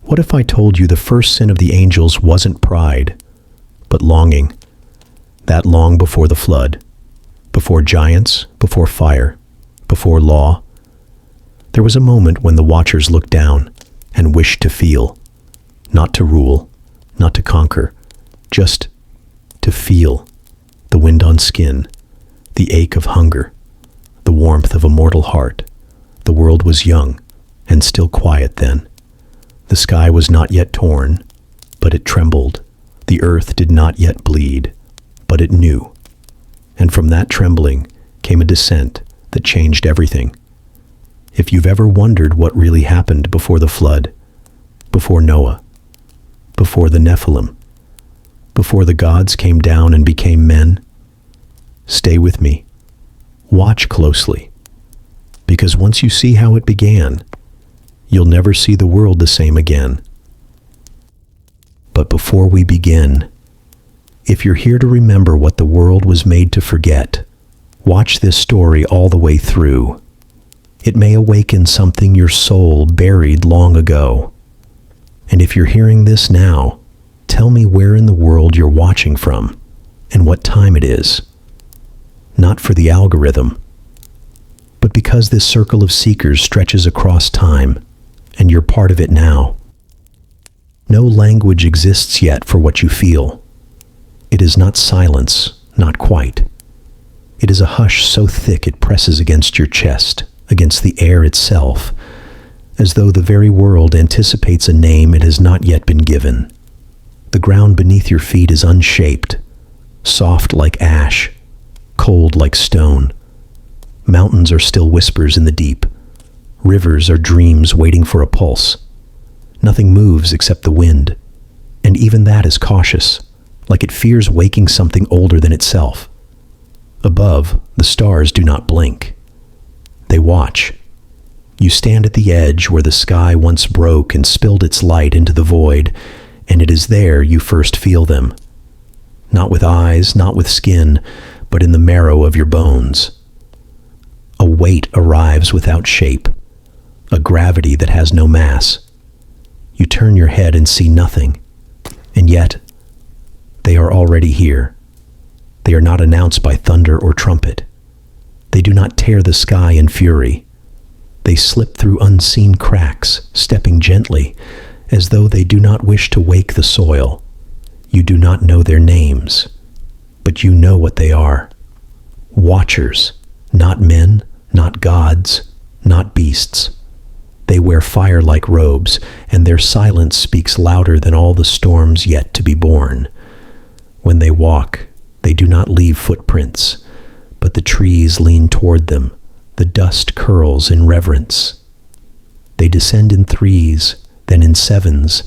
What if I told you the first sin of the angels wasn't pride, but longing? That long before the flood, before giants, before fire, before law. There was a moment when the watchers looked down and wished to feel, not to rule, not to conquer, just to feel the wind on skin, the ache of hunger, the warmth of a mortal heart. The world was young and still quiet then. The sky was not yet torn, but it trembled. The earth did not yet bleed, but it knew. And from that trembling came a descent that changed everything. If you've ever wondered what really happened before the flood, before Noah, before the Nephilim, before the gods came down and became men, stay with me. Watch closely. Because once you see how it began, you'll never see the world the same again. But before we begin, if you're here to remember what the world was made to forget, watch this story all the way through. It may awaken something your soul buried long ago. And if you're hearing this now, tell me where in the world you're watching from and what time it is. Not for the algorithm, but because this circle of seekers stretches across time, and you're part of it now. No language exists yet for what you feel. It is not silence, not quite. It is a hush so thick it presses against your chest, against the air itself, as though the very world anticipates a name it has not yet been given. The ground beneath your feet is unshaped, soft like ash, cold like stone. Mountains are still whispers in the deep. Rivers are dreams waiting for a pulse. Nothing moves except the wind, and even that is cautious, like it fears waking something older than itself. Above, the stars do not blink. They watch. You stand at the edge where the sky once broke and spilled its light into the void, and it is there you first feel them. Not with eyes, not with skin, but in the marrow of your bones. A weight arrives without shape, a gravity that has no mass. You turn your head and see nothing, and yet they are already here. They are not announced by thunder or trumpet. They do not tear the sky in fury. They slip through unseen cracks, stepping gently, as though they do not wish to wake the soil. You do not know their names, but you know what they are. Watchers, not men, not gods, not beasts. They wear fire-like robes, and their silence speaks louder than all the storms yet to be born. When they walk, they do not leave footprints, but the trees lean toward them, the dust curls in reverence. They descend in threes, then in sevens,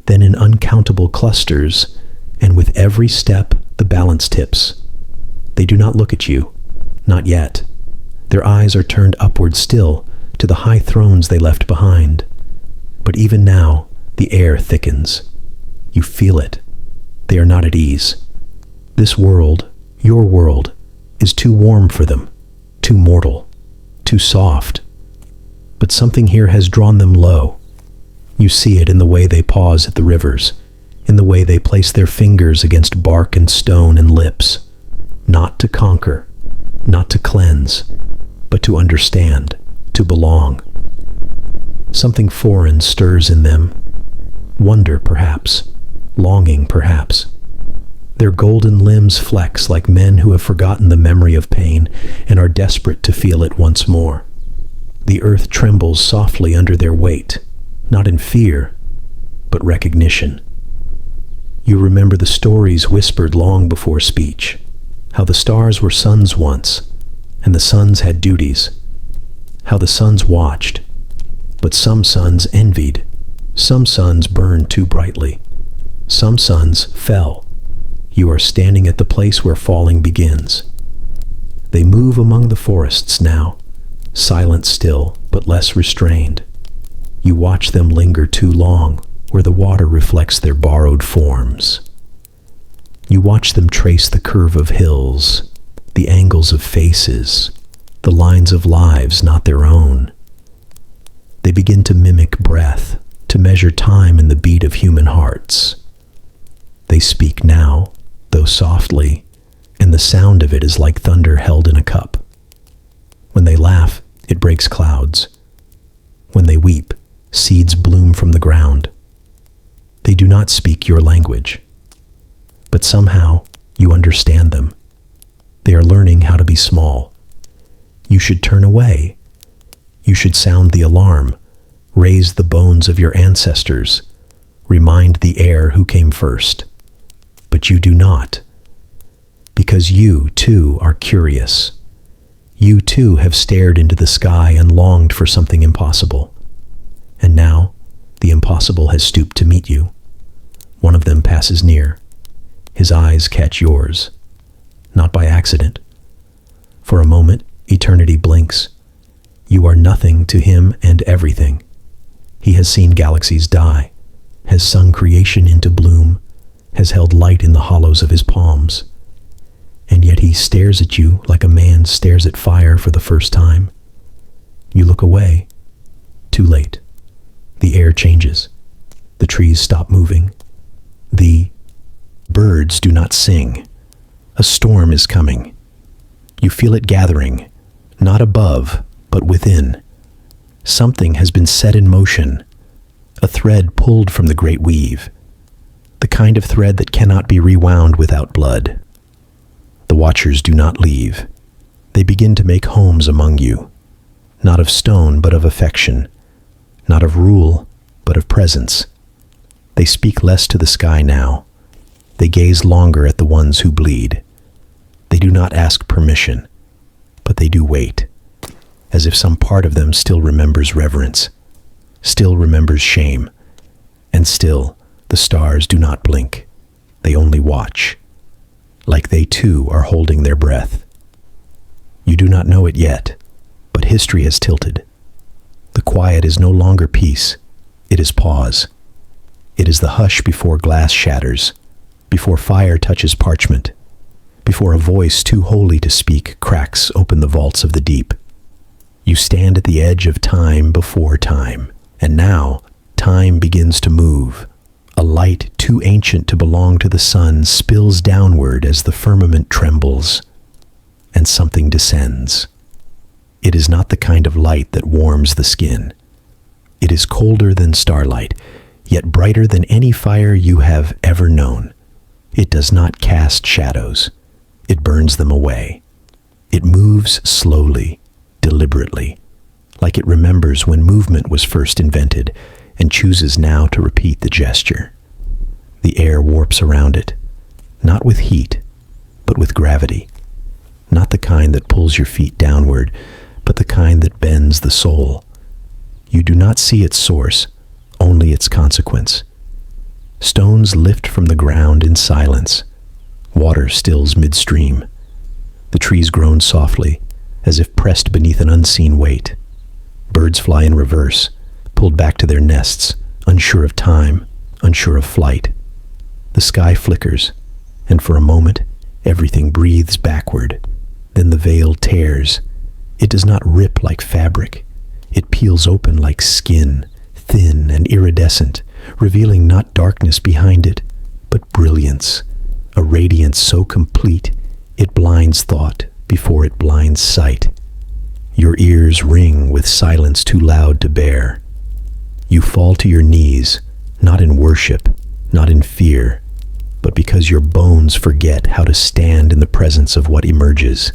then in uncountable clusters, and with every step the balance tips. They do not look at you, not yet. Their eyes are turned upward still, to the high thrones they left behind. But even now, the air thickens. You feel it. They are not at ease. This world, your world, is too warm for them, too mortal, too soft. But something here has drawn them low. You see it in the way they pause at the rivers, in the way they place their fingers against bark and stone and lips, not to conquer, not to cleanse, but to understand, to belong. Something foreign stirs in them. Wonder, perhaps. Longing, perhaps. Their golden limbs flex like men who have forgotten the memory of pain and are desperate to feel it once more. The earth trembles softly under their weight, not in fear, but recognition. You remember the stories whispered long before speech, how the stars were suns once, and the suns had duties, how the suns watched, but some suns envied, some suns burned too brightly, some suns fell. You are standing at the place where falling begins. They move among the forests now, silent still, but less restrained. You watch them linger too long, where the water reflects their borrowed forms. You watch them trace the curve of hills, the angles of faces, the lines of lives not their own. They begin to mimic breath, to measure measure time in the beat of human hearts. They speak now, though softly, and the sound of it is like thunder held in a cup. When they laugh, it breaks clouds. When they weep, seeds bloom from the ground. They do not speak your language, but somehow you understand them. They are learning how to be small. You should turn away. You should sound the alarm, raise the bones of your ancestors, remind the air who came first. But you do not, because you, too, are curious. You, too, have stared into the sky and longed for something impossible. And now, the impossible has stooped to meet you. One of them passes near. His eyes catch yours, not by accident. For a moment, eternity blinks. You are nothing to him and everything. He has seen galaxies die, has sung creation into bloom, has held light in the hollows of his palms. And yet he stares at you like a man stares at fire for the first time. You look away. Too late. The air changes. The trees stop moving. The birds do not sing. A storm is coming. You feel it gathering, not above, but within. Something has been set in motion, a thread pulled from the great weave, the kind of thread that cannot be rewound without blood. The watchers do not leave. They begin to make homes among you, not of stone, but of affection, not of rule, but of presence. They speak less to the sky now. They gaze longer at the ones who bleed. They do not ask permission, but they do wait, as if some part of them still remembers reverence, still remembers shame, and still the stars do not blink. They only watch, like they too are holding their breath. You do not know it yet, but history has tilted. The quiet is no longer peace, it is pause. It is the hush before glass shatters, before fire touches parchment, before a voice too holy to speak cracks open the vaults of the deep. You stand at the edge of time before time, and now time begins to move. A light too ancient to belong to the sun spills downward as the firmament trembles, and something descends. It is not the kind of light that warms the skin. It is colder than starlight, yet brighter than any fire you have ever known. It does not cast shadows. It burns them away. It moves slowly, deliberately, like it remembers when movement was first invented and chooses now to repeat the gesture. The air warps around it, not with heat, but with gravity. Not the kind that pulls your feet downward, but the kind that bends the soul. You do not see its source, only its consequence. Stones lift from the ground in silence. Water stills midstream. The trees groan softly, as if pressed beneath an unseen weight. Birds fly in reverse, pulled back to their nests, unsure of time, unsure of flight. The sky flickers, and for a moment, everything breathes backward. Then the veil tears. It does not rip like fabric. It peels open like skin, thin and iridescent, revealing not darkness behind it, but brilliance, a radiance so complete it blinds thought before it blinds sight. Your ears ring with silence too loud to bear. You fall to your knees, not in worship, not in fear, but because your bones forget how to stand in the presence of what emerges.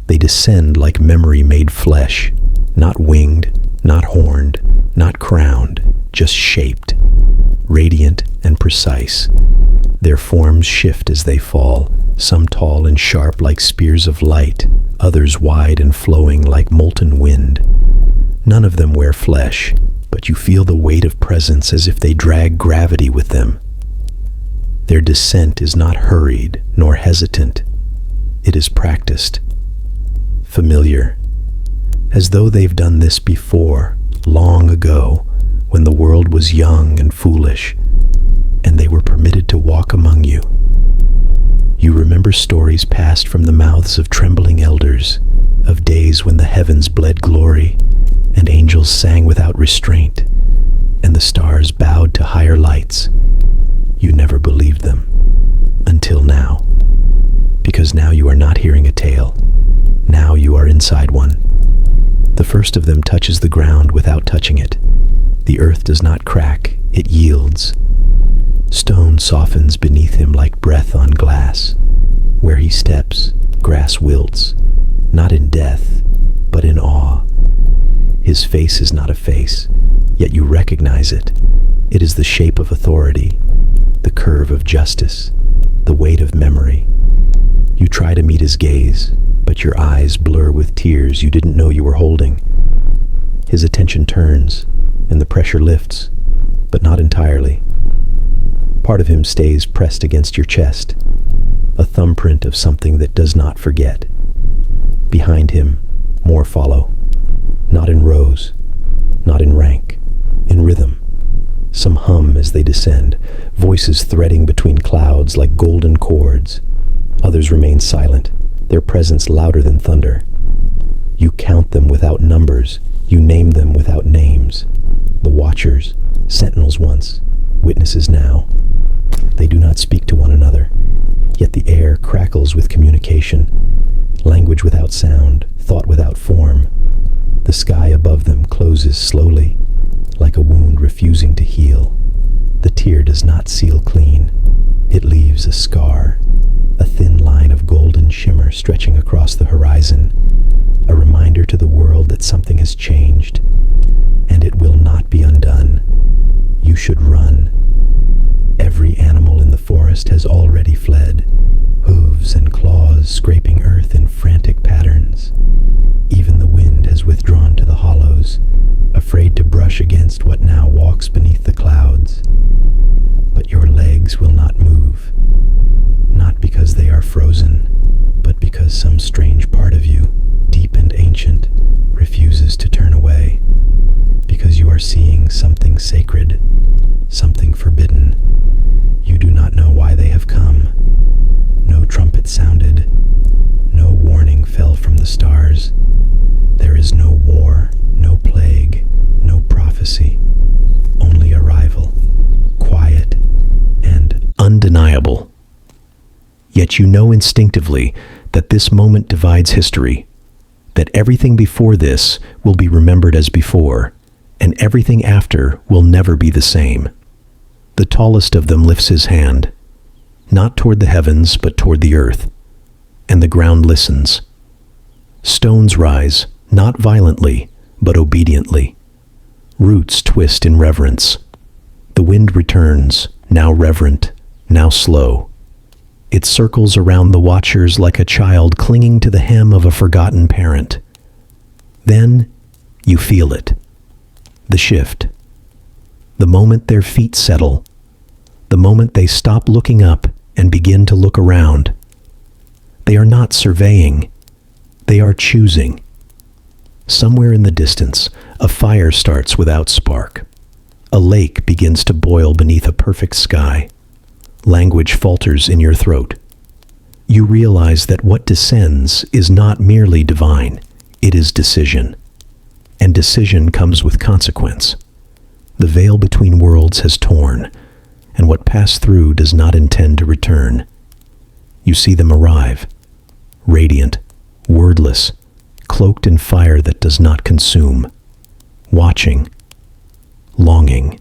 They descend like memory made flesh, not winged, not horned, not crowned, just shaped, radiant and precise. Their forms shift as they fall, some tall and sharp like spears of light, others wide and flowing like molten wind. None of them wear flesh, but you feel the weight of presence as if they drag gravity with them. Their descent is not hurried nor hesitant. It is practiced, familiar, as though they've done this before, long ago, when the world was young and foolish, and they were permitted to walk among you. You remember stories passed from the mouths of trembling elders, of days when the heavens bled glory, and angels sang without restraint, and and the stars bowed to higher lights. You never believed them. Until now. Because now you are not hearing a tale. Now you are inside one. The first of them touches the ground without touching it. The earth does not crack, it yields. Stone softens beneath him like breath on glass. Where he steps, grass wilts, not in death, but in awe. His face is not a face, yet you recognize it. It is the shape of authority, the curve of justice, the weight of memory. You try to meet his gaze, but your eyes blur with tears you didn't know you were holding. His attention turns, and the pressure lifts, but not entirely. Part of him stays pressed against your chest, a thumbprint of something that does not forget. Behind him, more follow, not in rows, not in rank, in rhythm. Some hum as they descend, voices threading between clouds like golden chords. Others remain silent, their presence louder than thunder. You count them without numbers, you name them without names. The watchers, sentinels once, witnesses now. They do not speak to one another, yet the air crackles with communication, language without sound, thought without form. The sky above them closes slowly, like a wound refusing to heal. The tear does not seal clean. It leaves a scar, a thin line of golden shimmer stretching across the horizon, a reminder to the world that something has changed, and it will not be undone. You should run. Every animal in the forest has already fled, hooves and claws scraping earth in frantic patterns. Even the wind has withdrawn to the hollows, afraid to brush against what now walks beneath the clouds. But your legs will not move, not because they are frozen, but because some strange part of you, deep and ancient, refuses to turn away, because you are seeing something sacred, something forbidden. You do not know why they have come. No trumpet sounded, no warning fell from the stars. There is no war, no plague, no prophecy, only arrival, quiet and undeniable. Yet you know instinctively that this moment divides history, that everything before this will be remembered as before, and everything after will never be the same. The tallest of them lifts his hand, not toward the heavens, but toward the earth, and the ground listens. Stones rise, not violently, but obediently. Roots twist in reverence. The wind returns, now reverent, now slow. It circles around the watchers like a child clinging to the hem of a forgotten parent. Then you feel it. The shift. The moment their feet settle. The moment they stop looking up and begin to look around. They are not surveying. They are choosing. Somewhere in the distance, a fire starts without spark. A lake begins to boil beneath a perfect sky. Language falters in your throat. You realize that what descends is not merely divine, it is decision. And decision comes with consequence. The veil between worlds has torn, and what passed through does not intend to return. You see them arrive, radiant, wordless, cloaked in fire that does not consume, watching, longing.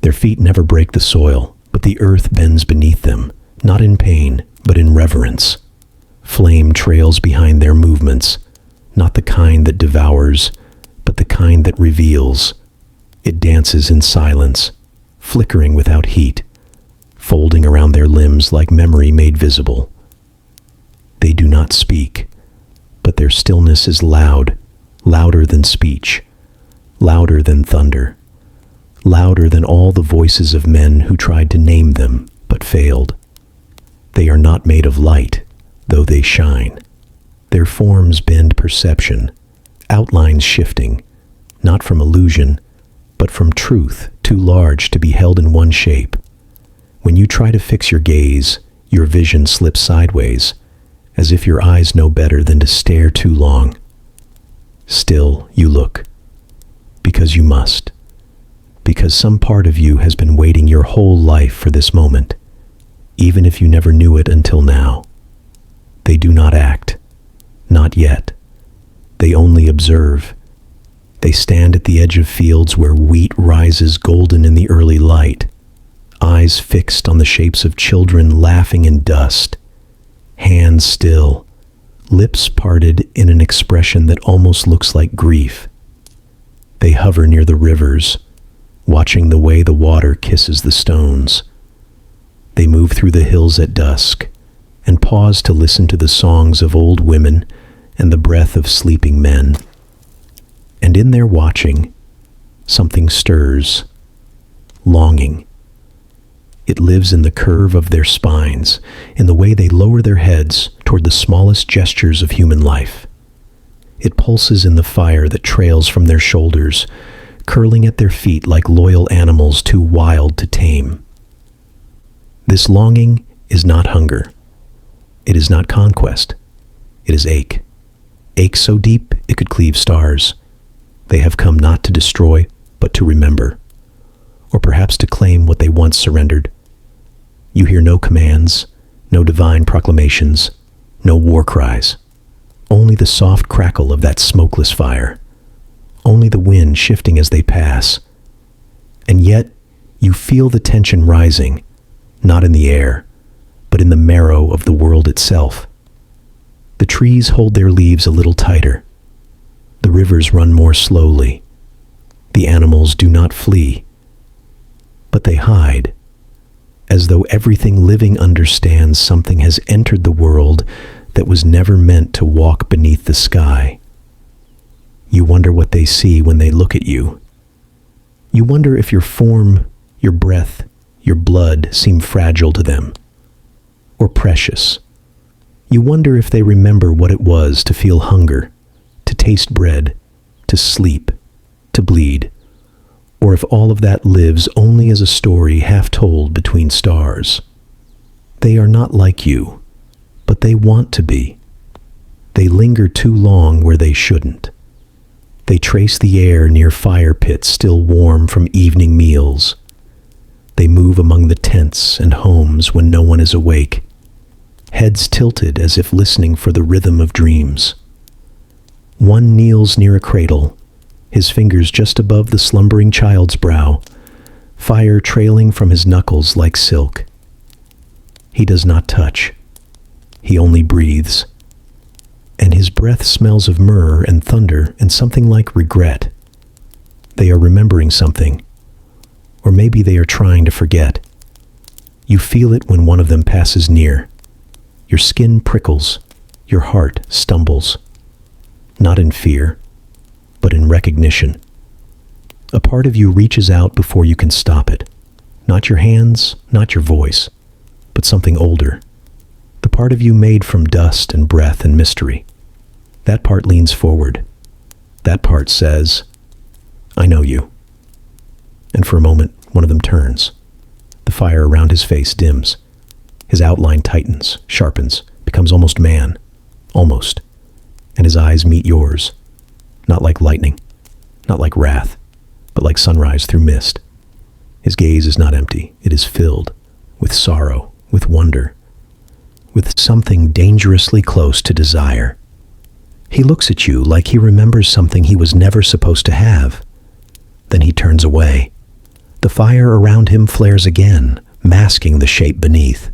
Their feet never break the soil, but the earth bends beneath them, not in pain, but in reverence. Flame trails behind their movements, not the kind that devours, but the kind that reveals. It dances in silence, flickering without heat, folding around their limbs like memory made visible. They do not speak, but their stillness is loud, louder than speech, louder than thunder, louder than all the voices of men who tried to name them but failed. They are not made of light, though they shine. Their forms bend perception, outlines shifting, not from illusion, but from truth too large to be held in one shape. When you try to fix your gaze, your vision slips sideways, as if your eyes know better than to stare too long. Still, you look, because you must. because some part of you has been waiting your whole life for this moment, even if you never knew it until now. They do not act, not yet. They only observe. They stand at the edge of fields where wheat rises golden in the early light, eyes fixed on the shapes of children laughing in dust, hands still, lips parted in an expression that almost looks like grief. They hover near the rivers, watching the way the water kisses the stones. They move through the hills at dusk and pause to listen to the songs of old women and the breath of sleeping men. And in their watching, something stirs, longing. It lives in the curve of their spines, in the way they lower their heads toward the smallest gestures of human life. It pulses in the fire that trails from their shoulders, curling at their feet like loyal animals too wild to tame. This longing is not hunger. It is not conquest. It is ache. Ache so deep it could cleave stars. They have come not to destroy, but to remember, or perhaps to claim what they once surrendered. You hear no commands, no divine proclamations, no war cries, only the soft crackle of that smokeless fire, only the wind shifting as they pass. And yet, you feel the tension rising, not in the air, but in the marrow of the world itself. The trees hold their leaves a little tighter. The rivers run more slowly. The animals do not flee, but they hide, as though everything living understands something has entered the world that was never meant to walk beneath the sky. You wonder what they see when they look at you. You wonder if your form, your breath, your blood seem fragile to them, or precious. You wonder if they remember what it was to feel hunger, to taste bread, to sleep, to bleed, or if all of that lives only as a story half told between stars. They are not like you, but they want to be. They linger too long where they shouldn't. They trace the air near fire pits still warm from evening meals. They move among the tents and homes when no one is awake, heads tilted as if listening for the rhythm of dreams. One kneels near a cradle, his fingers just above the slumbering child's brow, fire trailing from his knuckles like silk. He does not touch. He only breathes. And his breath smells of myrrh and thunder and something like regret. They are remembering something, or maybe they are trying to forget. You feel it when one of them passes near. Your skin prickles, your heart stumbles. Not in fear, but in recognition. A part of you reaches out before you can stop it. Not your hands, not your voice, but something older. The part of you made from dust and breath and mystery. That part leans forward. That part says, I know you. And for a moment, one of them turns. The fire around his face dims. His outline tightens, sharpens, becomes almost man. Almost. And his eyes meet yours. Not like lightning, not like wrath, but like sunrise through mist. His gaze is not empty. It is filled with sorrow, with wonder, with something dangerously close to desire. He looks at you like he remembers something he was never supposed to have. Then he turns away. The fire around him flares again, masking the shape beneath.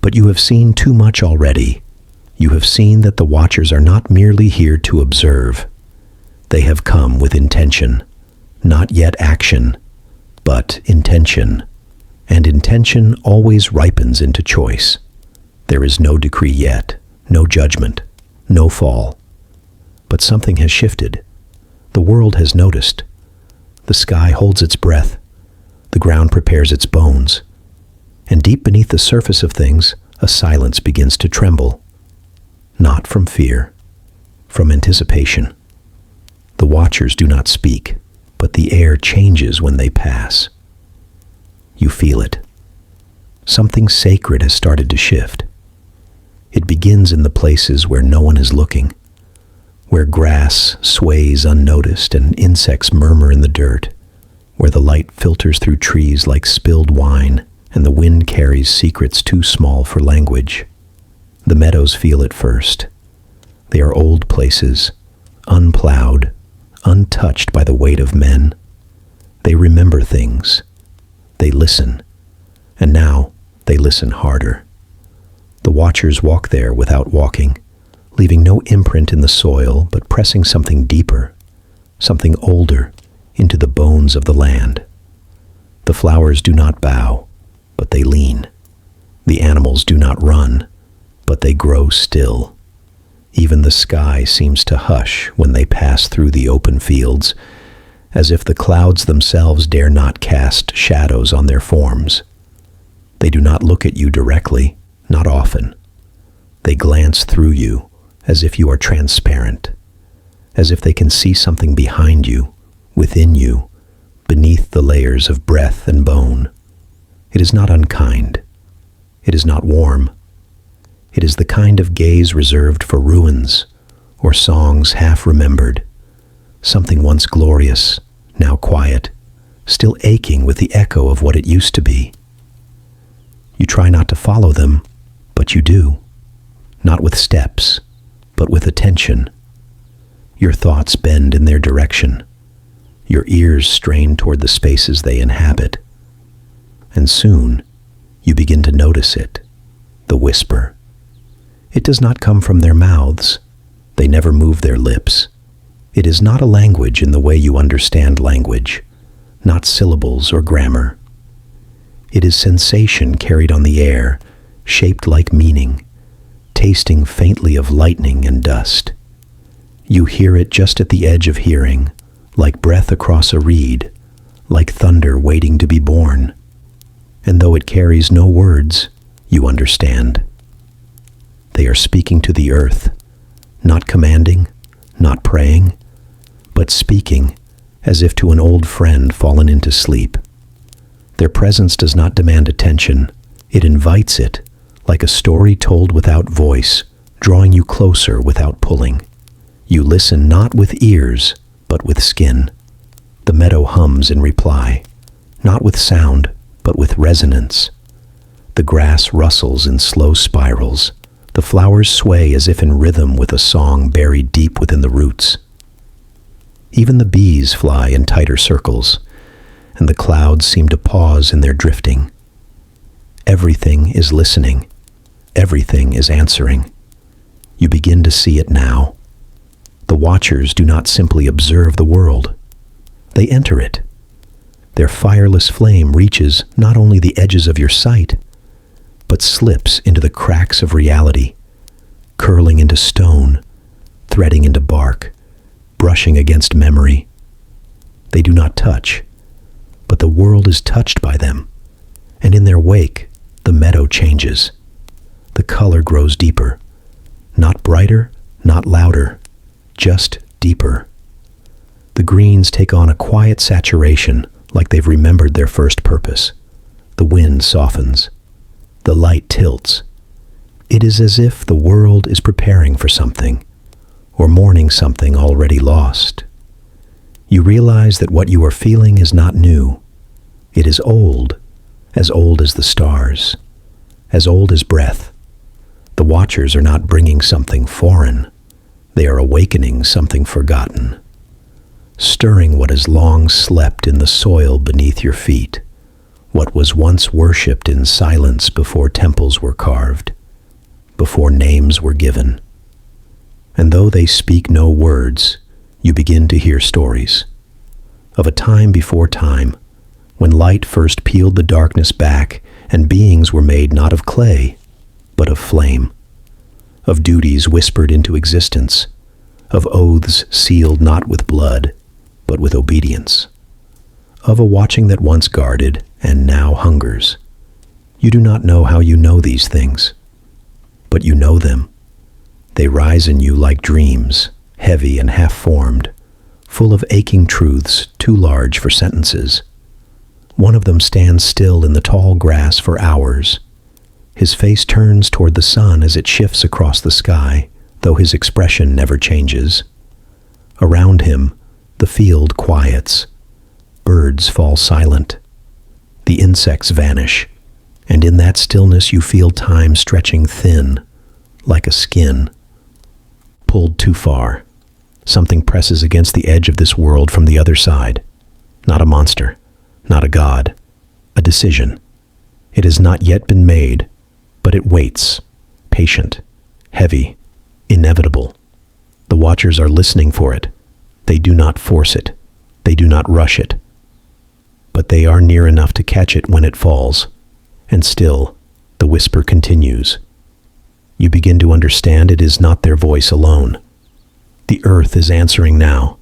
But you have seen too much already. You have seen that the watchers are not merely here to observe. They have come with intention, not yet action, but intention. And intention always ripens into choice. There is no decree yet, no judgment, no fall. But something has shifted. The world has noticed. The sky holds its breath. The ground prepares its bones. And deep beneath the surface of things, a silence begins to tremble. Not from fear, from anticipation. The watchers do not speak, but the air changes when they pass. You feel it. Something sacred has started to shift. It begins in the places where no one is looking, where grass sways unnoticed and insects murmur in the dirt, where the light filters through trees like spilled wine and the wind carries secrets too small for language. The meadows feel it first. They are old places, unplowed, untouched by the weight of men. They remember things. They listen. And now they listen harder. The watchers walk there without walking, leaving no imprint in the soil, but pressing something deeper, something older, into the bones of the land. The flowers do not bow, but they lean. The animals do not run, but they grow still. Even the sky seems to hush when they pass through the open fields, as if the clouds themselves dare not cast shadows on their forms. They do not look at you directly, not often. They glance through you, as if you are transparent, as if they can see something behind you, within you, beneath the layers of breath and bone. It is not unkind. It is not warm. It is the kind of gaze reserved for ruins or songs half remembered, something once glorious, now quiet, still aching with the echo of what it used to be. You try not to follow them, but you do, not with steps, but with attention. Your thoughts bend in their direction. Your ears strain toward the spaces they inhabit. And soon, you begin to notice it, the whisper. It does not come from their mouths. They never move their lips. It is not a language in the way you understand language, not syllables or grammar. It is sensation carried on the air, shaped like meaning, tasting faintly of lightning and dust. You hear it just at the edge of hearing, like breath across a reed, like thunder waiting to be born. And though it carries no words, you understand. They are speaking to the earth, not commanding, not praying, but speaking as if to an old friend fallen into sleep. Their presence does not demand attention. It invites it, like a story told without voice, drawing you closer without pulling. You listen not with ears, but with skin. The meadow hums in reply, not with sound, but with resonance. The grass rustles in slow spirals. The flowers sway as if in rhythm with a song buried deep within the roots. Even the bees fly in tighter circles, and the clouds seem to pause in their drifting. Everything is listening. Everything is answering. You begin to see it now. The watchers do not simply observe the world. They enter it. Their fireless flame reaches not only the edges of your sight, but slips into the cracks of reality, curling into stone, threading into bark, brushing against memory. They do not touch, but the world is touched by them, and in their wake, the meadow changes. The color grows deeper, not brighter, not louder, just deeper. The greens take on a quiet saturation, like they've remembered their first purpose. The wind softens. The light tilts. It is as if the world is preparing for something, or mourning something already lost. You realize that what you are feeling is not new. It is old as the stars, as old as breath. The watchers are not bringing something foreign. They are awakening something forgotten, stirring what has long slept in the soil beneath your feet, what was once worshipped in silence before temples were carved, before names were given. And though they speak no words, you begin to hear stories of a time before time, when light first peeled the darkness back and beings were made not of clay, but of flame, of duties whispered into existence, of oaths sealed not with blood, but with obedience, of a watching that once guarded and now hungers. You do not know how you know these things, but you know them. They rise in you like dreams, heavy and half-formed, full of aching truths too large for sentences. One of them stands still in the tall grass for hours. His face turns toward the sun as it shifts across the sky, though his expression never changes. Around him, the field quiets. Birds fall silent. The insects vanish. And in that stillness you feel time stretching thin, like a skin. Pulled too far. Something presses against the edge of this world from the other side. Not a monster, not a god, a decision. It has not yet been made, but it waits, patient, heavy, inevitable. The watchers are listening for it. They do not force it. They do not rush it. But they are near enough to catch it when it falls. And still, the whisper continues. You begin to understand it is not their voice alone. The earth is answering now.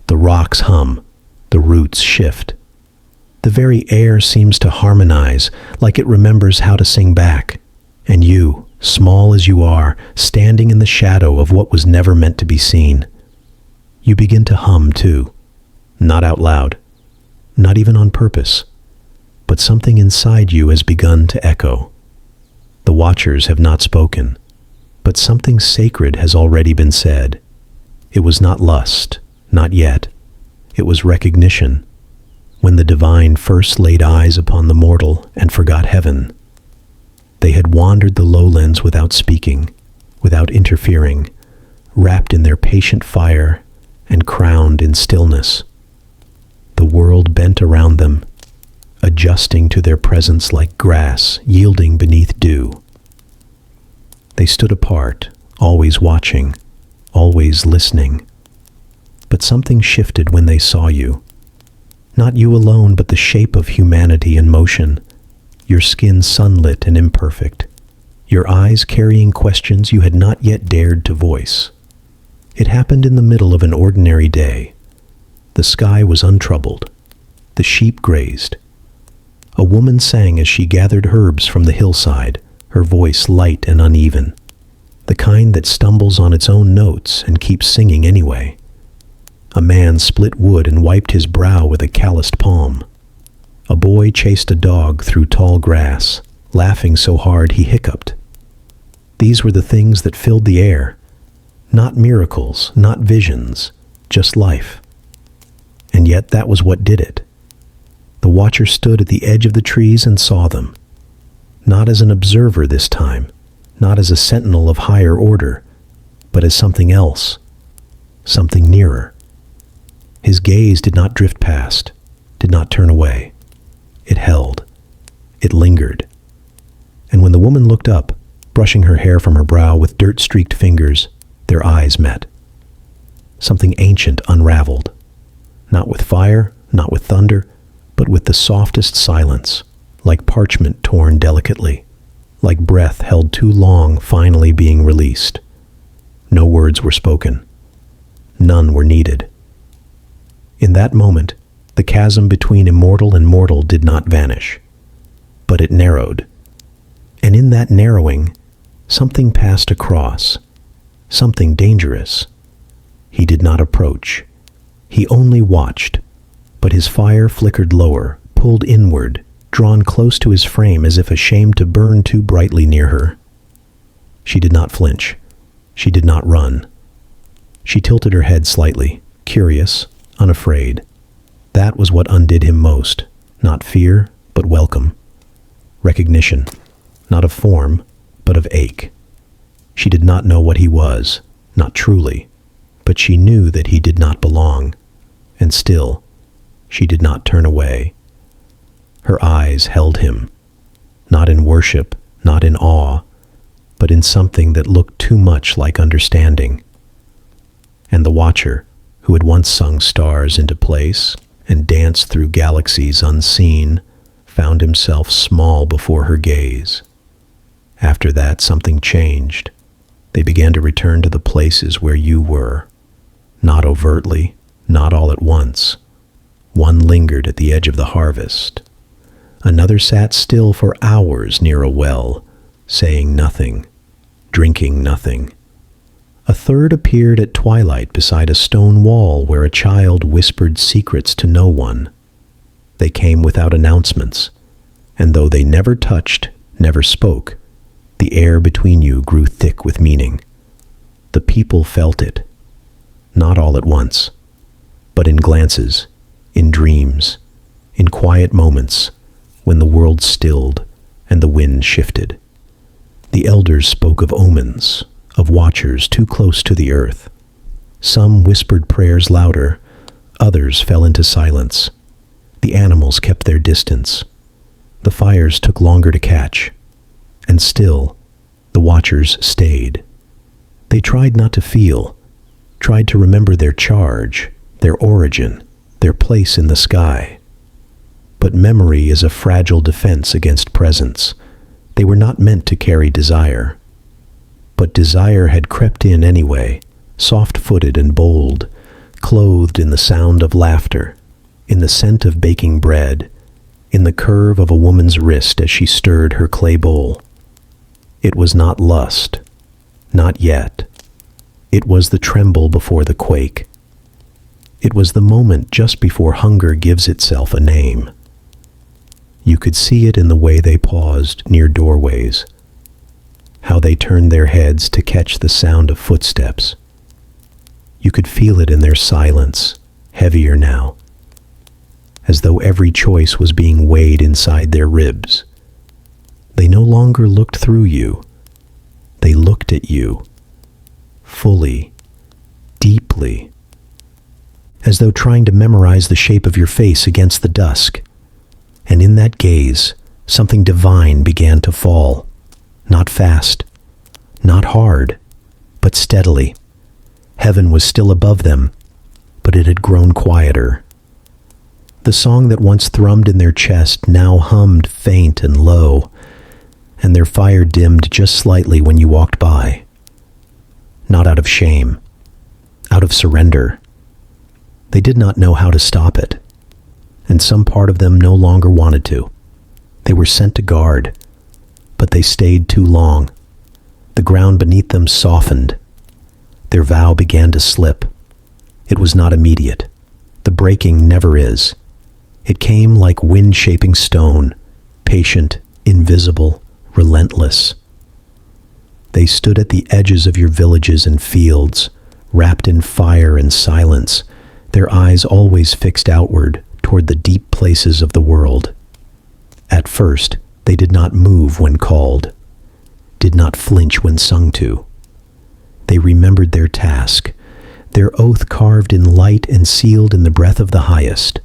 The rocks hum. The roots shift. The very air seems to harmonize, like it remembers how to sing back. And you, small as you are, standing in the shadow of what was never meant to be seen. You begin to hum too. Not out loud. Not even on purpose. But something inside you has begun to echo. The watchers have not spoken, but something sacred has already been said. It was not lust, not yet. It was recognition. When the divine first laid eyes upon the mortal and forgot heaven, they had wandered the lowlands without speaking, without interfering, wrapped in their patient fire and crowned in stillness. The world bent around them, adjusting to their presence like grass yielding beneath dew. They stood apart, always watching, always listening. But something shifted when they saw you. Not you alone, but the shape of humanity in motion, your skin sunlit and imperfect, your eyes carrying questions you had not yet dared to voice. It happened in the middle of an ordinary day. The sky was untroubled. The sheep grazed. A woman sang as she gathered herbs from the hillside, her voice light and uneven, the kind that stumbles on its own notes and keeps singing anyway. A man split wood and wiped his brow with a calloused palm. A boy chased a dog through tall grass, laughing so hard he hiccuped. These were the things that filled the air. Not miracles, not visions, just life. And yet that was what did it. The watcher stood at the edge of the trees and saw them. Not as an observer this time, not as a sentinel of higher order, but as something else, something nearer. His gaze did not drift past, did not turn away. It held. It lingered. And when the woman looked up, brushing her hair from her brow with dirt-streaked fingers, their eyes met. Something ancient unraveled. Not with fire, not with thunder, but with the softest silence, like parchment torn delicately, like breath held too long finally being released. No words were spoken. None were needed. In that moment, the chasm between immortal and mortal did not vanish, but it narrowed. And in that narrowing, something passed across, something dangerous. He did not approach. He only watched, but his fire flickered lower, pulled inward, drawn close to his frame as if ashamed to burn too brightly near her. She did not flinch. She did not run. She tilted her head slightly, curious, unafraid. That was what undid him most, not fear, but welcome. Recognition, not of form, but of ache. She did not know what he was, not truly, but she knew that he did not belong, and still, she did not turn away. Her eyes held him, not in worship, not in awe, but in something that looked too much like understanding. And the watcher, who had once sung stars into place and danced through galaxies unseen, found himself small before her gaze. After that, something changed. They began to return to the places where you were, not overtly, not all at once. One lingered at the edge of the harvest. Another sat still for hours near a well, saying nothing, drinking nothing. A third appeared at twilight beside a stone wall where a child whispered secrets to no one. They came without announcements, and though they never touched, never spoke, the air between you grew thick with meaning. The people felt it, not all at once, but in glances, in dreams, in quiet moments, when the world stilled and the wind shifted. The elders spoke of omens, of watchers too close to the earth. Some whispered prayers louder, others fell into silence. The animals kept their distance. The fires took longer to catch, and still, the watchers stayed. They tried not to feel, tried to remember their charge, their origin, their place in the sky. But memory is a fragile defense against presence. They were not meant to carry desire. But desire had crept in anyway, soft-footed and bold, clothed in the sound of laughter, in the scent of baking bread, in the curve of a woman's wrist as she stirred her clay bowl. It was not lust, not yet. It was the tremble before the quake. It was the moment just before hunger gives itself a name. You could see it in the way they paused near doorways, how they turned their heads to catch the sound of footsteps. You could feel it in their silence, heavier now, as though every choice was being weighed inside their ribs. They no longer looked through you. They looked at you, fully, deeply, as though trying to memorize the shape of your face against the dusk. And in that gaze, something divine began to fall, not fast, not hard, but steadily. Heaven was still above them, but it had grown quieter. The song that once thrummed in their chest now hummed faint and low, and their fire dimmed just slightly when you walked by. Not out of shame, out of surrender. They did not know how to stop it, and some part of them no longer wanted to. They were sent to guard, but they stayed too long. The ground beneath them softened. Their vow began to slip. It was not immediate. The breaking never is. It came like wind-shaping stone, patient, invisible, relentless. They stood at the edges of your villages and fields, wrapped in fire and silence, their eyes always fixed outward toward the deep places of the world. At first, they did not move when called, did not flinch when sung to. They remembered their task, their oath carved in light and sealed in the breath of the highest.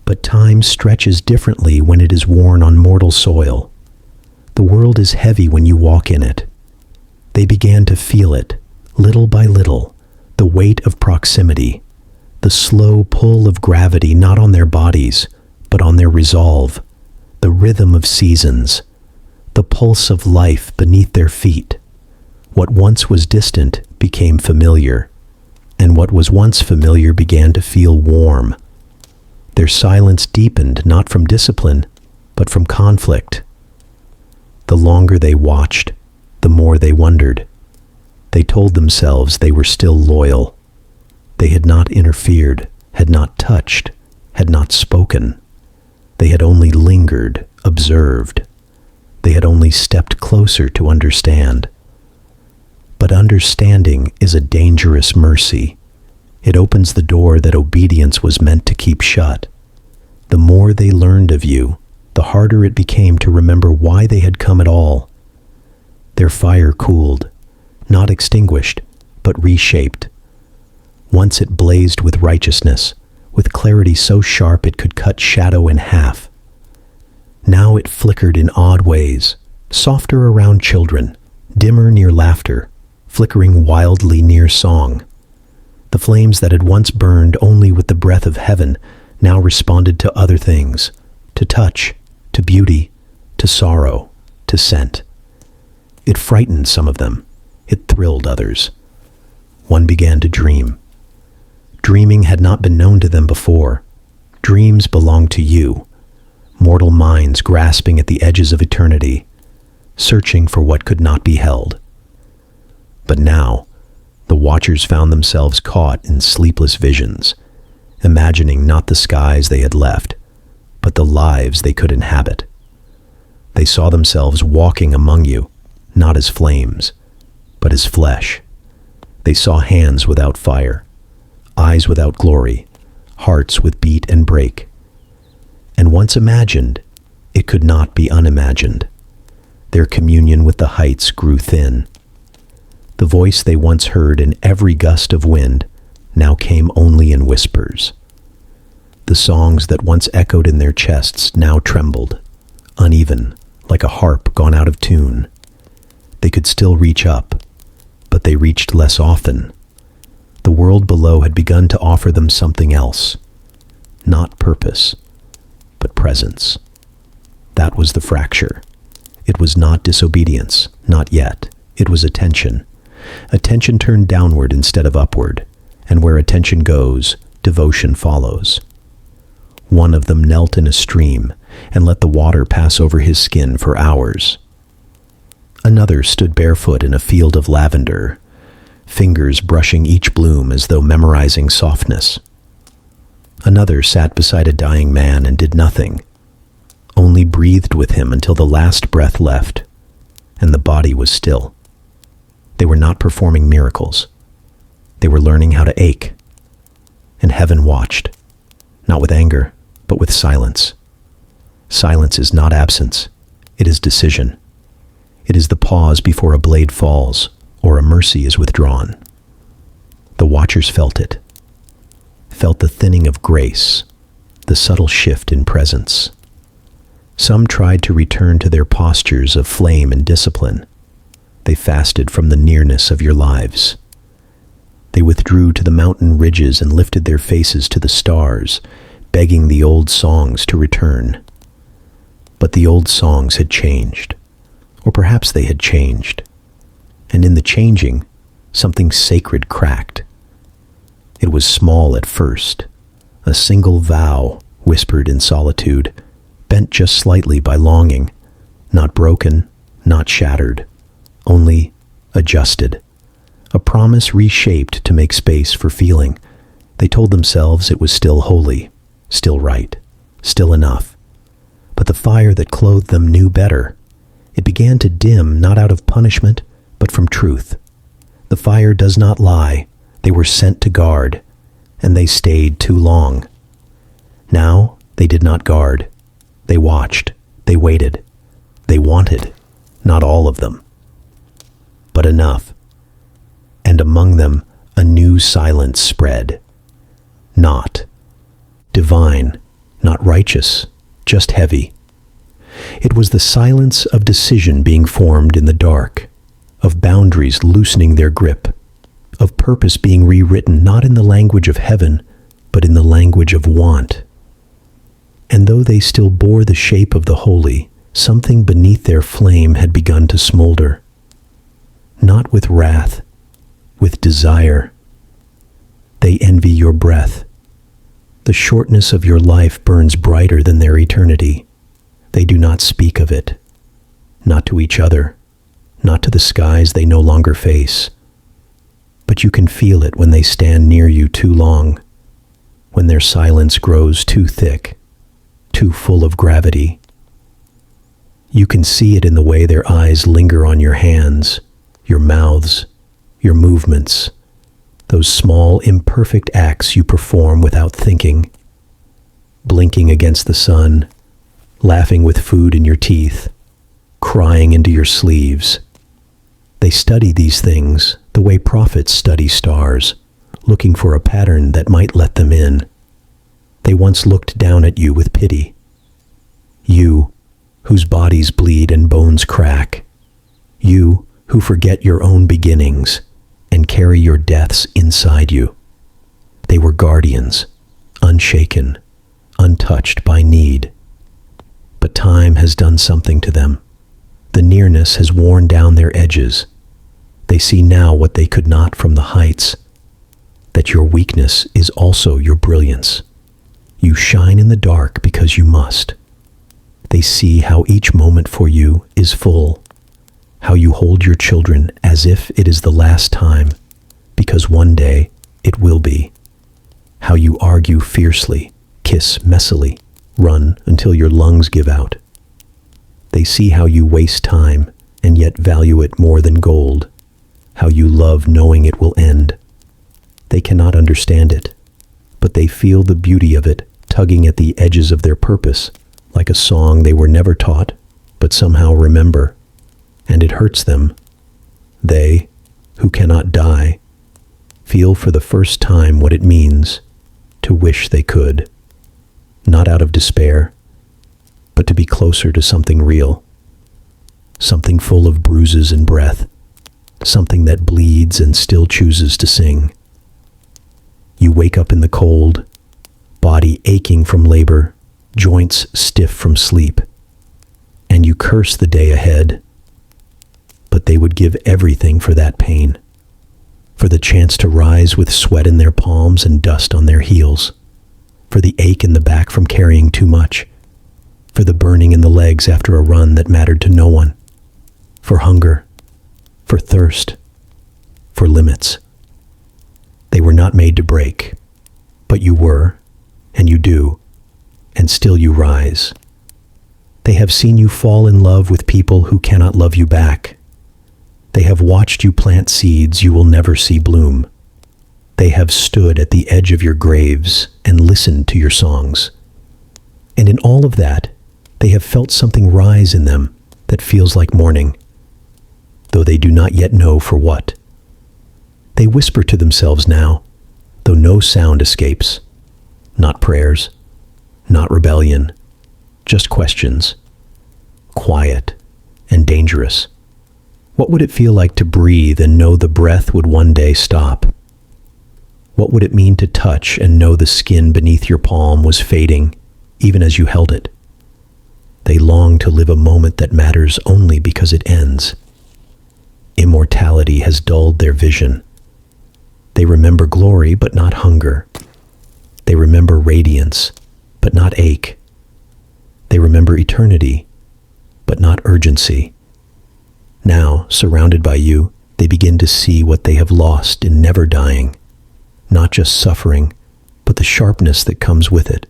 But time stretches differently when it is worn on mortal soil. The world is heavy when you walk in it. They began to feel it, little by little, the weight of proximity, the slow pull of gravity not on their bodies, but on their resolve, the rhythm of seasons, the pulse of life beneath their feet. What once was distant became familiar, and what was once familiar began to feel warm. Their silence deepened not from discipline, but from conflict. The longer they watched, the more they wondered. They told themselves they were still loyal. They had not interfered, had not touched, had not spoken. They had only lingered, observed. They had only stepped closer to understand. But understanding is a dangerous mercy. It opens the door that obedience was meant to keep shut. The more they learned of you, the harder it became to remember why they had come at all. Their fire cooled, not extinguished, but reshaped. Once it blazed with righteousness, with clarity so sharp it could cut shadow in half. Now it flickered in odd ways, softer around children, dimmer near laughter, flickering wildly near song. The flames that had once burned only with the breath of heaven now responded to other things, to touch, to beauty, to sorrow, to scent. It frightened some of them. It thrilled others. One began to dream. Dreaming had not been known to them before. Dreams belonged to you, mortal minds grasping at the edges of eternity, searching for what could not be held. But now, the watchers found themselves caught in sleepless visions, imagining not the skies they had left, but the lives they could inhabit. They saw themselves walking among you, not as flames, but as flesh. They saw hands without fire, eyes without glory, hearts with beat and break. And once imagined, it could not be unimagined. Their communion with the heights grew thin. The voice they once heard in every gust of wind now came only in whispers. The songs that once echoed in their chests now trembled, uneven, like a harp gone out of tune. They could still reach up, but they reached less often. The world below had begun to offer them something else. Not purpose, but presence. That was the fracture. It was not disobedience, not yet. It was attention. Attention turned downward instead of upward, and where attention goes, devotion follows. One of them knelt in a stream and let the water pass over his skin for hours. Another stood barefoot in a field of lavender, fingers brushing each bloom as though memorizing softness. Another sat beside a dying man and did nothing, only breathed with him until the last breath left, and the body was still. They were not performing miracles. They were learning how to ache. And heaven watched, not with anger, but with silence. Silence is not absence. It is decision. It is the pause before a blade falls or a mercy is withdrawn. The watchers felt it, felt the thinning of grace, the subtle shift in presence. Some tried to return to their postures of flame and discipline. They fasted from the nearness of your lives. They withdrew to the mountain ridges and lifted their faces to the stars, begging the old songs to return. But the old songs had changed, or perhaps they had changed, and in the changing, something sacred cracked. It was small at first, a single vow whispered in solitude, bent just slightly by longing, not broken, not shattered, only adjusted. A promise reshaped to make space for feeling. They told themselves it was still holy, still right, still enough. But the fire that clothed them knew better. It began to dim not out of punishment, but from truth. The fire does not lie. They were sent to guard, and they stayed too long. Now they did not guard. They watched. They waited. They wanted. Not all of them, but enough. And among them a new silence spread. Not divine, not righteous, just heavy. It was the silence of decision being formed in the dark, of boundaries loosening their grip, of purpose being rewritten not in the language of heaven, but in the language of want. And though they still bore the shape of the holy, something beneath their flame had begun to smolder. Not with wrath, with desire. They envy your breath. The shortness of your life burns brighter than their eternity. They do not speak of it, not to each other, not to the skies they no longer face. But you can feel it when they stand near you too long, when their silence grows too thick, too full of gravity. You can see it in the way their eyes linger on your hands, your mouths, your movements, those small, imperfect acts you perform without thinking, blinking against the sun, laughing with food in your teeth, crying into your sleeves. They study these things the way prophets study stars, looking for a pattern that might let them in. They once looked down at you with pity. You, whose bodies bleed and bones crack. You, who forget your own beginnings and carry your deaths inside you. They were guardians, unshaken, untouched by need. But time has done something to them. The nearness has worn down their edges. They see now what they could not from the heights, that your weakness is also your brilliance. You shine in the dark because you must. They see how each moment for you is full, how you hold your children as if it is the last time, because one day it will be. How you argue fiercely, kiss messily, run until your lungs give out. They see how you waste time and yet value it more than gold, how you love knowing it will end. They cannot understand it. but they feel the beauty of it tugging at the edges of their purpose, like a song they were never taught, but somehow remember, and it hurts them. They, who cannot die, feel for the first time what it means to wish they could, not out of despair, but to be closer to something real, something full of bruises and breath, something that bleeds and still chooses to sing. You wake up in the cold, body aching from labor, joints stiff from sleep, and you curse the day ahead. But they would give everything for that pain, for the chance to rise with sweat in their palms and dust on their heels, for the ache in the back from carrying too much, for the burning in the legs after a run that mattered to no one, for hunger, for thirst, for limits. They were not made to break, but you were, and you do, and still you rise. They have seen you fall in love with people who cannot love you back. They have watched you plant seeds you will never see bloom. They have stood at the edge of your graves and listened to your songs. And in all of that, they have felt something rise in them that feels like mourning, though they do not yet know for what. They whisper to themselves now, though no sound escapes. Not prayers, not rebellion, just questions. Quiet and dangerous. What would it feel like to breathe and know the breath would one day stop? What would it mean to touch and know the skin beneath your palm was fading, even as you held it? They long to live a moment that matters only because it ends. Immortality has dulled their vision. They remember glory, but not hunger. They remember radiance, but not ache. They remember eternity, but not urgency. Now, surrounded by you, they begin to see what they have lost in never dying. Not just suffering, but the sharpness that comes with it.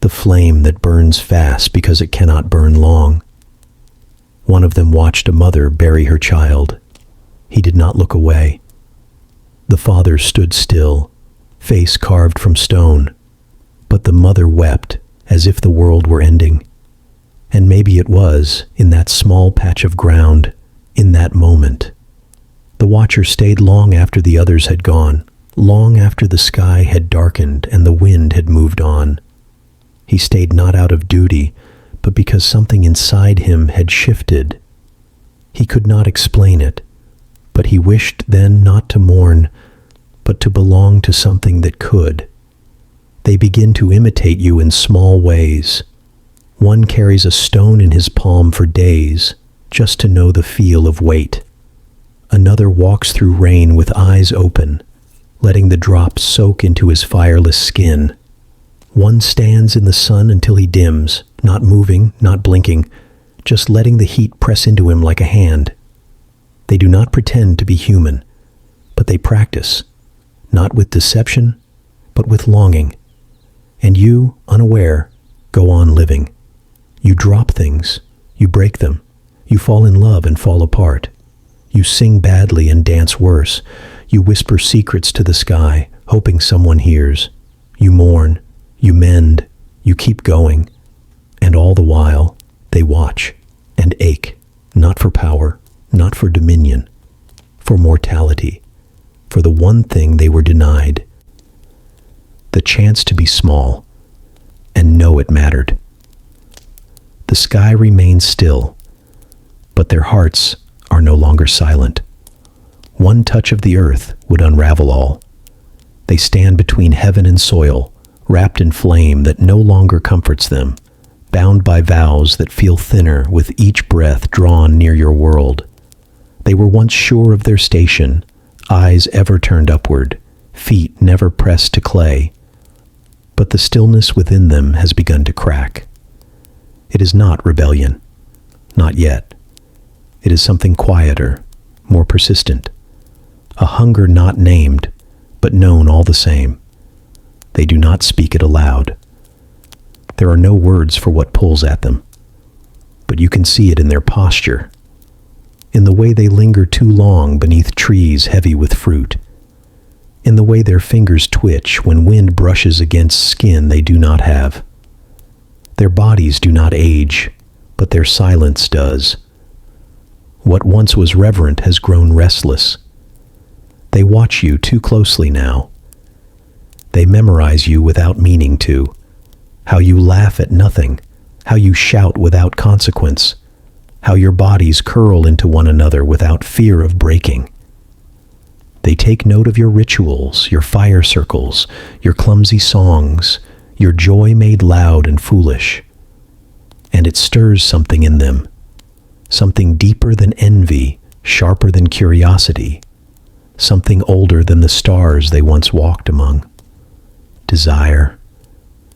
The flame that burns fast because it cannot burn long. One of them watched a mother bury her child. He did not look away. The father stood still, face carved from stone, but the mother wept as if the world were ending. And maybe it was, in that small patch of ground, in that moment. The watcher stayed long after the others had gone, long after the sky had darkened and the wind had moved on. He stayed not out of duty, but because something inside him had shifted. He could not explain it, but he wished then not to mourn, but to belong to something that could. They begin to imitate you in small ways. One carries a stone in his palm for days, just to know the feel of weight. Another walks through rain with eyes open, letting the drops soak into his fireless skin. One stands in the sun until he dims, not moving, not blinking, just letting the heat press into him like a hand. They do not pretend to be human, but they practice, not with deception, but with longing. And you, unaware, go on living. You drop things, you break them, you fall in love and fall apart. You sing badly and dance worse. You whisper secrets to the sky, hoping someone hears. You mourn, you mend, you keep going. And all the while, they watch and ache, not for power, not for dominion, for mortality, for the one thing they were denied, the chance to be small and know it mattered. The sky remains still, but their hearts are no longer silent. One touch of the earth would unravel all. They stand between heaven and soil, wrapped in flame that no longer comforts them, bound by vows that feel thinner with each breath drawn near your world. They were once sure of their station, eyes ever turned upward, feet never pressed to clay. But the stillness within them has begun to crack. It is not rebellion, not yet. It is something quieter, more persistent, a hunger not named, but known all the same. They do not speak it aloud. There are no words for what pulls at them, but you can see it in their posture, in the way they linger too long beneath trees heavy with fruit, in the way their fingers twitch when wind brushes against skin they do not have. Their bodies do not age, but their silence does. What once was reverent has grown restless. They watch you too closely now. They memorize you without meaning to. How you laugh at nothing, how you shout without consequence, how your bodies curl into one another without fear of breaking. They take note of your rituals, your fire circles, your clumsy songs, your joy made loud and foolish. And it stirs something in them, something deeper than envy, sharper than curiosity, something older than the stars they once walked among. Desire,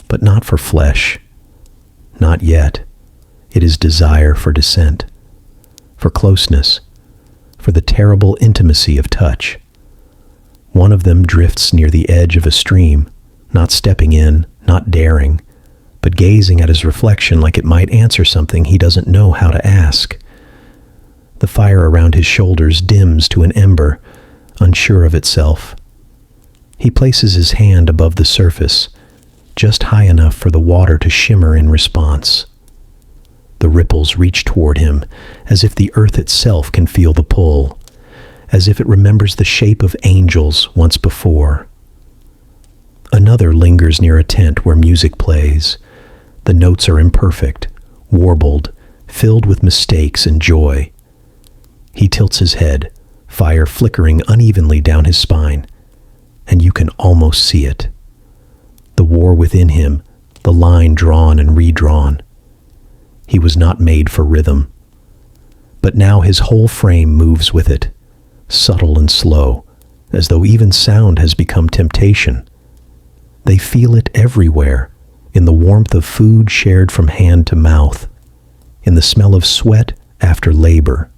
but not for flesh. Not yet. It is desire for descent, for closeness, for the terrible intimacy of touch. One of them drifts near the edge of a stream, not stepping in, not daring, but gazing at his reflection like it might answer something he doesn't know how to ask. The fire around his shoulders dims to an ember, unsure of itself. He places his hand above the surface, just high enough for the water to shimmer in response. The ripples reach toward him, as if the earth itself can feel the pull, as if it remembers the shape of angels once before. Another lingers near a tent where music plays. The notes are imperfect, warbled, filled with mistakes and joy. He tilts his head, fire flickering unevenly down his spine, and you can almost see it. The war within him, the line drawn and redrawn. He was not made for rhythm, but now his whole frame moves with it, subtle and slow, as though even sound has become temptation. They feel it everywhere, in the warmth of food shared from hand to mouth, in the smell of sweat after labor,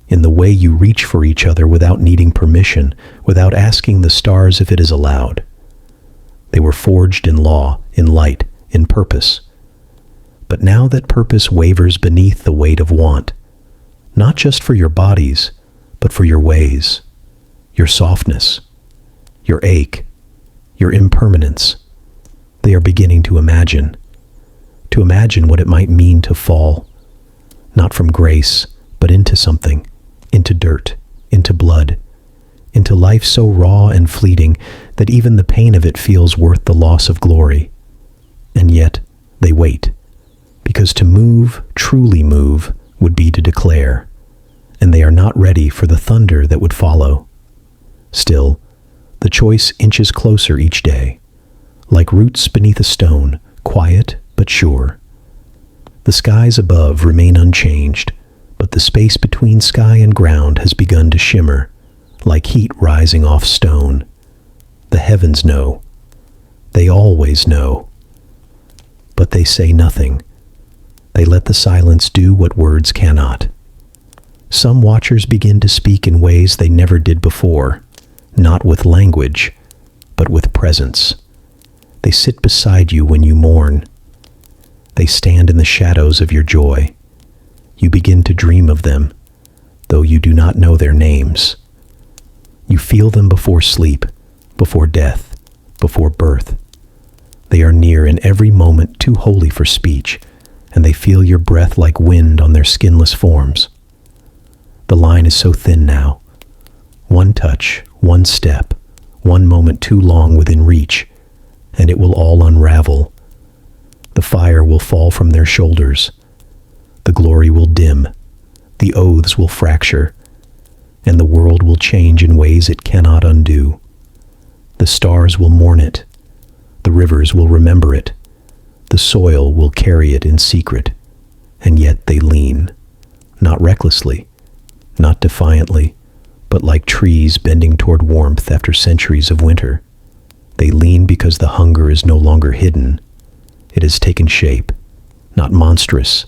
in the way you reach for each other without needing permission, without asking the stars if it is allowed. They were forged in law, in light, in purpose. But now that purpose wavers beneath the weight of want, not just for your bodies, but for your ways, your softness, your ache, your impermanence, they are beginning to imagine what it might mean to fall, not from grace, but into something, into dirt, into blood, into life so raw and fleeting that even the pain of it feels worth the loss of glory. And yet, they wait, because to move, truly move, would be to declare, and they are not ready for the thunder that would follow. Still, the choice inches closer each day, like roots beneath a stone, quiet but sure. The skies above remain unchanged, but the space between sky and ground has begun to shimmer, like heat rising off stone. The heavens know. They always know. But they say nothing. They let the silence do what words cannot. Some watchers begin to speak in ways they never did before, not with language, but with presence. They sit beside you when you mourn. They stand in the shadows of your joy. You begin to dream of them, though you do not know their names. You feel them before sleep, before death, before birth. They are near in every moment too holy for speech, and they feel your breath like wind on their skinless forms. The line is so thin now. One touch, one step, one moment too long within reach, and it will all unravel. The fire will fall from their shoulders. The glory will dim. The oaths will fracture, and the world will change in ways it cannot undo. The stars will mourn it. The rivers will remember it. The soil will carry it in secret, and yet they lean, not recklessly, not defiantly, but like trees bending toward warmth after centuries of winter. They lean because the hunger is no longer hidden. It has taken shape, not monstrous,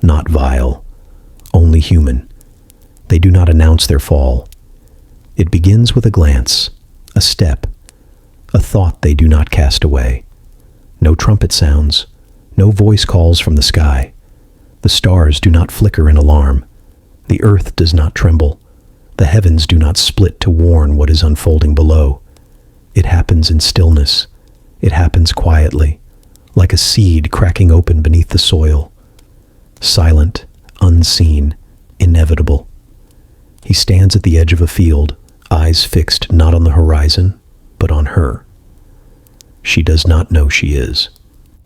not vile, only human. They do not announce their fall. It begins with a glance, a step, a thought they do not cast away. No trumpet sounds, no voice calls from the sky. The stars do not flicker in alarm. The earth does not tremble. The heavens do not split to warn what is unfolding below. It happens in stillness. It happens quietly, like a seed cracking open beneath the soil. Silent, unseen, inevitable. He stands at the edge of a field, eyes fixed not on the horizon, but on her. She does not know she is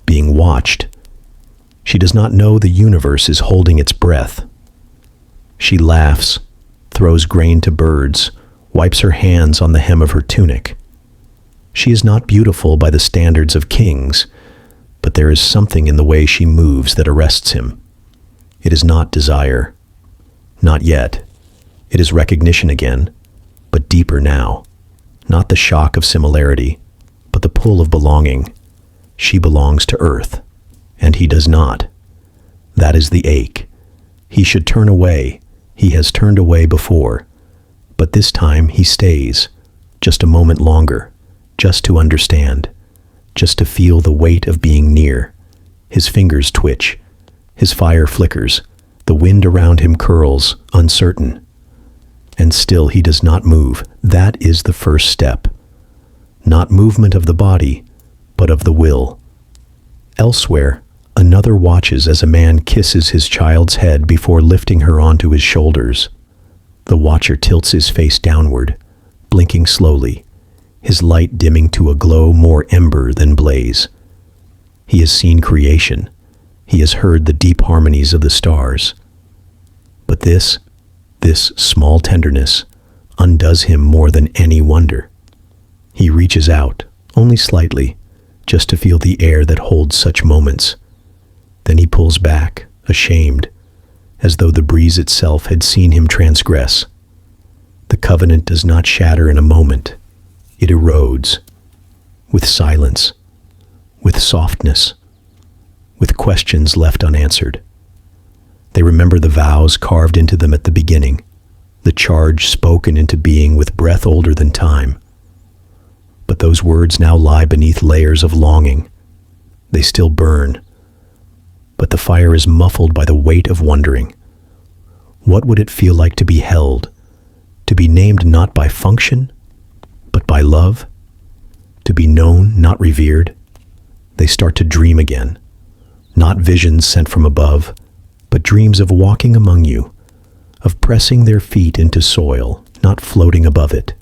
being watched. She does not know the universe is holding its breath. She laughs, throws grain to birds, wipes her hands on the hem of her tunic. She is not beautiful by the standards of kings, but there is something in the way she moves that arrests him. It is not desire. Not yet. It is recognition again, but deeper now. Not the shock of similarity, but the pull of belonging. She belongs to Earth, and he does not. That is the ache. He should turn away. He has turned away before. But this time he stays, just a moment longer, just to understand, just to feel the weight of being near. His fingers twitch. His fire flickers. The wind around him curls, uncertain. And still he does not move. That is the first step. Not movement of the body, but of the will. Elsewhere, another watches as a man kisses his child's head before lifting her onto his shoulders. The watcher tilts his face downward, blinking slowly, his light dimming to a glow more ember than blaze. He has seen creation. He has heard the deep harmonies of the stars. But this small tenderness, undoes him more than any wonder. He reaches out, only slightly, just to feel the air that holds such moments. Then he pulls back, ashamed, as though the breeze itself had seen him transgress. The covenant does not shatter in a moment. It erodes, with silence, with softness, with questions left unanswered. They remember the vows carved into them at the beginning, the charge spoken into being with breath older than time. But those words now lie beneath layers of longing. They still burn, but the fire is muffled by the weight of wondering. What would it feel like to be held, to be named not by function, but by love, to be known, not revered? They start to dream again, not visions sent from above, but dreams of walking among you, of pressing their feet into soil, not floating above it,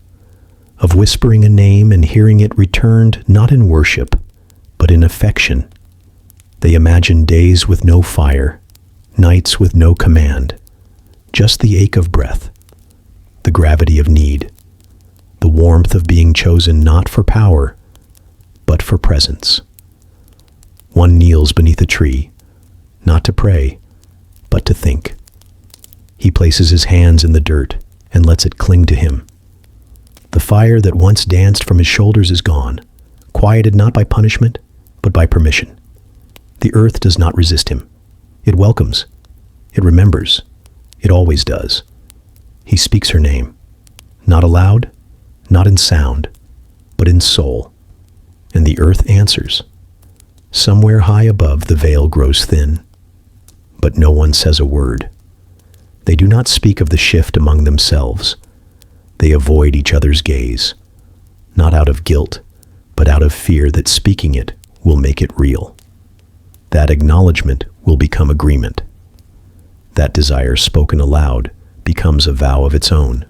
of whispering a name and hearing it returned not in worship, but in affection. They imagine days with no fire, nights with no command, just the ache of breath, the gravity of need, the warmth of being chosen not for power, but for presence. One kneels beneath a tree, not to pray, but to think. He places his hands in the dirt and lets it cling to him. The fire that once danced from his shoulders is gone, quieted not by punishment, but by permission. The earth does not resist him. It welcomes. It remembers. It always does. He speaks her name, not aloud, not in sound, but in soul. And the earth answers. Somewhere high above the veil grows thin, but no one says a word. They do not speak of the shift among themselves. They avoid each other's gaze, not out of guilt, but out of fear that speaking it will make it real. That acknowledgement will become agreement. That desire spoken aloud becomes a vow of its own.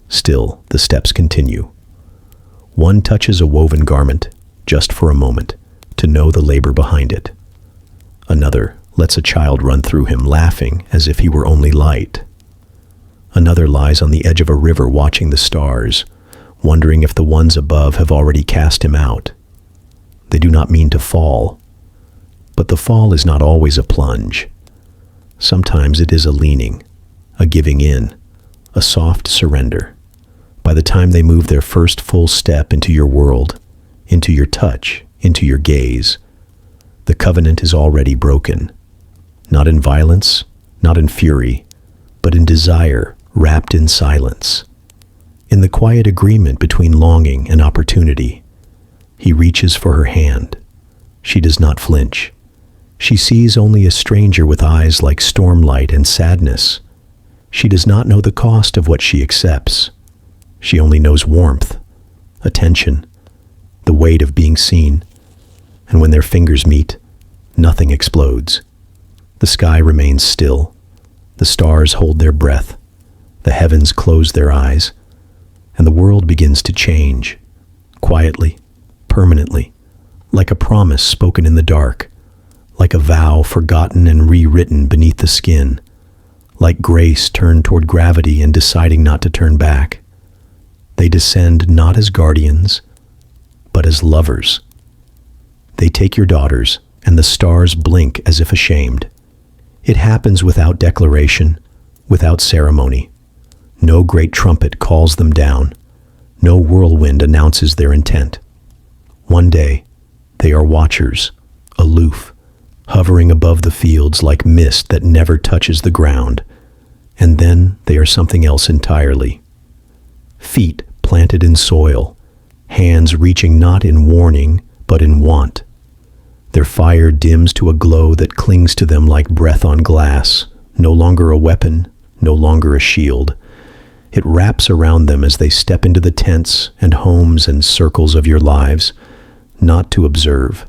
Still, the steps continue. One touches a woven garment, just for a moment, to know the labor behind it. Another lets a child run through him, laughing as if he were only light. Another lies on the edge of a river watching the stars, wondering if the ones above have already cast him out. They do not mean to fall, but the fall is not always a plunge. Sometimes it is a leaning, a giving in, a soft surrender. By the time they move their first full step into your world, into your touch, into your gaze, the covenant is already broken. Not in violence, not in fury, but in desire wrapped in silence. In the quiet agreement between longing and opportunity, he reaches for her hand. She does not flinch. She sees only a stranger with eyes like stormlight and sadness. She does not know the cost of what she accepts. She only knows warmth, attention, the weight of being seen. And when their fingers meet, nothing explodes. The sky remains still. The stars hold their breath. The heavens close their eyes. And the world begins to change, quietly, permanently, like a promise spoken in the dark, like a vow forgotten and rewritten beneath the skin, like grace turned toward gravity and deciding not to turn back. They descend not as guardians, but as lovers. They take your daughters, and the stars blink as if ashamed. It happens without declaration, without ceremony. No great trumpet calls them down. No whirlwind announces their intent. One day, they are watchers, aloof, hovering above the fields like mist that never touches the ground. And then they are something else entirely. Feet planted in soil, hands reaching not in warning, but in want. Their fire dims to a glow that clings to them like breath on glass, no longer a weapon, no longer a shield. It wraps around them as they step into the tents and homes and circles of your lives, not to observe,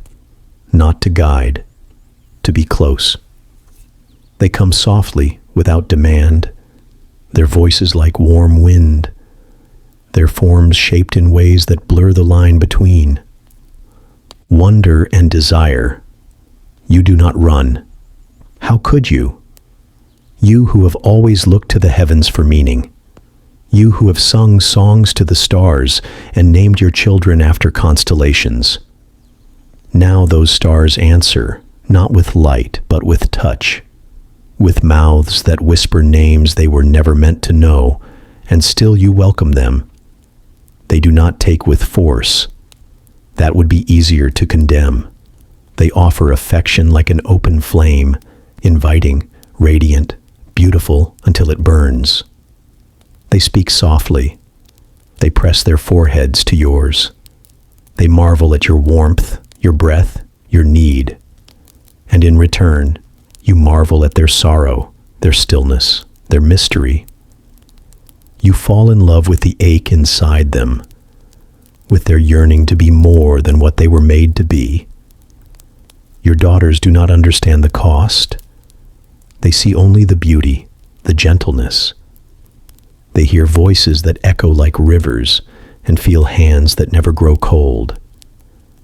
not to guide, to be close. They come softly, without demand, their voices like warm wind, their forms shaped in ways that blur the line between. Wonder and desire. You do not run. How could you? You who have always looked to the heavens for meaning. You who have sung songs to the stars and named your children after constellations. Now those stars answer, not with light, but with touch, with mouths that whisper names they were never meant to know, and still you welcome them. They do not take with force. That would be easier to condemn. They offer affection like an open flame, inviting, radiant, beautiful until it burns. They speak softly. They press their foreheads to yours. They marvel at your warmth, your breath, your need. And in return, you marvel at their sorrow, their stillness, their mystery. You fall in love with the ache inside them, with their yearning to be more than what they were made to be. Your daughters do not understand the cost. They see only the beauty, the gentleness. They hear voices that echo like rivers and feel hands that never grow cold.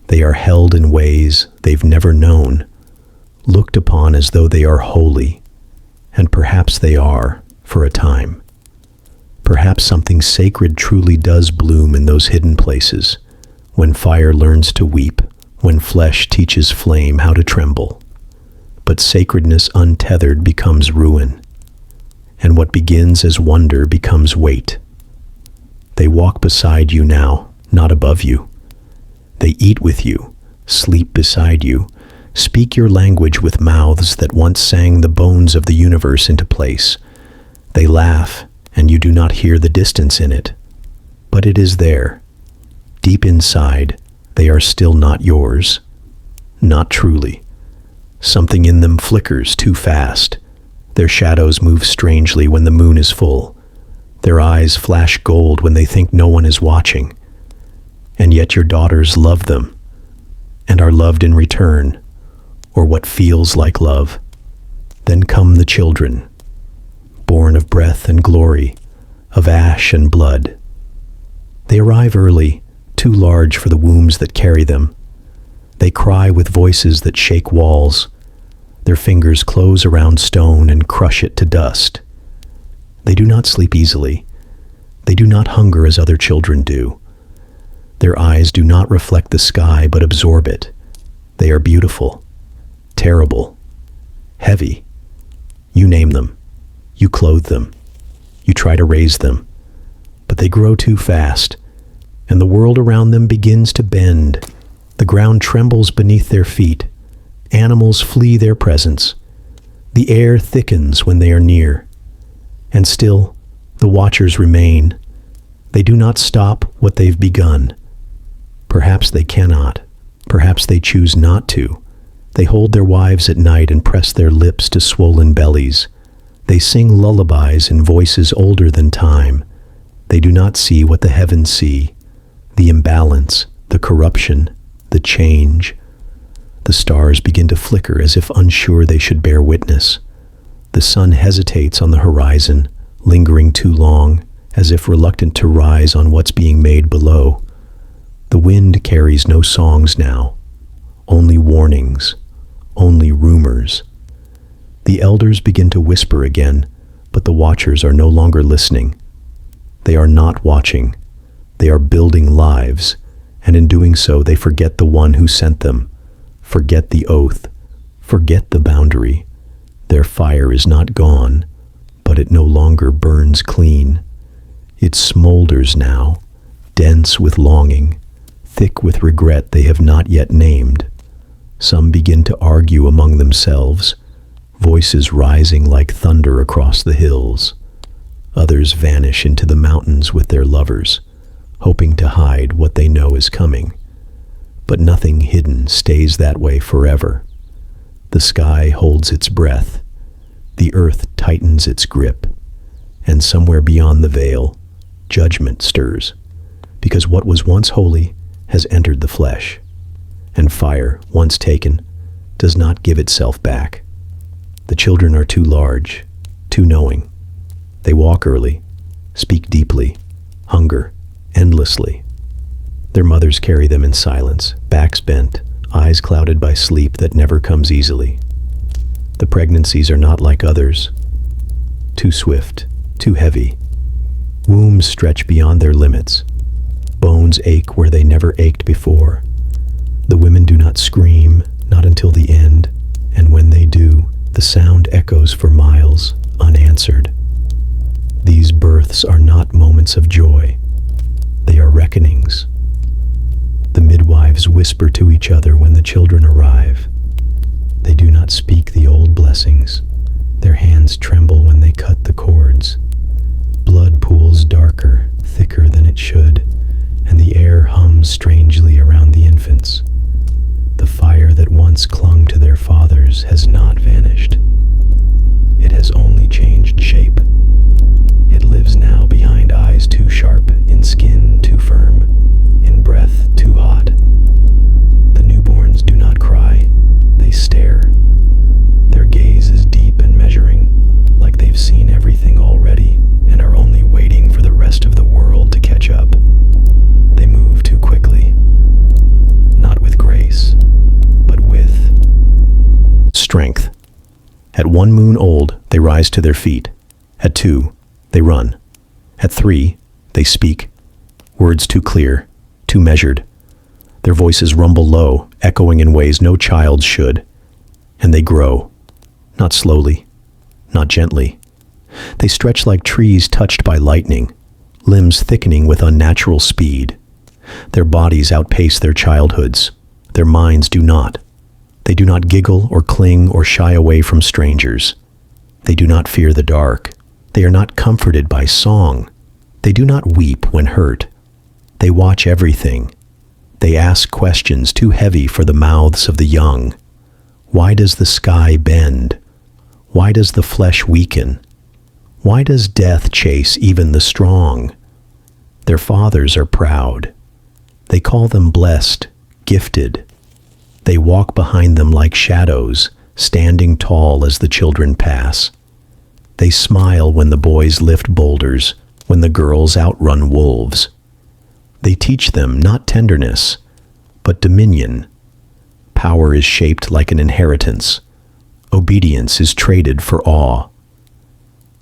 They are held in ways they've never known, looked upon as though they are holy, and perhaps they are, for a time. Perhaps something sacred truly does bloom in those hidden places, when fire learns to weep, when flesh teaches flame how to tremble. But sacredness untethered becomes ruin, and what begins as wonder becomes weight. They walk beside you now, not above you. They eat with you, sleep beside you, speak your language with mouths that once sang the bones of the universe into place. They laugh, and you do not hear the distance in it, but it is there. Deep inside, they are still not yours. Not truly. Something in them flickers too fast. Their shadows move strangely when the moon is full. Their eyes flash gold when they think no one is watching. And yet your daughters love them, and are loved in return, or what feels like love. Then come the children, born of breath and glory, of ash and blood. They arrive early, too large for the wombs that carry them. They cry with voices that shake walls. Their fingers close around stone and crush it to dust. They do not sleep easily. They do not hunger as other children do. Their eyes do not reflect the sky but absorb it. They are beautiful, terrible, heavy. You name them. You clothe them. You try to raise them. But they grow too fast, and the world around them begins to bend. The ground trembles beneath their feet. Animals flee their presence. The air thickens when they are near. And still, the watchers remain. They do not stop what they've begun. Perhaps they cannot. Perhaps they choose not to. They hold their wives at night and press their lips to swollen bellies. They sing lullabies in voices older than time. They do not see what the heavens see. The imbalance, the corruption, the change. The stars begin to flicker as if unsure they should bear witness. The sun hesitates on the horizon, lingering too long, as if reluctant to rise on what's being made below. The wind carries no songs now, only warnings, only rumors. The elders begin to whisper again, but the watchers are no longer listening. They are not watching. They are building lives, and in doing so they forget the one who sent them, forget the oath, forget the boundary. Their fire is not gone, but it no longer burns clean. It smolders now, dense with longing, thick with regret they have not yet named. Some begin to argue among themselves, voices rising like thunder across the hills. Others vanish into the mountains with their lovers, hoping to hide what they know is coming. But nothing hidden stays that way forever. The sky holds its breath, the earth tightens its grip, and somewhere beyond the veil, judgment stirs, because what was once holy has entered the flesh, and fire, once taken, does not give itself back. The children are too large, too knowing. They walk early, speak deeply, hunger endlessly. Their mothers carry them in silence, backs bent, eyes clouded by sleep that never comes easily. The pregnancies are not like others. Too swift, too heavy. Wombs stretch beyond their limits. Bones ache where they never ached before. The women do not scream, not until the end, and when they do, the sound echoes for miles, unanswered. These births are not moments of joy. They are reckonings. The midwives whisper to each other when the children arrive. They do not speak the old blessings. Their hands tremble when they cut the cords. Blood pools darker, thicker than it should, and the air hums strangely around the infants. The fire that once clung to their fathers has not vanished. It has only changed shape. It lives now behind eyes too sharp, in skin too firm, in breath too hot. The newborns do not cry, they stare. Their gaze is deep and measuring, like they've seen everything already and are only waiting for the rest of the world to catch up. They move too quickly, not with grace, but with strength. At 1 moon old, they rise to their feet. At 2, they run. At 3, they speak. Words too clear, too measured. Their voices rumble low, echoing in ways no child should. And they grow, not slowly, not gently. They stretch like trees touched by lightning, limbs thickening with unnatural speed. Their bodies outpace their childhoods. Their minds do not. They do not giggle or cling or shy away from strangers. They do not fear the dark. They are not comforted by song. They do not weep when hurt. They watch everything. They ask questions too heavy for the mouths of the young. Why does the sky bend? Why does the flesh weaken? Why does death chase even the strong? Their fathers are proud. They call them blessed, gifted. They walk behind them like shadows, standing tall as the children pass. They smile when the boys lift boulders, when the girls outrun wolves. They teach them not tenderness, but dominion. Power is shaped like an inheritance. Obedience is traded for awe.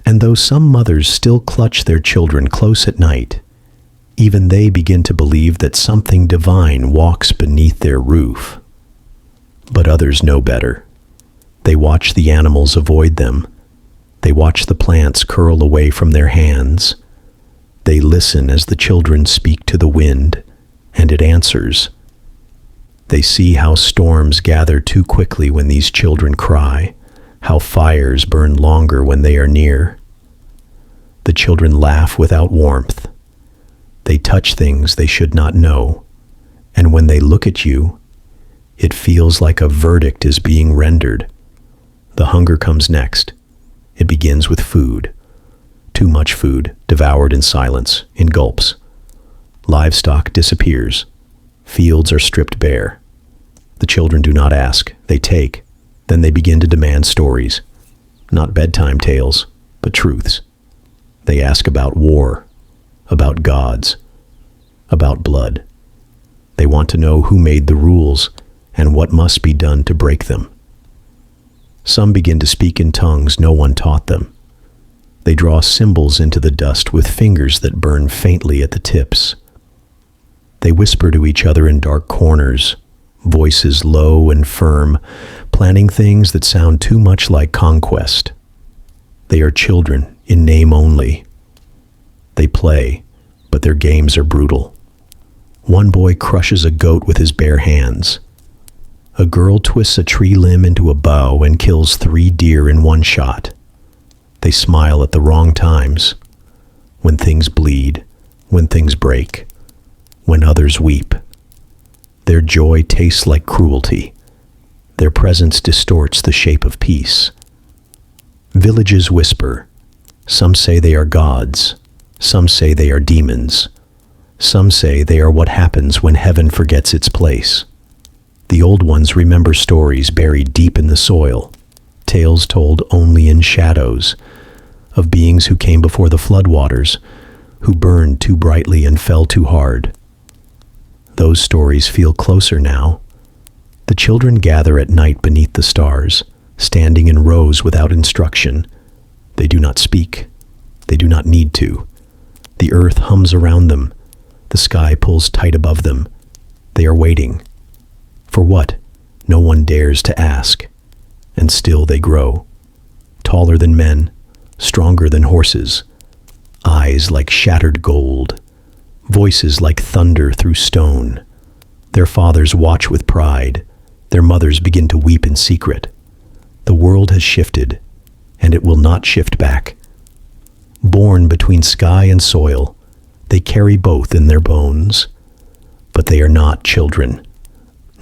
And though some mothers still clutch their children close at night, even they begin to believe that something divine walks beneath their roof. But others know better. They watch the animals avoid them. They watch the plants curl away from their hands. They listen as the children speak to the wind, and it answers. They see how storms gather too quickly when these children cry, how fires burn longer when they are near. The children laugh without warmth. They touch things they should not know, and when they look at you, it feels like a verdict is being rendered. The hunger comes next. It begins with food. Too much food, devoured in silence, in gulps. Livestock disappears. Fields are stripped bare. The children do not ask, they take. Then they begin to demand stories. Not bedtime tales, but truths. They ask about war, about gods, about blood. They want to know who made the rules and what must be done to break them. Some begin to speak in tongues no one taught them. They draw symbols into the dust with fingers that burn faintly at the tips. They whisper to each other in dark corners, voices low and firm, planning things that sound too much like conquest. They are children in name only. They play, but their games are brutal. One boy crushes a goat with his bare hands. A girl twists a tree limb into a bow and kills 3 deer in one shot. They smile at the wrong times, when things bleed, when things break, when others weep. Their joy tastes like cruelty. Their presence distorts the shape of peace. Villages whisper. Some say they are gods. Some say they are demons. Some say they are what happens when heaven forgets its place. The old ones remember stories buried deep in the soil, tales told only in shadows, of beings who came before the floodwaters, who burned too brightly and fell too hard. Those stories feel closer now. The children gather at night beneath the stars, standing in rows without instruction. They do not speak. They do not need to. The earth hums around them. The sky pulls tight above them. They are waiting. For what? No one dares to ask. And still they grow. Taller than men, stronger than horses. Eyes like shattered gold. Voices like thunder through stone. Their fathers watch with pride. Their mothers begin to weep in secret. The world has shifted, and it will not shift back. Born between sky and soil, they carry both in their bones. But they are not children.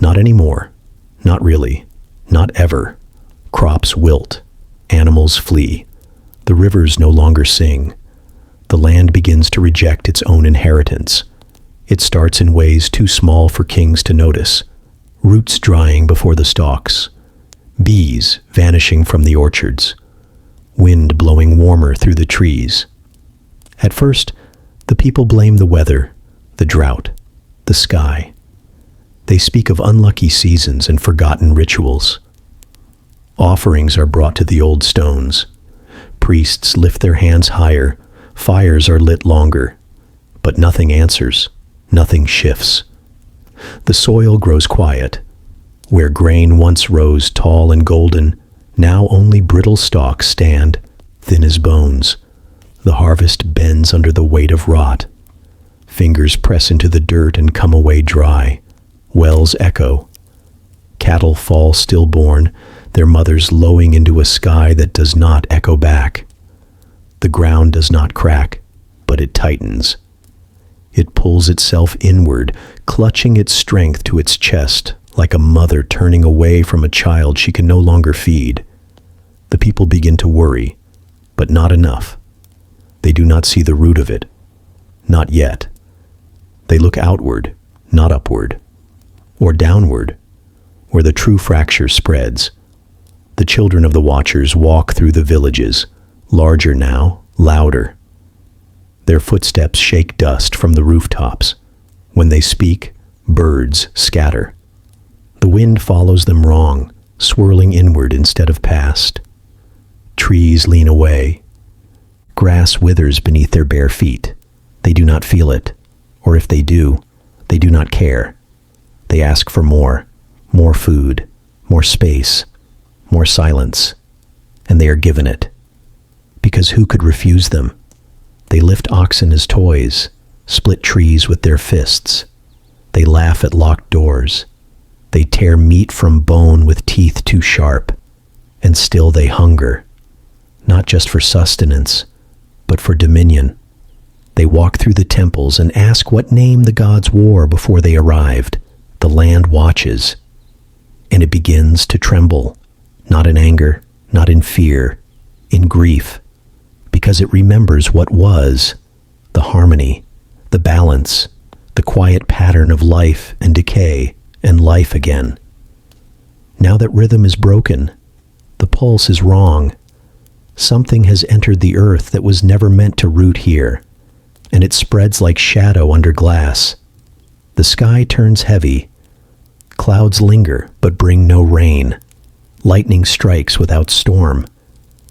Not anymore. Not really. Not ever. Crops wilt. Animals flee. The rivers no longer sing. The land begins to reject its own inheritance. It starts in ways too small for kings to notice. Roots drying before the stalks. Bees vanishing from the orchards. Wind blowing warmer through the trees. At first, the people blame the weather, the drought, the sky. They speak of unlucky seasons and forgotten rituals. Offerings are brought to the old stones. Priests lift their hands higher. Fires are lit longer. But nothing answers. Nothing shifts. The soil grows quiet. Where grain once rose tall and golden, now only brittle stalks stand, thin as bones. The harvest bends under the weight of rot. Fingers press into the dirt and come away dry. Wells echo. Cattle fall stillborn, their mothers lowing into a sky that does not echo back. The ground does not crack, but it tightens. It pulls itself inward, clutching its strength to its chest, like a mother turning away from a child she can no longer feed. The people begin to worry, but not enough. They do not see the root of it. Not yet. They look outward, not upward. Or downward, where the true fracture spreads. The children of the Watchers walk through the villages, larger now, louder. Their footsteps shake dust from the rooftops. When they speak, birds scatter. The wind follows them wrong, swirling inward instead of past. Trees lean away. Grass withers beneath their bare feet. They do not feel it, or if they do not care. They ask for more food, more space, more silence, and they are given it. Because who could refuse them? They lift oxen as toys, split trees with their fists. They laugh at locked doors. They tear meat from bone with teeth too sharp, and still they hunger, not just for sustenance, but for dominion. They walk through the temples and ask what name the gods wore before they arrived. The land watches, and it begins to tremble, not in anger, not in fear, in grief, because it remembers what was, the harmony, the balance, the quiet pattern of life and decay and life again. Now that rhythm is broken, the pulse is wrong. Something has entered the earth that was never meant to root here, and it spreads like shadow under glass. The sky turns heavy. Clouds linger but bring no rain. Lightning strikes without storm.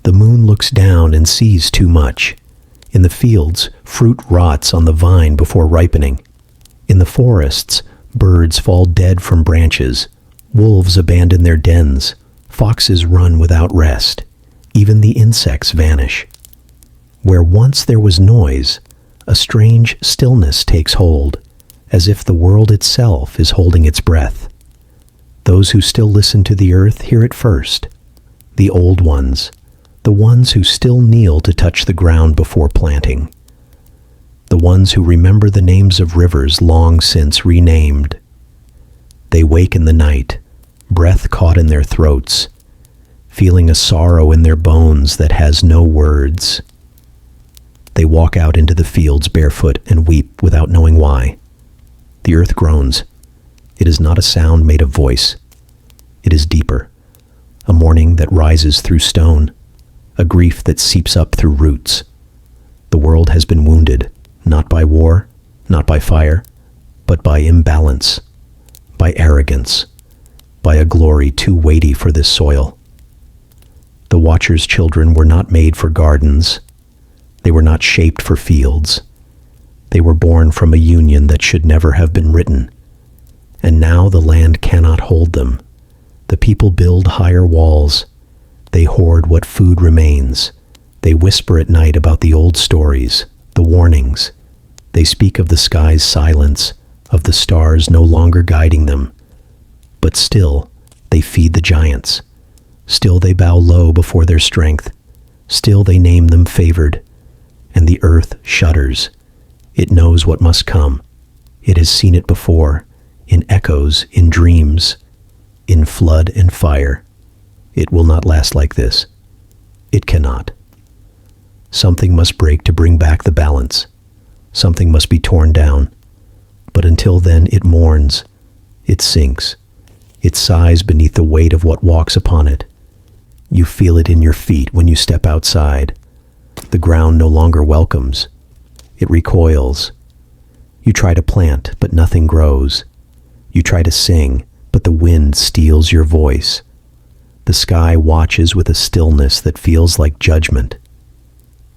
The moon looks down and sees too much. In the fields, fruit rots on the vine before ripening. In the forests, birds fall dead from branches. Wolves abandon their dens. Foxes run without rest. Even the insects vanish. Where once there was noise, a strange stillness takes hold, as if the world itself is holding its breath. Those who still listen to the earth hear it first. The old ones, the ones who still kneel to touch the ground before planting. The ones who remember the names of rivers long since renamed. They wake in the night, breath caught in their throats, feeling a sorrow in their bones that has no words. They walk out into the fields barefoot and weep without knowing why. The earth groans. It is not a sound made of voice. It is deeper. A mourning that rises through stone. A grief that seeps up through roots. The world has been wounded, not by war, not by fire, but by imbalance, by arrogance, by a glory too weighty for this soil. The Watcher's children were not made for gardens. They were not shaped for fields. They were born from a union that should never have been written. And now the land cannot hold them. The people build higher walls. They hoard what food remains. They whisper at night about the old stories, the warnings. They speak of the sky's silence, of the stars no longer guiding them. But still, they feed the giants. Still they bow low before their strength. Still they name them favored. And the earth shudders. It knows what must come. It has seen it before, in echoes, in dreams, in flood and fire. It will not last like this. It cannot. Something must break to bring back the balance. Something must be torn down. But until then it mourns. It sinks. It sighs beneath the weight of what walks upon it. You feel it in your feet when you step outside. The ground no longer welcomes. It recoils. You try to plant, but nothing grows. You try to sing, but the wind steals your voice. The sky watches with a stillness that feels like judgment.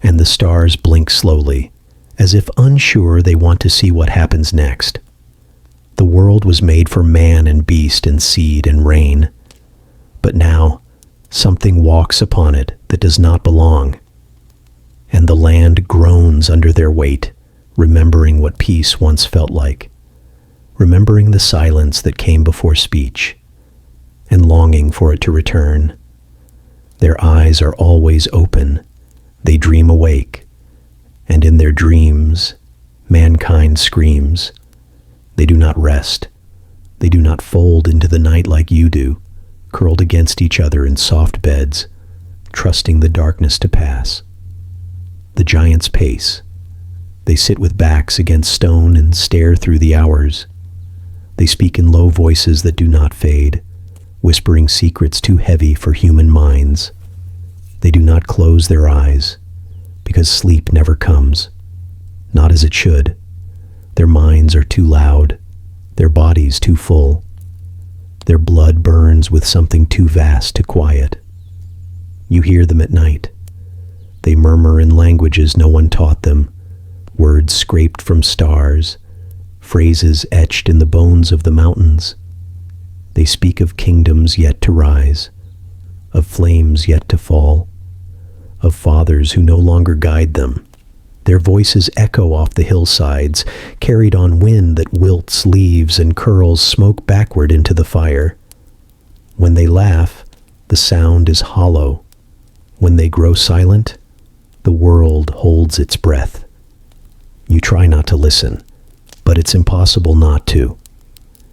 And the stars blink slowly, as if unsure they want to see what happens next. The world was made for man and beast and seed and rain. But now, something walks upon it that does not belong. And the land groans under their weight, remembering what peace once felt like, remembering the silence that came before speech, and longing for it to return. Their eyes are always open. They dream awake, and in their dreams, mankind screams. They do not rest. They do not fold into the night like you do, curled against each other in soft beds, trusting the darkness to pass. The giants pace. They sit with backs against stone and stare through the hours. They speak in low voices that do not fade, whispering secrets too heavy for human minds. They do not close their eyes, because sleep never comes, not as it should. Their minds are too loud, their bodies too full. Their blood burns with something too vast to quiet. You hear them at night. They murmur in languages no one taught them, words scraped from stars, phrases etched in the bones of the mountains. They speak of kingdoms yet to rise, of flames yet to fall, of fathers who no longer guide them. Their voices echo off the hillsides, carried on wind that wilts leaves and curls smoke backward into the fire. When they laugh, the sound is hollow. When they grow silent, the world holds its breath. You try not to listen, but it's impossible not to,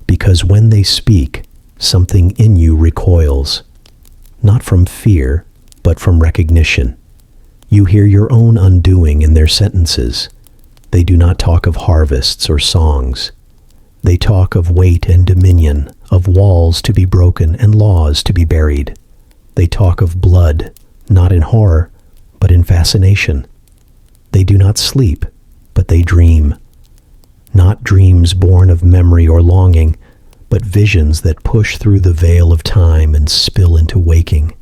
because when they speak, something in you recoils, not from fear, but from recognition. You hear your own undoing in their sentences. They do not talk of harvests or songs. They talk of weight and dominion, of walls to be broken and laws to be buried. They talk of blood, not in horror, but in fascination. They do not sleep, but they dream. Not dreams born of memory or longing, but visions that push through the veil of time and spill into waking.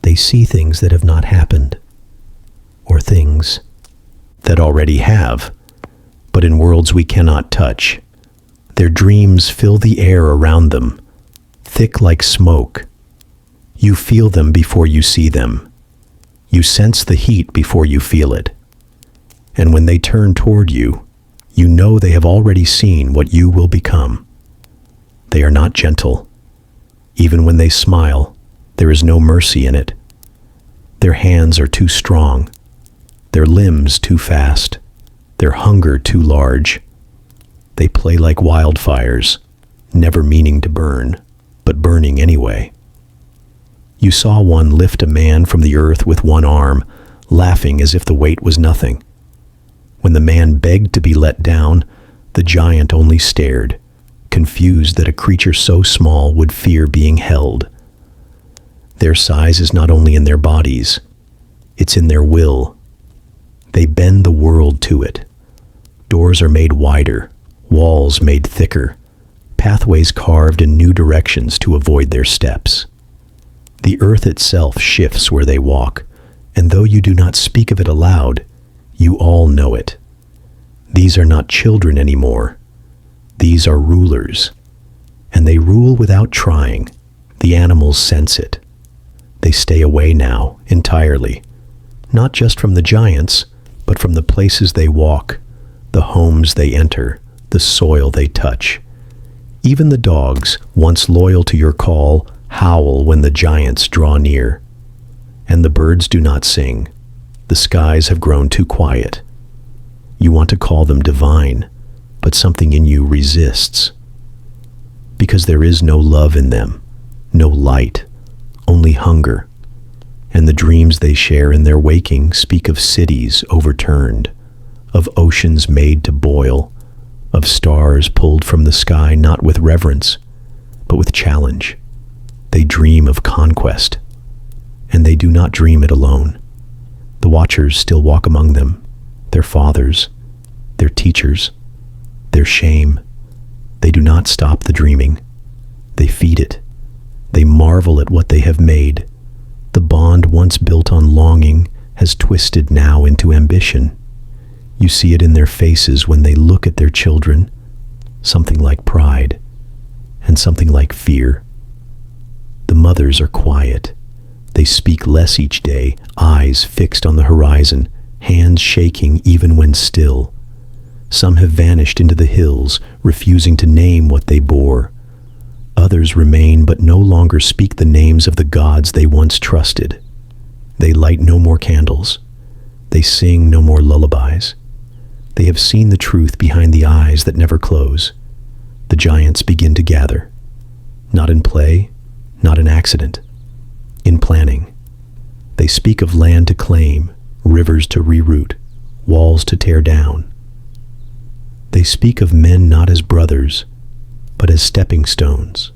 They see things that have not happened, or things that already have, but in worlds we cannot touch. Their dreams fill the air around them, thick like smoke. You feel them before you see them. You sense the heat before you feel it. And when they turn toward you, you know they have already seen what you will become. They are not gentle. Even when they smile, there is no mercy in it. Their hands are too strong, their limbs too fast, their hunger too large. They play like wildfires, never meaning to burn, but burning anyway. You saw one lift a man from the earth with one arm, laughing as if the weight was nothing. When the man begged to be let down, the giant only stared, confused that a creature so small would fear being held. Their size is not only in their bodies, it's in their will. They bend the world to it. Doors are made wider, walls made thicker, pathways carved in new directions to avoid their steps. The earth itself shifts where they walk, and though you do not speak of it aloud, you all know it. These are not children anymore. These are rulers, and they rule without trying. The animals sense it. They stay away now, entirely, not just from the giants, but from the places they walk, the homes they enter, the soil they touch. Even the dogs, once loyal to your call, howl when the giants draw near. And the birds do not sing. The skies have grown too quiet. You want to call them divine, but something in you resists. Because there is no love in them, no light, only hunger. And the dreams they share in their waking speak of cities overturned, of oceans made to boil, of stars pulled from the sky not with reverence, but with challenge. They dream of conquest, and they do not dream it alone. The watchers still walk among them, their fathers, their teachers, their shame. They do not stop the dreaming. They feed it. They marvel at what they have made. The bond once built on longing has twisted now into ambition. You see it in their faces when they look at their children, something like pride and something like fear. The mothers are quiet. They speak less each day, eyes fixed on the horizon, hands shaking even when still. Some have vanished into the hills, refusing to name what they bore. Others remain but no longer speak the names of the gods they once trusted. They light no more candles. They sing no more lullabies. They have seen the truth behind the eyes that never close. The giants begin to gather, not in play, not in accident, in planning. They speak of land to claim, rivers to reroute, walls to tear down. They speak of men not as brothers, but as stepping stones.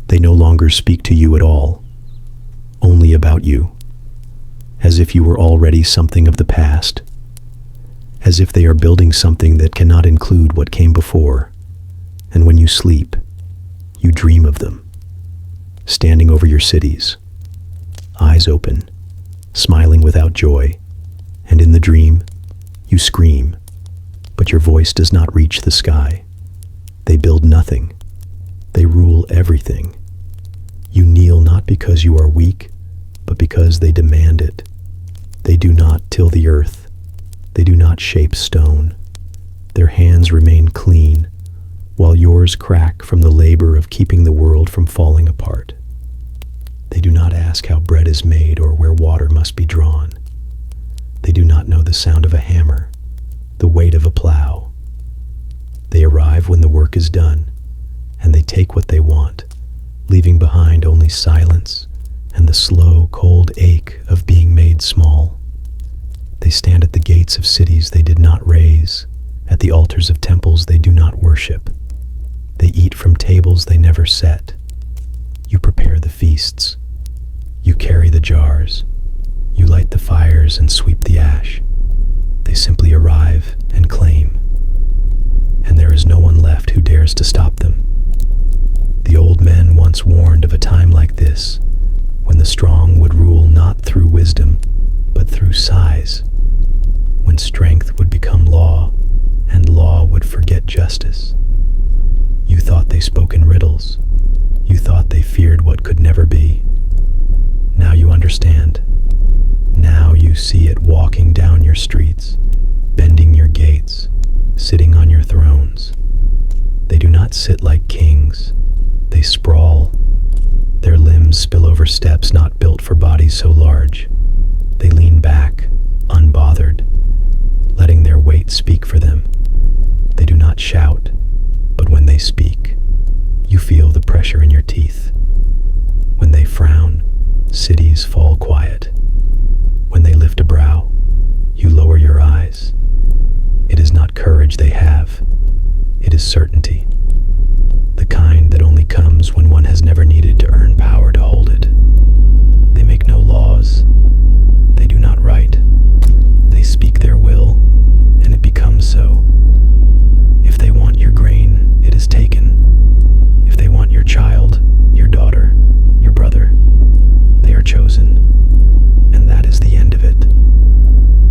They no longer speak to you at all, only about you, as if you were already something of the past, as if they are building something that cannot include what came before. And when you sleep, you dream of them, standing over your cities, eyes open, smiling without joy, and in the dream, you scream, but your voice does not reach the sky. They build nothing. They rule everything. You kneel not because you are weak, but because they demand it. They do not till the earth. They do not shape stone. Their hands remain clean, while yours crack from the labor of keeping the world from falling apart. They do not ask how bread is made or where water must be drawn. They do not know the sound of a hammer, the weight of a plow. They arrive when the work is done, and they take what they want, leaving behind only silence and the slow, cold ache of being made small. They stand at the gates of cities they did not raise, at the altars of temples they do not worship. They eat from tables they never set. You prepare the feasts. You carry the jars. You light the fires and sweep the ash. They simply arrive and claim. And there is no one left who dares to stop them. The old men once warned of a time like this, when the strong would rule not through wisdom, but through size, when strength would become law, and law would forget justice. You thought they spoke in riddles. You thought they feared what could never be. Now you understand. Now you see it walking down your streets, bending your gates, sitting on your thrones. They do not sit like kings. They sprawl. Their limbs spill over steps not built for bodies so large. They lean back, unbothered, letting their weight speak for them. They do not shout, but when they speak, you feel the pressure in your teeth. When they frown, cities fall quiet. When they lift a brow, you lower your eyes. It is not courage they have, it is certainty. The kind that only comes when one has never needed to earn power to hold it. They make no laws. They do not write. They speak their will, and it becomes so. If they want your grain, it is taken. If they want your child, your daughter, your brother, they are chosen. And that is the end of it.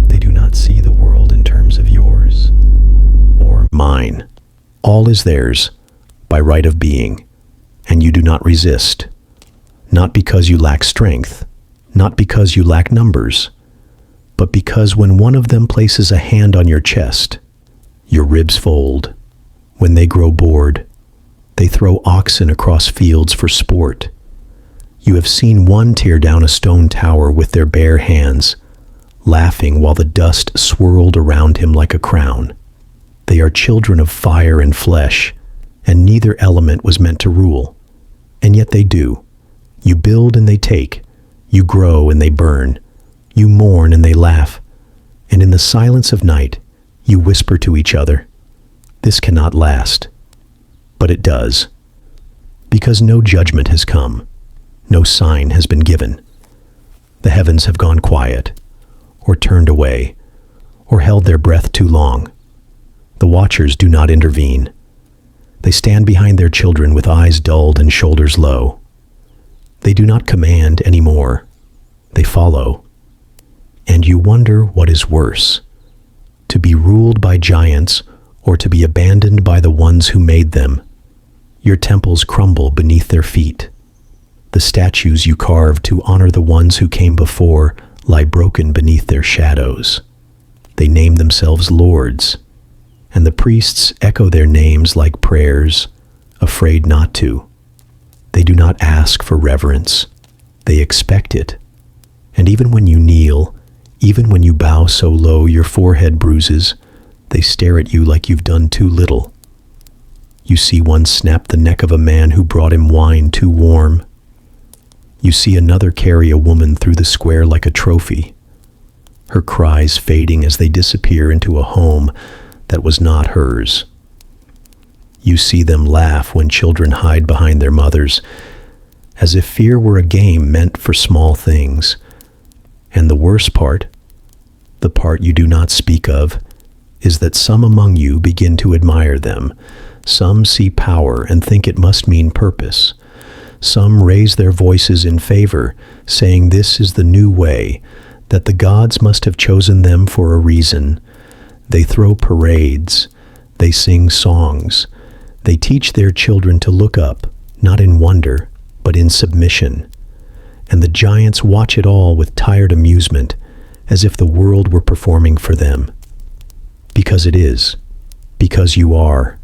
They do not see the world in terms of yours or mine. All is theirs by right of being, and you do not resist. Not because you lack strength, not because you lack numbers, but because when one of them places a hand on your chest, your ribs fold. When they grow bored, they throw oxen across fields for sport. You have seen one tear down a stone tower with their bare hands, laughing while the dust swirled around him like a crown. They are children of fire and flesh, and neither element was meant to rule. And yet they do. You build and they take. You grow and they burn. You mourn and they laugh. And in the silence of night, you whisper to each other, "This cannot last." But it does. Because no judgment has come. No sign has been given. The heavens have gone quiet, or turned away, or held their breath too long. The watchers do not intervene. They stand behind their children with eyes dulled and shoulders low. They do not command anymore. They follow. And you wonder what is worse, to be ruled by giants or to be abandoned by the ones who made them. Your temples crumble beneath their feet. The statues you carved to honor the ones who came before lie broken beneath their shadows. They name themselves lords, and the priests echo their names like prayers, afraid not to. They do not ask for reverence. They expect it. And even when you kneel, even when you bow so low your forehead bruises, they stare at you like you've done too little. You see one snap the neck of a man who brought him wine too warm. You see another carry a woman through the square like a trophy, her cries fading as they disappear into a home that was not hers. You see them laugh when children hide behind their mothers, as if fear were a game meant for small things. And the worst part, the part you do not speak of, is that some among you begin to admire them. Some see power and think it must mean purpose. Some raise their voices in favor, saying this is the new way, that the gods must have chosen them for a reason. They throw parades. They sing songs. They teach their children to look up, not in wonder, but in submission. And the giants watch it all with tired amusement, as if the world were performing for them. Because it is. Because you are.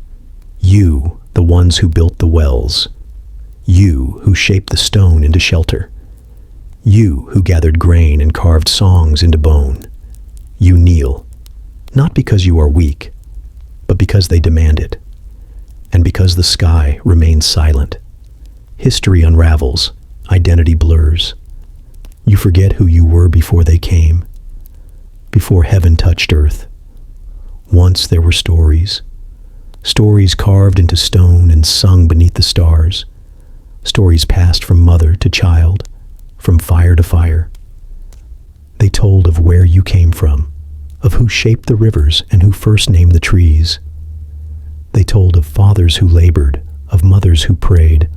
You, the ones who built the wells. You, who shaped the stone into shelter. You, who gathered grain and carved songs into bone. You kneel, not because you are weak, but because they demand it. And because the sky remains silent. History unravels, identity blurs. You forget who you were before they came. before heaven touched earth. Once there were stories, stories carved into stone and sung beneath the stars, stories passed from mother to child, from fire to fire. They told of where you came from, of who shaped the rivers and who first named the trees. They told of fathers who labored, of mothers who prayed,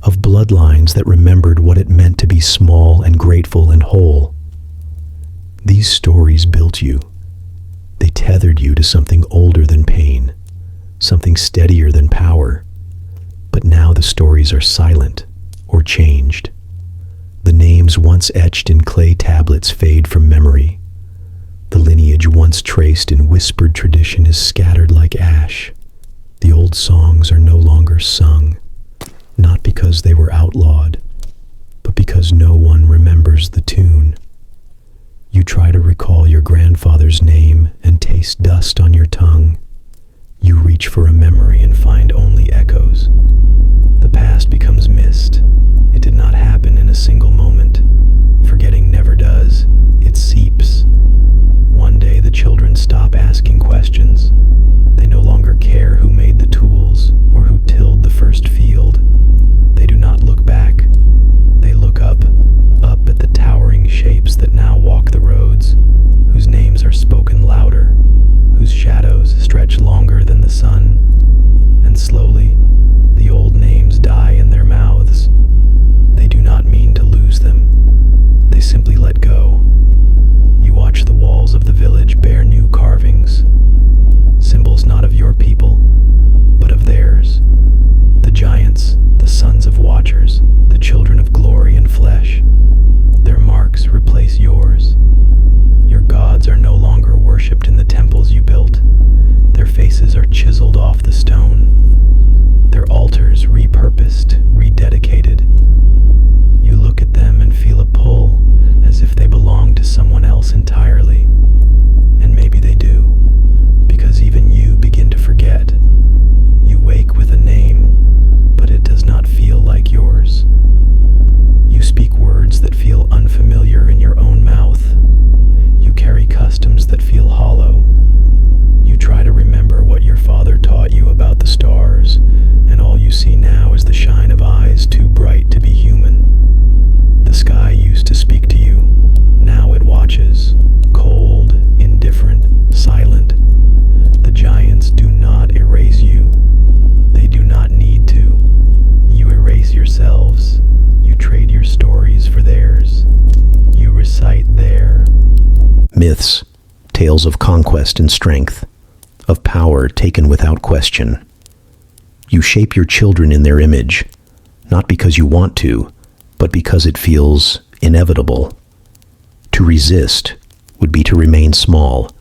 of bloodlines that remembered what it meant to be small and grateful and whole. These stories built you. They tethered you to something older than pain, something steadier than power. But now the stories are silent or changed. The names once etched in clay tablets fade from memory. The lineage once traced in whispered tradition is scattered like ash. The old songs are no longer sung, not because they were outlawed, but because no one remembers the tune. You try to recall your grandfather's name and taste dust on your tongue. You reach for a memory and find only echoes. The past becomes mist. It did not happen in a single moment. Forgetting never does. It seeps. One day the children stop asking questions. They no longer care who made the tools or who tilled the first field. They do not look back. They look up at the towering shapes that now walk the roads, whose names are spoken louder, whose shadows stretch longer than the sun. And slowly, the old names die in their mouths. They do not mean to lose them. They simply let go. You watch the walls of the village bear new carvings, symbols not of your people, but of theirs. The giants, the sons of watchers, the children of glory and flesh. Their marks replace yours. Your gods are no longer worshipped in the temples you built. Their faces are chiseled off the stone. Their altars repurposed, rededicated. You look at them and feel a pull, as if they belong to someone else entirely. And maybe they do, because even you begin to forget. You wake with a name, but it does not feel like yours. You speak words that feel unfamiliar in your own mouth. You carry customs that feel hollow. You try to remember what your father taught you about the stars, and all you see now is the shine of eyes too bright to be human. The sky used to speak to you. Now it watches, cold, indifferent, silent. The giants do not erase you. They do not need to. You erase yourselves. You trade your stories for theirs. You recite their myths, tales of conquest and strength, of power taken without question. You shape your children in their image, not because you want to, but because it feels inevitable. To resist would be to remain small,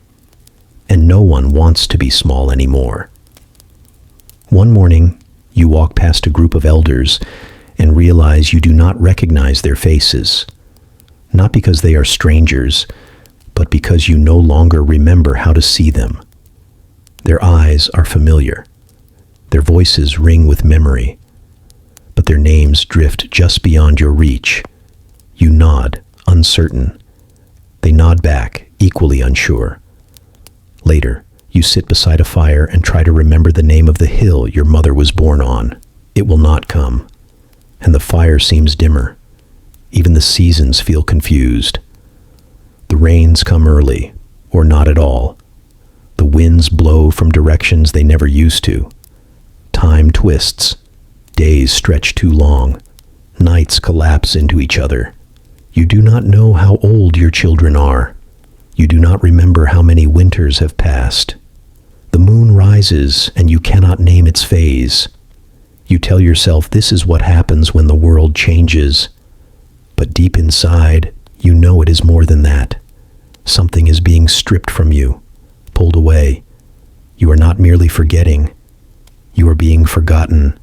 and no one wants to be small anymore. One morning, you walk past a group of elders and realize you do not recognize their faces, not because they are strangers, but because you no longer remember how to see them. Their eyes are familiar. Their voices ring with memory, but their names drift just beyond your reach. You nod, uncertain. They nod back, equally unsure. Later, you sit beside a fire and try to remember the name of the hill your mother was born on. It will not come, and the fire seems dimmer. Even the seasons feel confused. The rains come early, or not at all. The winds blow from directions they never used to. Time twists. Days stretch too long. Nights collapse into each other. You do not know how old your children are. You do not remember how many winters have passed. The moon rises and you cannot name its phase. You tell yourself this is what happens when the world changes. But deep inside, you know it is more than that. Something is being stripped from you, pulled away. You are not merely forgetting. You are being forgotten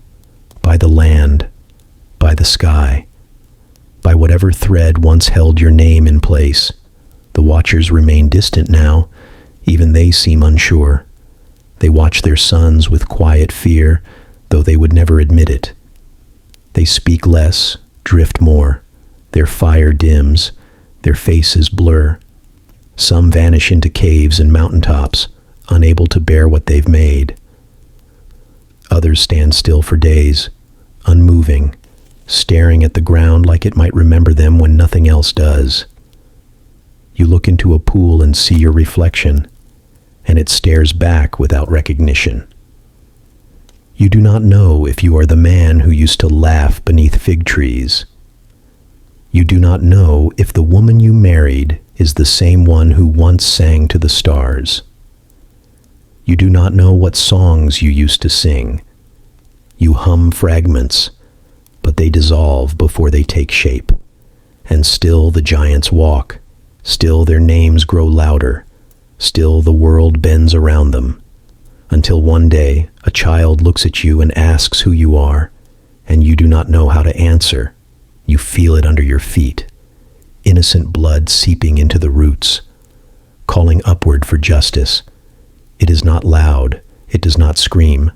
by the land, by the sky, by whatever thread once held your name in place. The watchers remain distant now. Even they seem unsure. They watch their sons with quiet fear, though they would never admit it. They speak less, drift more. Their fire dims. Their faces blur. Some vanish into caves and mountaintops, unable to bear what they've made. Others stand still for days, unmoving, staring at the ground like it might remember them when nothing else does. You look into a pool and see your reflection, and it stares back without recognition. You do not know if you are the man who used to laugh beneath fig trees. You do not know if the woman you married is the same one who once sang to the stars. You do not know what songs you used to sing. You hum fragments, but they dissolve before they take shape. And still the giants walk, still their names grow louder, still the world bends around them, until one day a child looks at you and asks who you are, and you do not know how to answer. You feel it under your feet, innocent blood seeping into the roots, calling upward for justice. It is not loud, it does not scream,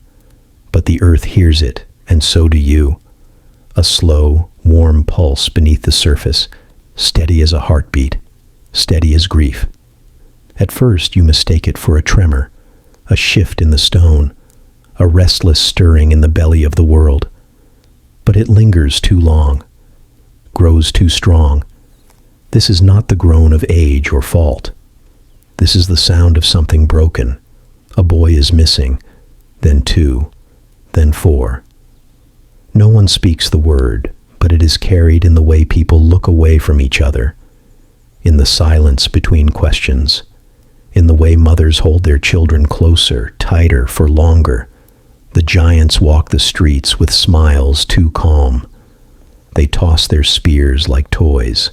but the earth hears it, and so do you. A slow, warm pulse beneath the surface, steady as a heartbeat, steady as grief. At first you mistake it for a tremor, a shift in the stone, a restless stirring in the belly of the world. But it lingers too long, grows too strong. This is not the groan of age or fault. This is the sound of something broken. A boy is missing, then two, then four. No one speaks the word, but it is carried in the way people look away from each other, in the silence between questions, in the way mothers hold their children closer, tighter, for longer. The giants walk the streets with smiles too calm. They toss their spears like toys.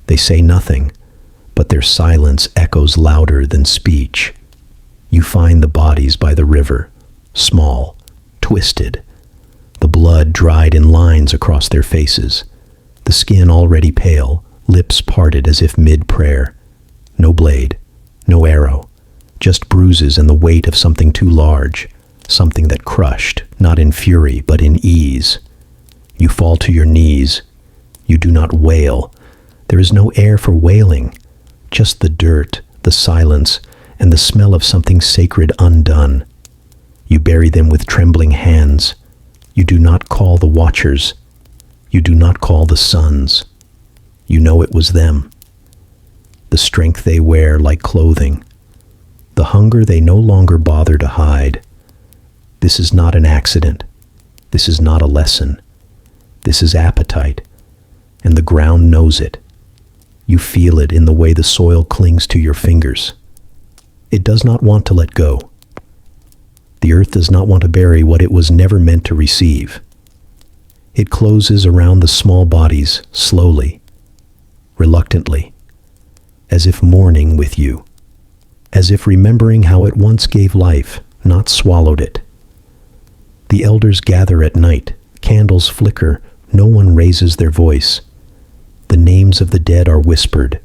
They say nothing, but their silence echoes louder than speech. You find the bodies by the river, small, twisted, the blood dried in lines across their faces, the skin already pale, lips parted as if mid-prayer. No blade, no arrow, just bruises and the weight of something too large, something that crushed, not in fury, but in ease. You fall to your knees. You do not wail. There is no air for wailing, just the dirt, the silence, and the smell of something sacred undone. You bury them with trembling hands. You do not call the watchers. You do not call the sons. You know it was them. The strength they wear like clothing. The hunger they no longer bother to hide. This is not an accident. This is not a lesson. This is appetite, and the ground knows it. You feel it in the way the soil clings to your fingers. It does not want to let go. The earth does not want to bury what it was never meant to receive. It closes around the small bodies slowly, reluctantly, as if mourning with you, as if remembering how it once gave life, not swallowed it. The elders gather at night, candles flicker, no one raises their voice. The names of the dead are whispered,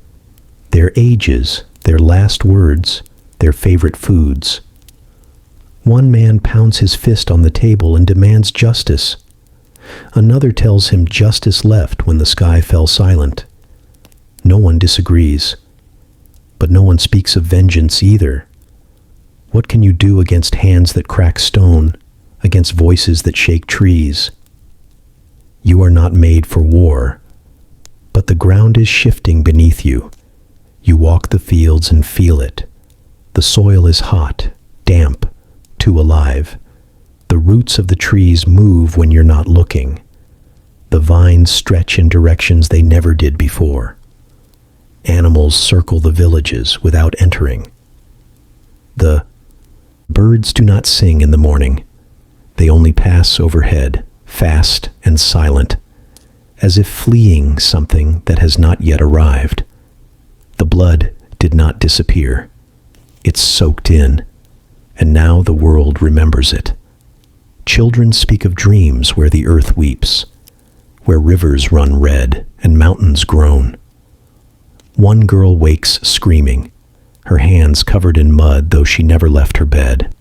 their ages, their last words, their favorite foods. One man pounds his fist on the table and demands justice. Another tells him justice left when the sky fell silent. No one disagrees, but no one speaks of vengeance either. What can you do against hands that crack stone, against voices that shake trees? You are not made for war, but the ground is shifting beneath you. You walk the fields and feel it. The soil is hot, damp, too alive. The roots of the trees move when you're not looking. The vines stretch in directions they never did before. Animals circle the villages without entering. The birds do not sing in the morning. They only pass overhead, fast and silent, as if fleeing something that has not yet arrived. The blood did not disappear. It's soaked in, and now the world remembers it. Children speak of dreams where the earth weeps, where rivers run red and mountains groan. One girl wakes screaming, her hands covered in mud though she never left her bed.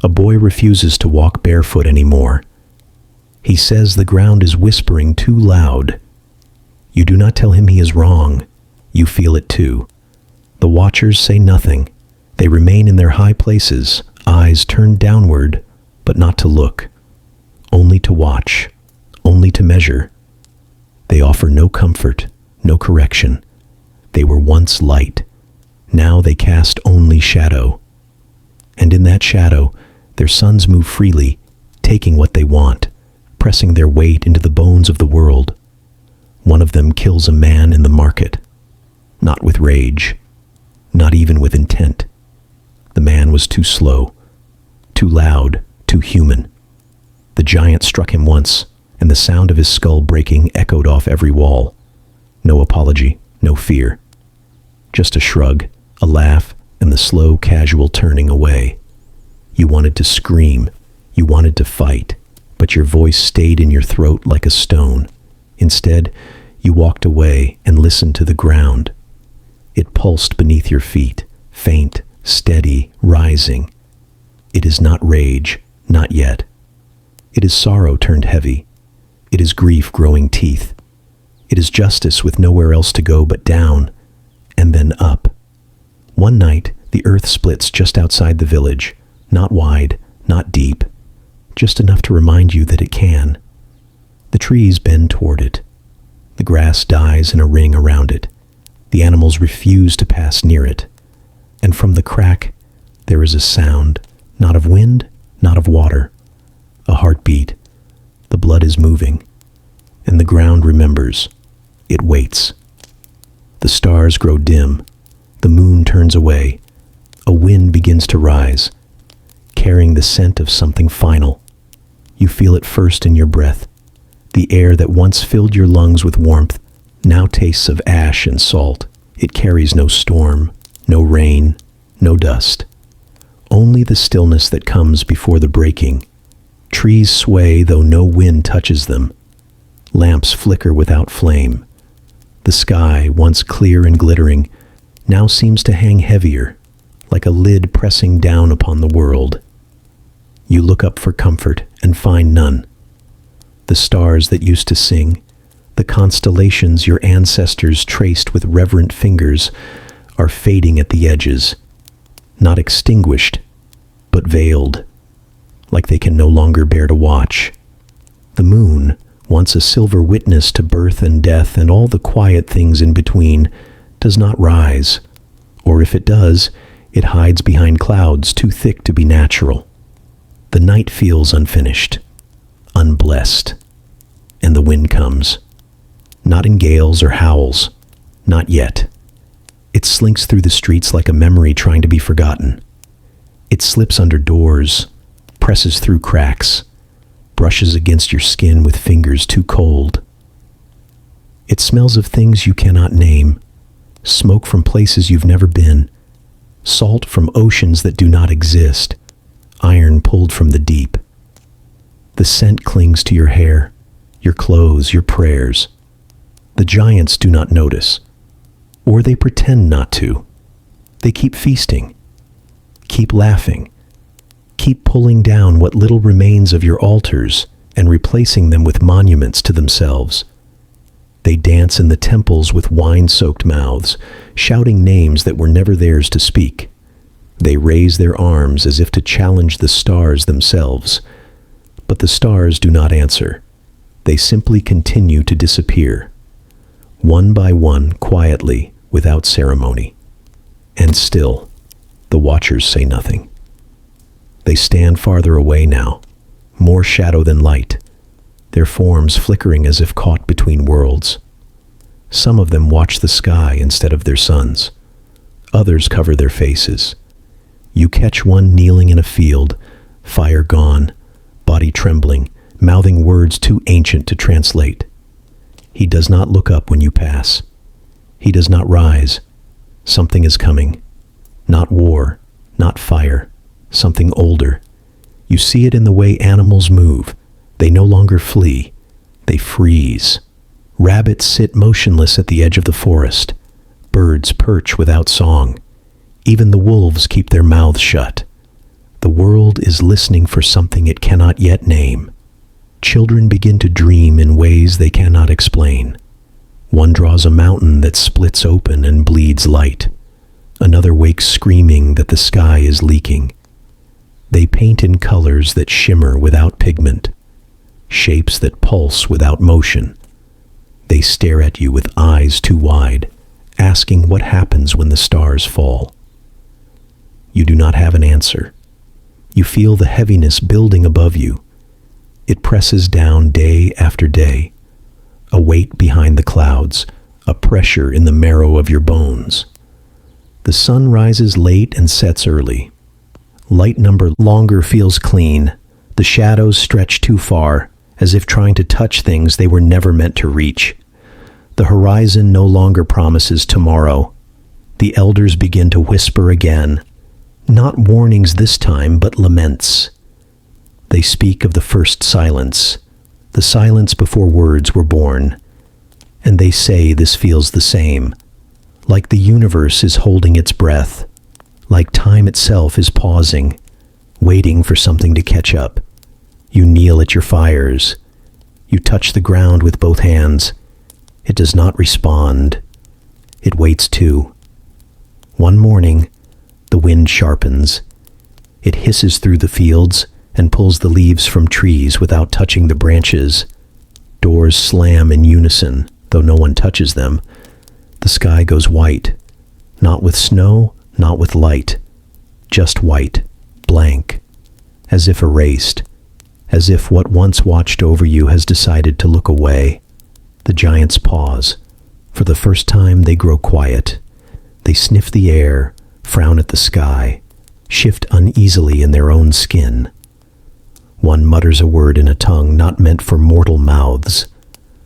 A boy refuses to walk barefoot anymore. He says the ground is whispering too loud. You do not tell him he is wrong. You feel it too. The watchers say nothing. They remain in their high places, eyes turned downward, but not to look, only to watch, only to measure. They offer no comfort, no correction. They were once light. Now they cast only shadow. And in that shadow, their sons move freely, taking what they want, pressing their weight into the bones of the world. One of them kills a man in the market, not with rage, not even with intent. The man was too slow, too loud, too human. The giant struck him once, and the sound of his skull breaking echoed off every wall. No apology, no fear. Just a shrug, a laugh, and the slow, casual turning away. You wanted to scream, you wanted to fight, but your voice stayed in your throat like a stone. Instead, you walked away and listened to the ground. It pulsed beneath your feet, faint, steady, rising. It is not rage, not yet. It is sorrow turned heavy. It is grief growing teeth. It is justice with nowhere else to go but down, and then up. One night, the earth splits just outside the village, not wide, not deep, just enough to remind you that it can. The trees bend toward it. The grass dies in a ring around it. The animals refuse to pass near it. And from the crack, there is a sound, not of wind, not of water. A heartbeat. The blood is moving. And the ground remembers. It waits. The stars grow dim. The moon turns away. A wind begins to rise, carrying the scent of something final. You feel it first in your breath. The air that once filled your lungs with warmth now tastes of ash and salt. It carries no storm, no rain, no dust. Only the stillness that comes before the breaking. Trees sway though no wind touches them. Lamps flicker without flame. The sky, once clear and glittering, now seems to hang heavier, like a lid pressing down upon the world. You look up for comfort and find none. The stars that used to sing, the constellations your ancestors traced with reverent fingers, are fading at the edges, not extinguished, but veiled, like they can no longer bear to watch. The moon, once a silver witness to birth and death and all the quiet things in between, does not rise, or if it does, it hides behind clouds too thick to be natural. The night feels unfinished, unblessed, and the wind comes, not in gales or howls, not yet. It slinks through the streets like a memory trying to be forgotten. It slips under doors, presses through cracks, brushes against your skin with fingers too cold. It smells of things you cannot name, smoke from places you've never been, salt from oceans that do not exist, iron pulled from the deep. The scent clings to your hair, your clothes, your prayers. The giants do not notice, or they pretend not to. They keep feasting, keep laughing, keep pulling down what little remains of your altars and replacing them with monuments to themselves. They dance in the temples with wine-soaked mouths, shouting names that were never theirs to speak. They raise their arms as if to challenge the stars themselves. But the stars do not answer. They simply continue to disappear, one by one, quietly, without ceremony. And still, the watchers say nothing. They stand farther away now, more shadow than light, their forms flickering as if caught between worlds. Some of them watch the sky instead of their sons. Others cover their faces. You catch one kneeling in a field, fire gone, body trembling, mouthing words too ancient to translate. He does not look up when you pass. He does not rise. Something is coming. Not war, not fire, something older. You see it in the way animals move. They no longer flee. They freeze. Rabbits sit motionless at the edge of the forest. Birds perch without song. Even the wolves keep their mouths shut. The world is listening for something it cannot yet name. Children begin to dream in ways they cannot explain. One draws a mountain that splits open and bleeds light. Another wakes screaming that the sky is leaking. They paint in colors that shimmer without pigment, shapes that pulse without motion. They stare at you with eyes too wide, asking what happens when the stars fall. You do not have an answer. You feel the heaviness building above you. It presses down day after day, a weight behind the clouds, a pressure in the marrow of your bones. The sun rises late and sets early. Light number longer feels clean. The shadows stretch too far, as if trying to touch things they were never meant to reach. The horizon no longer promises tomorrow. The elders begin to whisper again, not warnings this time, but laments. They speak of the first silence, the silence before words were born, and they say this feels the same, like the universe is holding its breath, like time itself is pausing, waiting for something to catch up. You kneel at your fires. You touch the ground with both hands. It does not respond. It waits too. One morning, the wind sharpens. It hisses through the fields and pulls the leaves from trees without touching the branches. Doors slam in unison, though no one touches them. The sky goes white, not with snow, not with light, just white, blank, as if erased, as if what once watched over you has decided to look away. The giants pause. For the first time they grow quiet. They sniff the air, frown at the sky, shift uneasily in their own skin. One mutters a word in a tongue not meant for mortal mouths.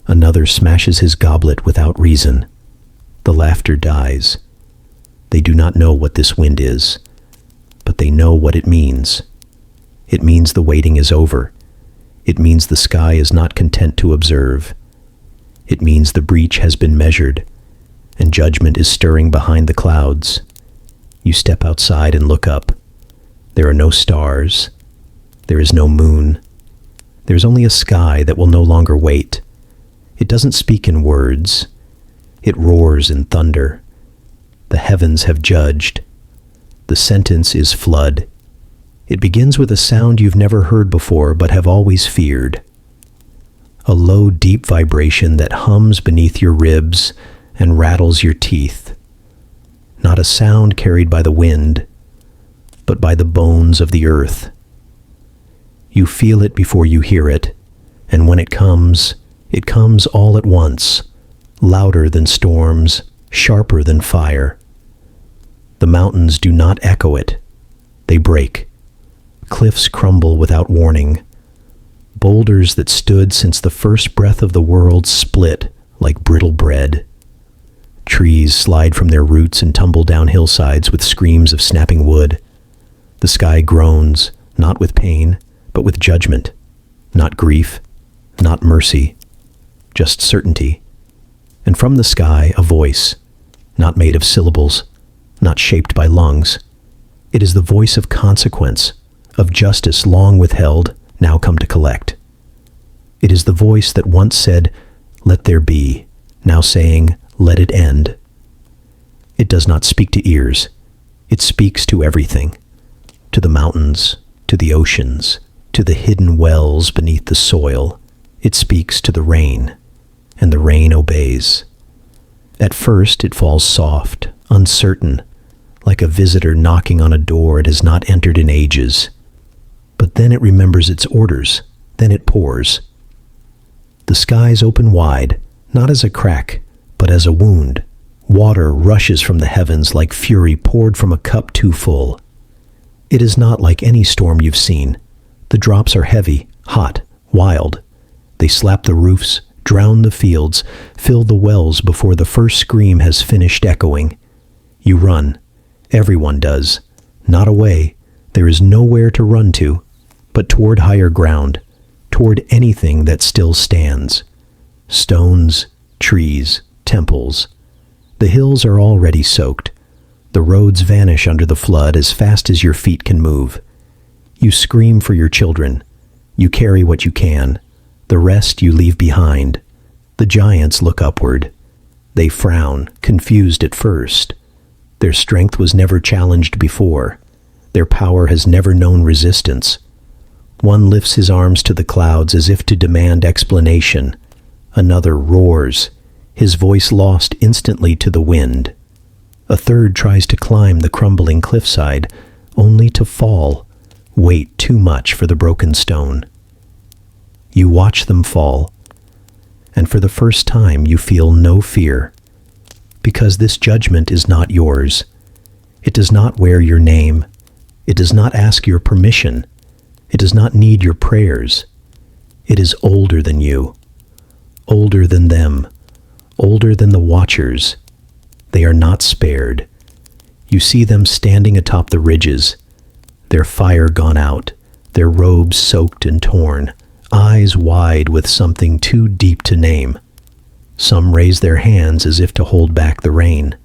Another smashes his goblet without reason. The laughter dies. They do not know what this wind is, but they know what it means. It means the waiting is over. It means the sky is not content to observe. It means the breach has been measured, and judgment is stirring behind the clouds. You step outside and look up. There are no stars. There is no moon. There is only a sky that will no longer wait. It doesn't speak in words. It roars in thunder. The heavens have judged. The sentence is flood. It begins with a sound you've never heard before but have always feared. A low, deep vibration that hums beneath your ribs and rattles your teeth. Not a sound carried by the wind, but by the bones of the earth. You feel it before you hear it, and when it comes all at once, louder than storms, sharper than fire. The mountains do not echo it. They break. Cliffs crumble without warning. Boulders that stood since the first breath of the world split like brittle bread. Trees slide from their roots and tumble down hillsides with screams of snapping wood. The sky groans, not with pain, but with judgment. Not grief, not mercy, just certainty. And from the sky, a voice, not made of syllables, not shaped by lungs. It is the voice of consequence, of justice long withheld, now come to collect. It is the voice that once said, "Let there be," now saying, "Let it end." It does not speak to ears. It speaks to everything, to the mountains, to the oceans, to the hidden wells beneath the soil. It speaks to the rain, and the rain obeys. At first it falls soft, uncertain, like a visitor knocking on a door it has not entered in ages. But then it remembers its orders, then it pours. The skies open wide, not as a crack, but as a wound. Water rushes from the heavens like fury poured from a cup too full. It is not like any storm you've seen. The drops are heavy, hot, wild. They slap the roofs, drown the fields, fill the wells before the first scream has finished echoing. You run. Everyone does. Not away. There is nowhere to run to, but toward higher ground, toward anything that still stands. Stones, trees, temples. The hills are already soaked. The roads vanish under the flood as fast as your feet can move. You scream for your children. You carry what you can. The rest you leave behind. The giants look upward. They frown, confused at first. Their strength was never challenged before. Their power has never known resistance. One lifts his arms to the clouds as if to demand explanation. Another roars, his voice lost instantly to the wind. A third tries to climb the crumbling cliffside, only to fall, weight too much for the broken stone. You watch them fall, and for the first time you feel no fear, because this judgment is not yours. It does not wear your name. It does not ask your permission. It does not need your prayers. It is older than you, older than them, older than the watchers. They are not spared. You see them standing atop the ridges, their fire gone out, their robes soaked and torn, eyes wide with something too deep to name. Some raise their hands as if to hold back the rain.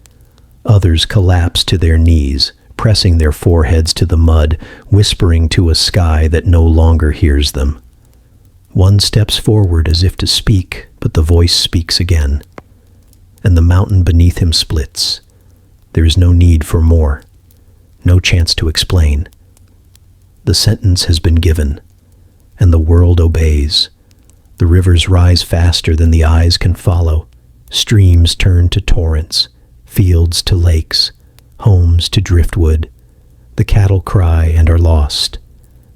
Others collapse to their knees, pressing their foreheads to the mud, whispering to a sky that no longer hears them. One steps forward as if to speak, but the voice speaks again, and the mountain beneath him splits. There is no need for more, no chance to explain. The sentence has been given, and the world obeys. The rivers rise faster than the eyes can follow. Streams turn to torrents, fields to lakes, homes to driftwood. The cattle cry and are lost.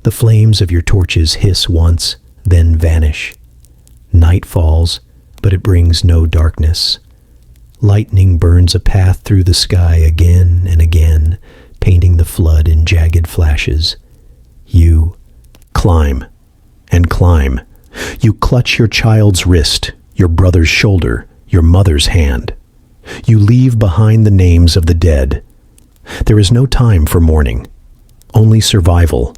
The flames of your torches hiss once, then vanish. Night falls, but it brings no darkness. Lightning burns a path through the sky again and again, painting the flood in jagged flashes. You climb and climb. You clutch your child's wrist, your brother's shoulder, your mother's hand. You leave behind the names of the dead. There is no time for mourning, only survival,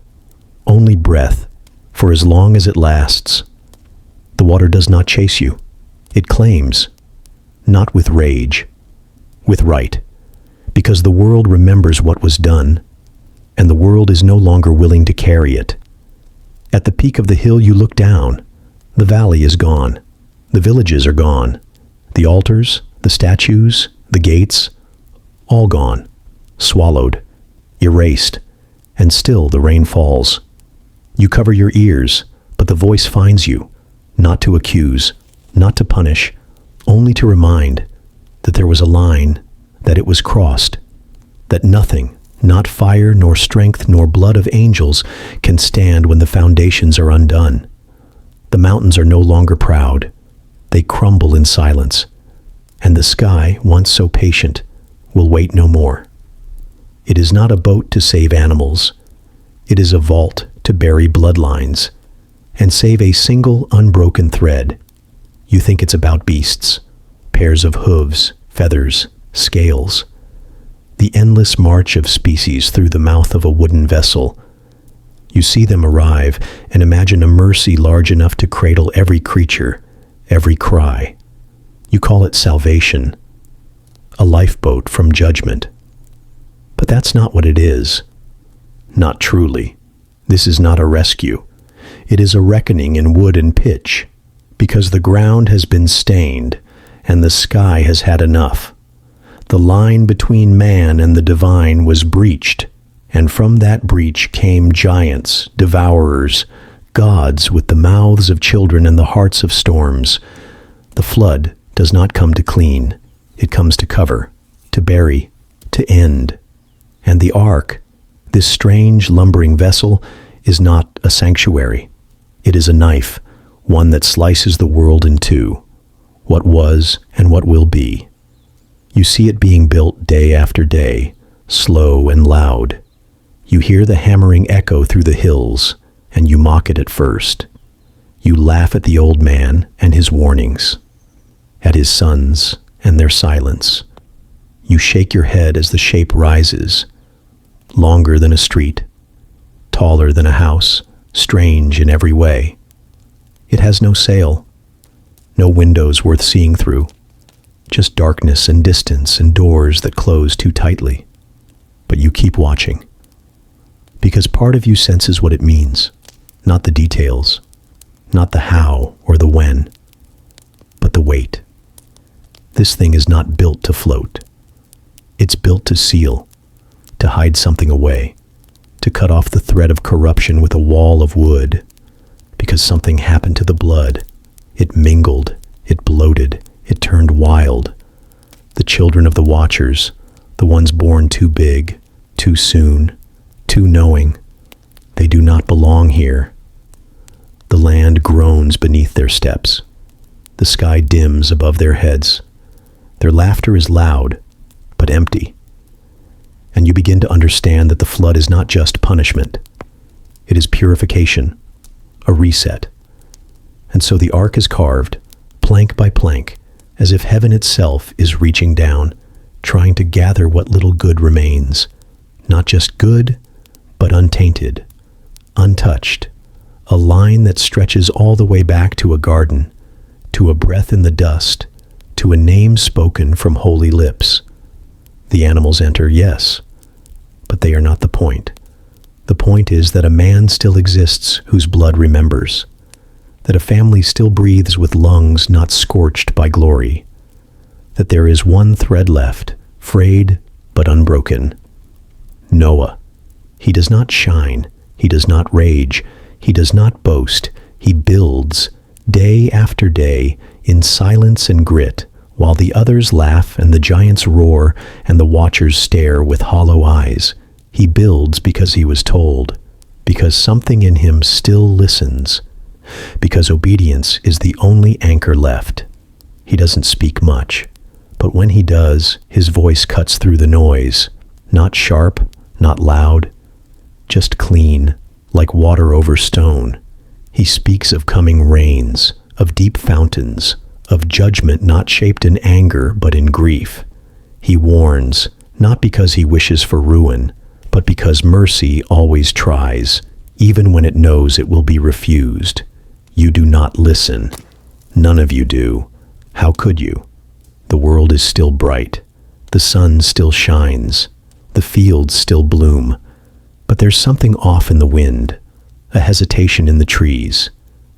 only breath, for as long as it lasts. The water does not chase you. It claims, not with rage, with right, because the world remembers what was done, and the world is no longer willing to carry it. At the peak of the hill you look down. The valley is gone. The villages are gone. The altars, the statues, the gates, all gone, swallowed, erased, and still the rain falls. You cover your ears, but the voice finds you, not to accuse, not to punish, only to remind that there was a line, that it was crossed, that nothing, not fire, nor strength, nor blood of angels, can stand when the foundations are undone. The mountains are no longer proud. They crumble in silence, and the sky, once so patient, will wait no more. It is not a boat to save animals. It is a vault to bury bloodlines and save a single unbroken thread. You think it's about beasts, pairs of hooves, feathers, scales. The endless march of species through the mouth of a wooden vessel. You see them arrive and imagine a mercy large enough to cradle every creature, every cry. You call it salvation, a lifeboat from judgment. But that's not what it is. Not truly. This is not a rescue. It is a reckoning in wood and pitch, because the ground has been stained and the sky has had enough. The line between man and the divine was breached, and from that breach came giants, devourers, gods with the mouths of children and the hearts of storms. The flood does not come to clean. It comes to cover, to bury, to end. And the ark, this strange lumbering vessel, is not a sanctuary. It is a knife, one that slices the world in two, what was and what will be. You see it being built day after day, slow and loud. You hear the hammering echo through the hills, and you mock it at first. You laugh at the old man and his warnings, at his sons and their silence. You shake your head as the shape rises, longer than a street, taller than a house, strange in every way. It has no sail, no windows worth seeing through, just darkness and distance and doors that close too tightly. But you keep watching, because part of you senses what it means, not the details, not the how or the when, but the weight. This thing is not built to float. It's built to seal, to hide something away, to cut off the thread of corruption with a wall of wood, because something happened to the blood. It mingled, it bloated, it turned wild. The children of the Watchers, the ones born too big, too soon, too knowing, they do not belong here. The land groans beneath their steps. The sky dims above their heads. Their laughter is loud, but empty. And you begin to understand that the flood is not just punishment. It is purification, a reset. And so the ark is carved, plank by plank, as if heaven itself is reaching down, trying to gather what little good remains. Not just good, but untainted, untouched. A line that stretches all the way back to a garden, to a breath in the dust, to a name spoken from holy lips. The animals enter, yes, but they are not the point. The point is that a man still exists whose blood remembers, that a family still breathes with lungs not scorched by glory, that there is one thread left, frayed but unbroken. Noah. He does not shine, he does not rage, he does not boast, he builds, day after day, in silence and grit, while the others laugh and the giants roar and the watchers stare with hollow eyes. He builds because he was told, because something in him still listens, because obedience is the only anchor left. He doesn't speak much, but when he does, his voice cuts through the noise, not sharp, not loud, just clean, like water over stone. He speaks of coming rains, of deep fountains, of judgment not shaped in anger but in grief. He warns, not because he wishes for ruin, but because mercy always tries, even when it knows it will be refused. You do not listen. None of you do. How could you? The world is still bright. The sun still shines. The fields still bloom. But there's something off in the wind, a hesitation in the trees.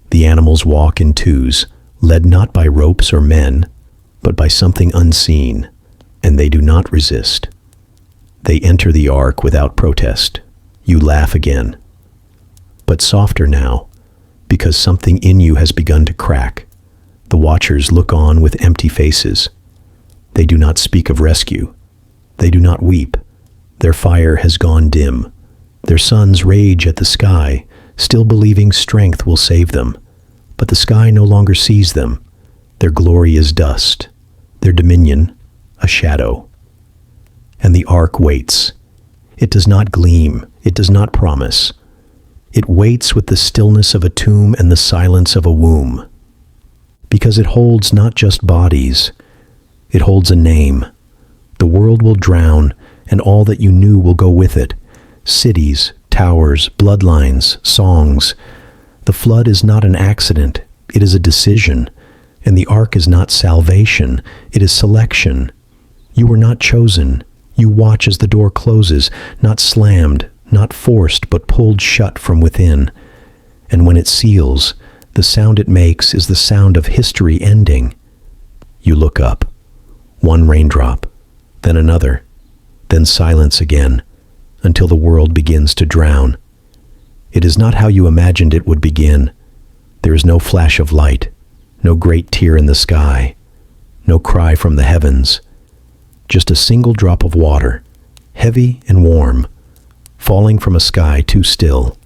The animals walk in twos, led not by ropes or men, but by something unseen, and they do not resist. They enter the ark without protest. You laugh again. But softer now, because something in you has begun to crack. The watchers look on with empty faces. They do not speak of rescue. They do not weep. Their fire has gone dim. Their sons rage at the sky, still believing strength will save them. But the sky no longer sees them. Their glory is dust, their dominion a shadow. And the ark waits. It does not gleam, it does not promise. It waits with the stillness of a tomb and the silence of a womb. Because it holds not just bodies, it holds a name. The world will drown, and all that you knew will go with it. Cities, towers, bloodlines, songs. The flood is not an accident, it is a decision. And the ark is not salvation, it is selection. You were not chosen. You watch as the door closes, not slammed, not forced, but pulled shut from within. And when it seals, the sound it makes is the sound of history ending. You look up. One raindrop, then another, then silence again, until the world begins to drown. It is not how you imagined it would begin. There is no flash of light, no great tear in the sky, no cry from the heavens. Just a single drop of water, heavy and warm, falling from a sky too still.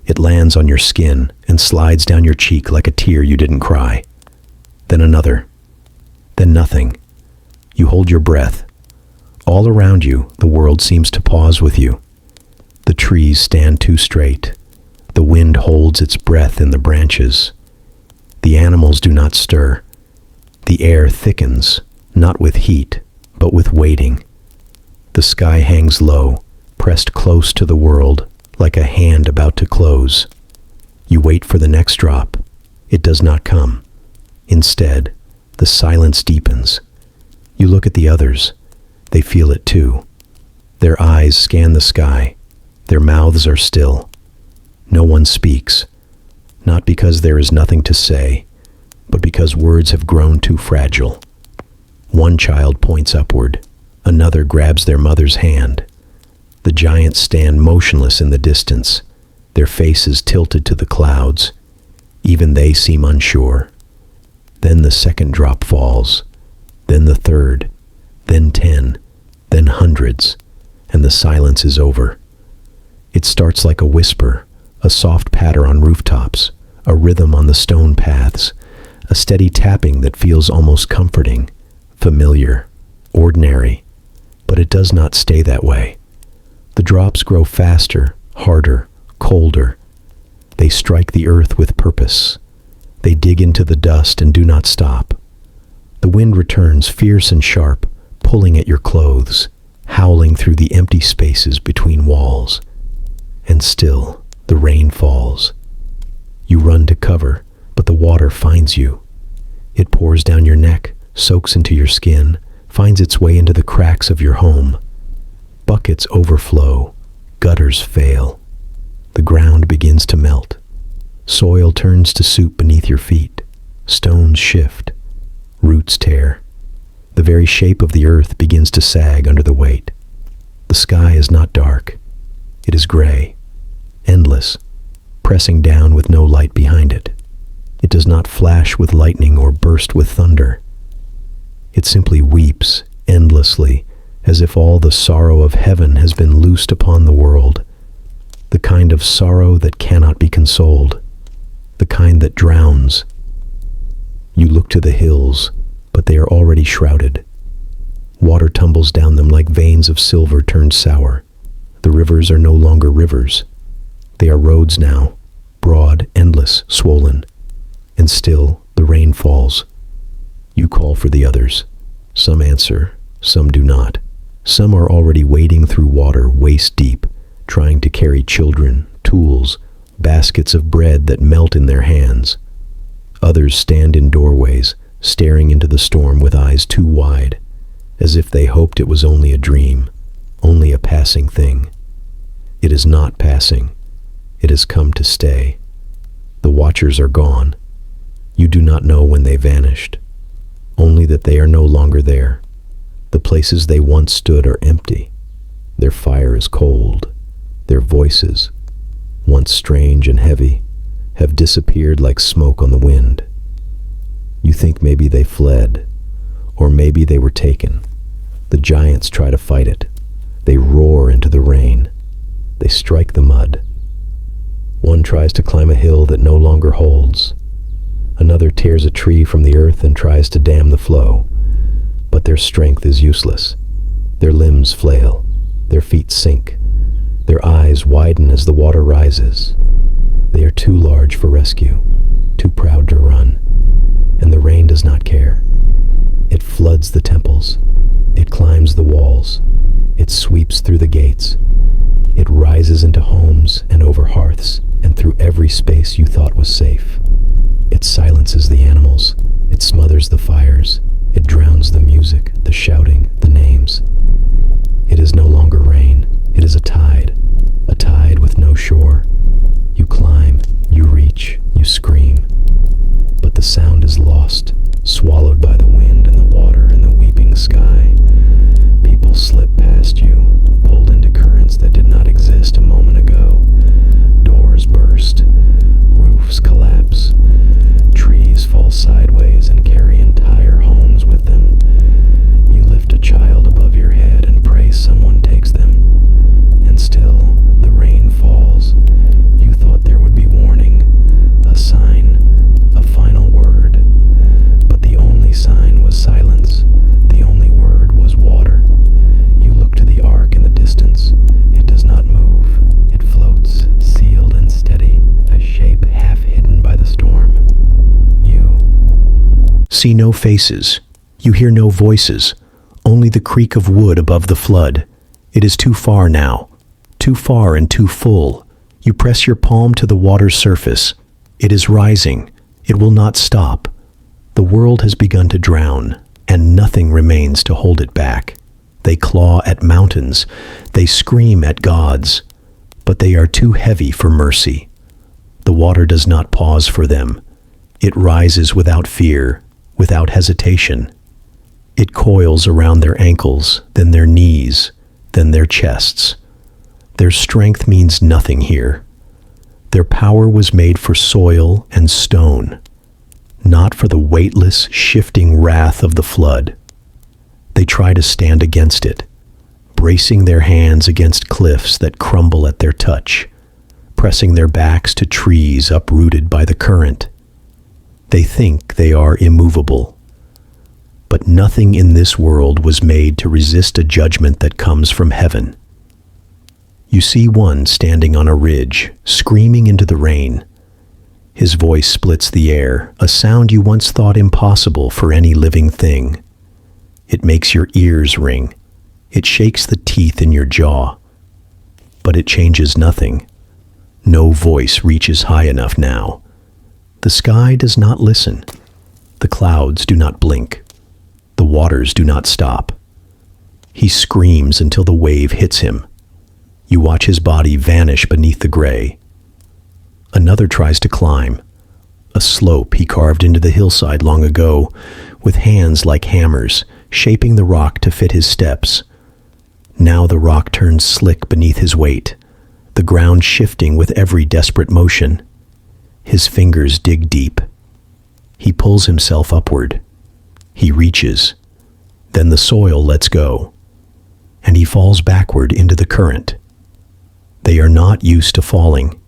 It lands on your skin and slides down your cheek like a tear you didn't cry. Then another. Then nothing. You hold your breath. All around you, the world seems to pause with you. The trees stand too straight. The wind holds its breath in the branches. The animals do not stir. The air thickens, not with heat, but with waiting. The sky hangs low, pressed close to the world, like a hand about to close. You wait for the next drop. It does not come. Instead, the silence deepens. You look at the others. They feel it too. Their eyes scan the sky. Their mouths are still. No one speaks, not because there is nothing to say, but because words have grown too fragile. One child points upward. Another grabs their mother's hand. The giants stand motionless in the distance, their faces tilted to the clouds. Even they seem unsure. Then the second drop falls, then the third, then 10, then hundreds, and the silence is over. It starts like a whisper, a soft patter on rooftops, a rhythm on the stone paths, a steady tapping that feels almost comforting, familiar, ordinary, but it does not stay that way. The drops grow faster, harder, colder. They strike the earth with purpose. They dig into the dust and do not stop. The wind returns fierce and sharp, pulling at your clothes, howling through the empty spaces between walls. And still, the rain falls. You run to cover, but the water finds you. It pours down your neck, soaks into your skin, finds its way into the cracks of your home. Buckets overflow, gutters fail. The ground begins to melt. Soil turns to soup beneath your feet. Stones shift. Roots tear. The very shape of the earth begins to sag under the weight. The sky is not dark. It is gray, endless, pressing down with no light behind it. It does not flash with lightning or burst with thunder. It simply weeps endlessly, as if all the sorrow of heaven has been loosed upon the world. The kind of sorrow that cannot be consoled. The kind that drowns. You look to the hills, but they are already shrouded. Water tumbles down them like veins of silver turned sour. The rivers are no longer rivers. They are roads now, broad, endless, swollen. And still, the rain falls. You call for the others. Some answer, some do not. Some are already wading through water waist deep, trying to carry children, tools, baskets of bread that melt in their hands. Others stand in doorways, staring into the storm with eyes too wide, as if they hoped it was only a dream, only a passing thing. It is not passing. It has come to stay. The watchers are gone. You do not know when they vanished, only that they are no longer there. The places they once stood are empty. Their fire is cold. Their voices, once strange and heavy, have disappeared like smoke on the wind. You think maybe they fled, or maybe they were taken. The giants try to fight it. They roar into the rain. They strike the mud. One tries to climb a hill that no longer holds. Another tears a tree from the earth and tries to dam the flow. But their strength is useless. Their limbs flail. Their feet sink. Their eyes widen as the water rises. They are too large for rescue, too proud to run. And the rain does not care. It floods the temples. It climbs the walls. It sweeps through the gates. It rises into homes and over hearths and through every space you thought was safe. It silences the animals. It smothers the fires. It drowns the music, the shouting, the names. It is no longer rain. It is a tide with no shore. You climb, you reach, you scream. But the sound is lost, swallowed by the wind and the water and the weeping sky. People slip past you, pulled into currents that did not exist a moment ago. Doors burst, roofs collapse, trees fall sideways and carry entire homes with them. You lift a child above your head and pray someone takes them. And still, the rain falls. You thought there would be warning, a sign, a final word. But the only sign was silence. The only word was water. You look to the ark in the distance. It does not move. It floats, sealed and steady, a shape half hidden by the storm. You see no faces. You hear no voices. Only the creak of wood above the flood. It is too far now. Too far and too full. You press your palm to the water's surface. It is rising. It will not stop. The world has begun to drown, and nothing remains to hold it back. They claw at mountains. They scream at gods. But they are too heavy for mercy. The water does not pause for them. It rises without fear, without hesitation. It coils around their ankles, then their knees, then their chests. Their strength means nothing here. Their power was made for soil and stone, not for the weightless, shifting wrath of the flood. They try to stand against it, bracing their hands against cliffs that crumble at their touch, pressing their backs to trees uprooted by the current. They think they are immovable. But nothing in this world was made to resist a judgment that comes from heaven. You see one standing on a ridge, screaming into the rain. His voice splits the air, a sound you once thought impossible for any living thing. It makes your ears ring. It shakes the teeth in your jaw. But it changes nothing. No voice reaches high enough now. The sky does not listen. The clouds do not blink. The waters do not stop. He screams until the wave hits him. You watch his body vanish beneath the gray. Another tries to climb, a slope he carved into the hillside long ago, with hands like hammers, shaping the rock to fit his steps. Now the rock turns slick beneath his weight, the ground shifting with every desperate motion. His fingers dig deep. He pulls himself upward. He reaches. Then the soil lets go, and he falls backward into the current. They are not used to falling.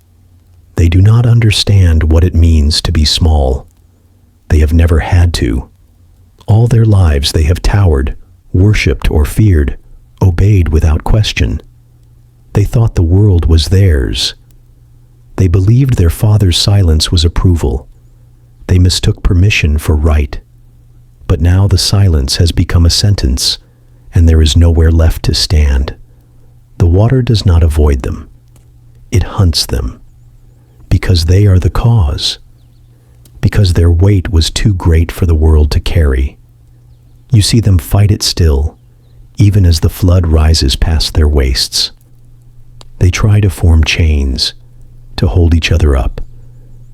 They do not understand what it means to be small. They have never had to. All their lives they have towered, worshipped or feared, obeyed without question. They thought the world was theirs. They believed their father's silence was approval. They mistook permission for right. But now the silence has become a sentence, and there is nowhere left to stand. The water does not avoid them. It hunts them. Because they are the cause. Because their weight was too great for the world to carry. You see them fight it still, even as the flood rises past their waists. They try to form chains, to hold each other up,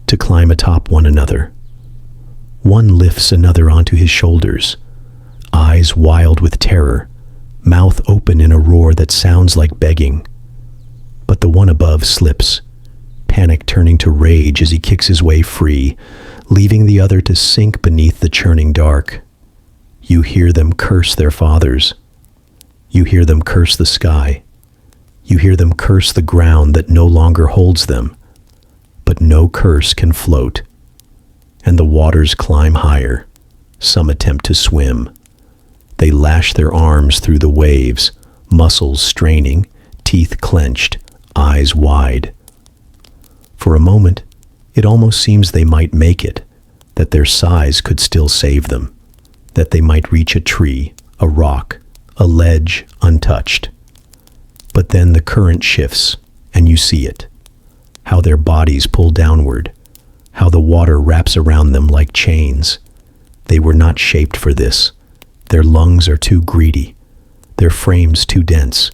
to climb atop one another. One lifts another onto his shoulders, eyes wild with terror, mouth open in a roar that sounds like begging. But the one above slips, panic turning to rage as he kicks his way free, leaving the other to sink beneath the churning dark. You hear them curse their fathers. You hear them curse the sky. You hear them curse the ground that no longer holds them. But no curse can float. And the waters climb higher. Some attempt to swim. They lash their arms through the waves, muscles straining, teeth clenched, eyes wide. For a moment, it almost seems they might make it, that their size could still save them, that they might reach a tree, a rock, a ledge untouched. But then the current shifts, and you see it, how their bodies pull downward, how the water wraps around them like chains. They were not shaped for this. Their lungs are too greedy, their frames too dense,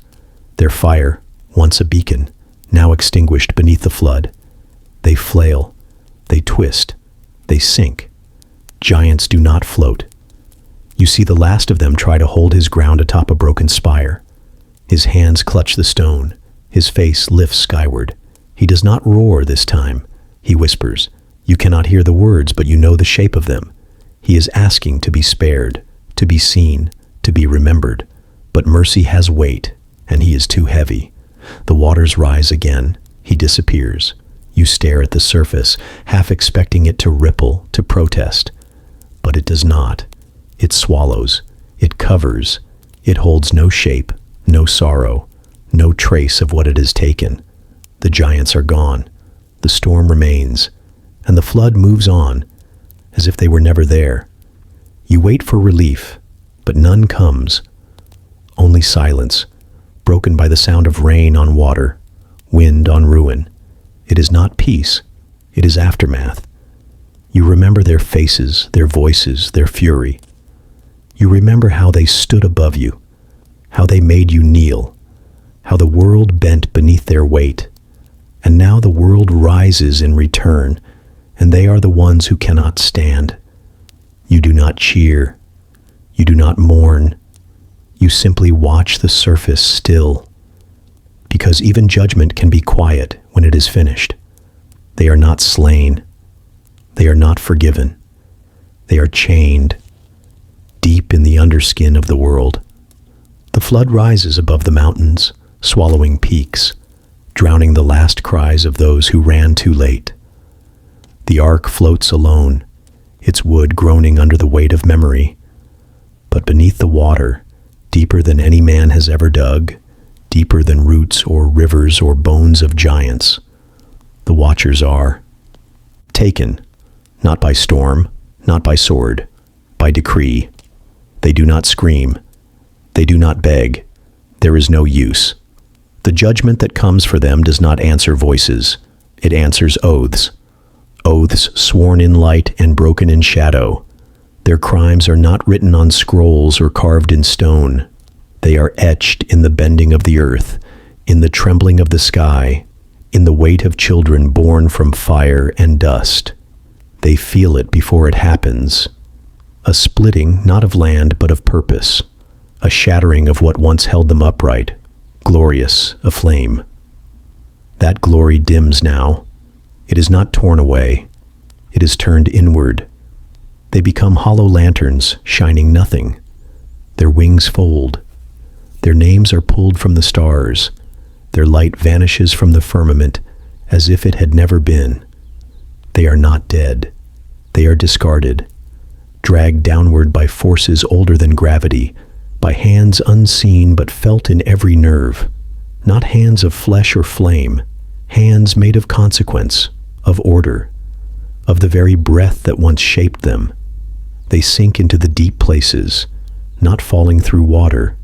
their fire, once a beacon, now extinguished beneath the flood. They flail, they twist, they sink. Giants do not float. You see the last of them try to hold his ground atop a broken spire. His hands clutch the stone, his face lifts skyward. He does not roar this time. He whispers. You cannot hear the words, but you know the shape of them. He is asking to be spared, to be seen, to be remembered. But mercy has weight, and he is too heavy. The waters rise again. He disappears. You stare at the surface, half expecting it to ripple, to protest. But it does not. It swallows. It covers. It holds no shape, no sorrow, no trace of what it has taken. The giants are gone. The storm remains. And the flood moves on, as if they were never there. You wait for relief, but none comes. Only silence, broken by the sound of rain on water, wind on ruin. It is not peace, it is aftermath. You remember their faces, their voices, their fury. You remember how they stood above you, how they made you kneel, how the world bent beneath their weight. And now the world rises in return, and they are the ones who cannot stand. You do not cheer. You do not mourn. You simply watch the surface still. Because even judgment can be quiet when it is finished. They are not slain. They are not forgiven. They are chained, deep in the underskin of the world. The flood rises above the mountains, swallowing peaks, drowning the last cries of those who ran too late. The ark floats alone, its wood groaning under the weight of memory. But beneath the water, deeper than any man has ever dug, deeper than roots or rivers or bones of giants, the watchers are taken, not by storm, not by sword, by decree. They do not scream. They do not beg. There is no use. The judgment that comes for them does not answer voices. It answers oaths. Oaths sworn in light and broken in shadow. Their crimes are not written on scrolls or carved in stone. They are etched in the bending of the earth, in the trembling of the sky, in the weight of children born from fire and dust. They feel it before it happens. A splitting not of land but of purpose. A shattering of what once held them upright, glorious, aflame. That glory dims now. It is not torn away. It is turned inward. They become hollow lanterns, shining nothing. Their wings fold. Their names are pulled from the stars. Their light vanishes from the firmament as if it had never been. They are not dead. They are discarded, dragged downward by forces older than gravity, by hands unseen but felt in every nerve, not hands of flesh or flame, hands made of consequence, of order, of the very breath that once shaped them. They sink into the deep places, not falling through water,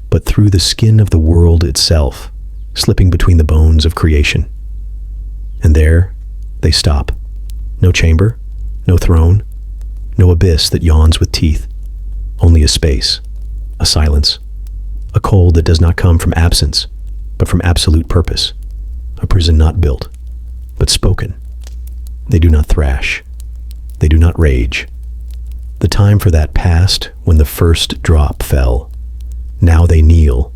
but through the skin of the world itself, slipping between the bones of creation. And there they stop. No chamber, no throne, no abyss that yawns with teeth, only a space, a silence, a cold that does not come from absence, but from absolute purpose, a prison not built, but spoken. They do not thrash. They do not rage. The time for that passed when the first drop fell. Now they kneel,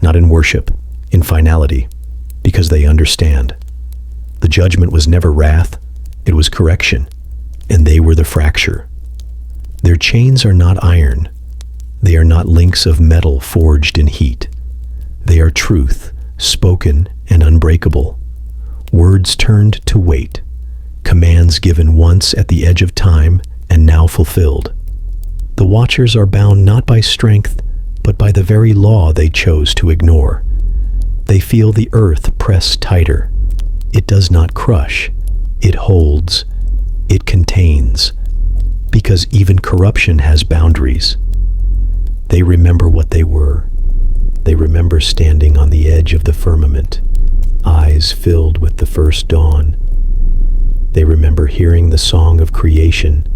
not in worship, in finality, because they understand. The judgment was never wrath, it was correction, and they were the fracture. Their chains are not iron. They are not links of metal forged in heat. They are truth, spoken and unbreakable. Words turned to weight. Commands given once at the edge of time and now fulfilled. The watchers are bound not by strength, but by the very law they chose to ignore. They feel the earth press tighter. It does not crush. It holds. It contains. Because even corruption has boundaries. They remember what they were. They remember standing on the edge of the firmament, eyes filled with the first dawn. They remember hearing the song of creation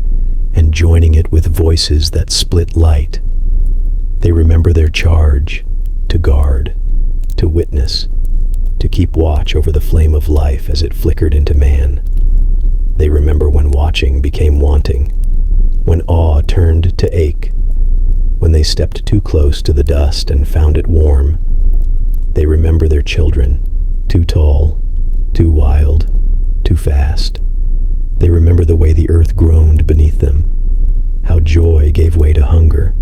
and joining it with voices that split light. They remember their charge to guard, to witness, to keep watch over the flame of life as it flickered into man. They remember when watching became wanting, when awe turned to ache, when they stepped too close to the dust and found it warm. They remember their children, too tall, too wild, too fast. They remember the way the earth groaned beneath them, how joy gave way to hunger,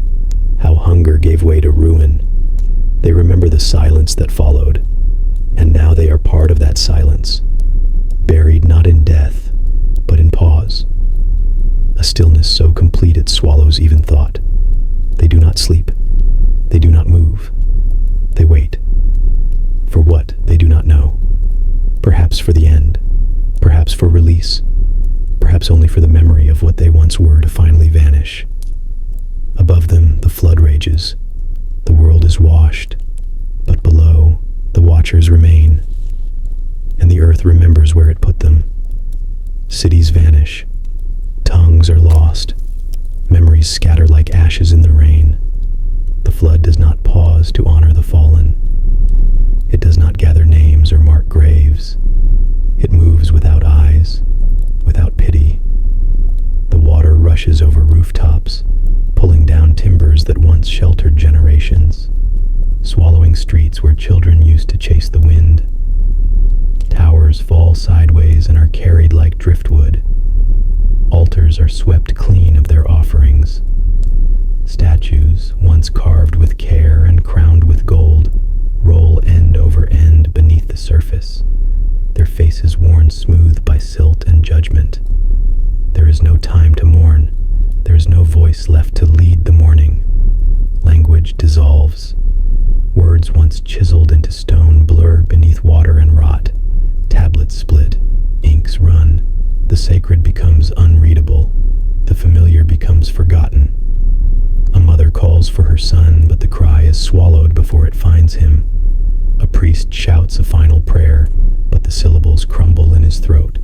how hunger gave way to ruin. They remember the silence that followed, and now they are part of that silence, buried not in death, but in pause. A stillness so complete it swallows even thought. They do not sleep. They do not move. They wait. For what, they do not know. Perhaps for the end. Perhaps for release. Perhaps only for the memory of what they once were to finally vanish. Above them, the flood rages. The world is washed. But below, the watchers remain. And the earth remembers where it put them. Cities vanish. Tongues are lost. Memories scatter like ashes in the rain. The flood does not pause to honor the fallen. It does not gather names or mark graves. It moves without eyes, without pity. The water rushes over rooftops, pulling down timber rivers that once sheltered generations, swallowing streets where children used to chase the wind. Towers fall sideways and are carried like driftwood. Altars are swept clean of their offerings. Statues, once carved with care and crowned with gold, roll end over end beneath the surface, their faces worn smooth by silt and judgment. There is no time to mourn. There is no voice left to lead the mourning. Language dissolves. Words once chiseled into stone blur beneath water and rot. Tablets split. Inks run. The sacred becomes unreadable. The familiar becomes forgotten. A mother calls for her son, but the cry is swallowed before it finds him. A priest shouts a final prayer, but the syllables crumble in his throat.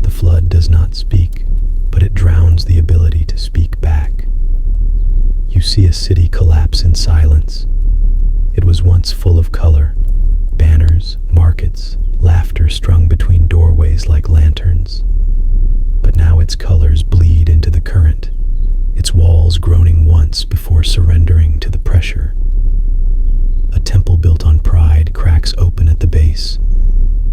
The flood does not speak, but it drowns the ability to speak back. You see a city collapse in silence. It was once full of color, banners, markets, laughter strung between doorways like lanterns. But now its colors bleed into the current, its walls groaning once before surrendering to the pressure. A temple built on pride cracks open at the base,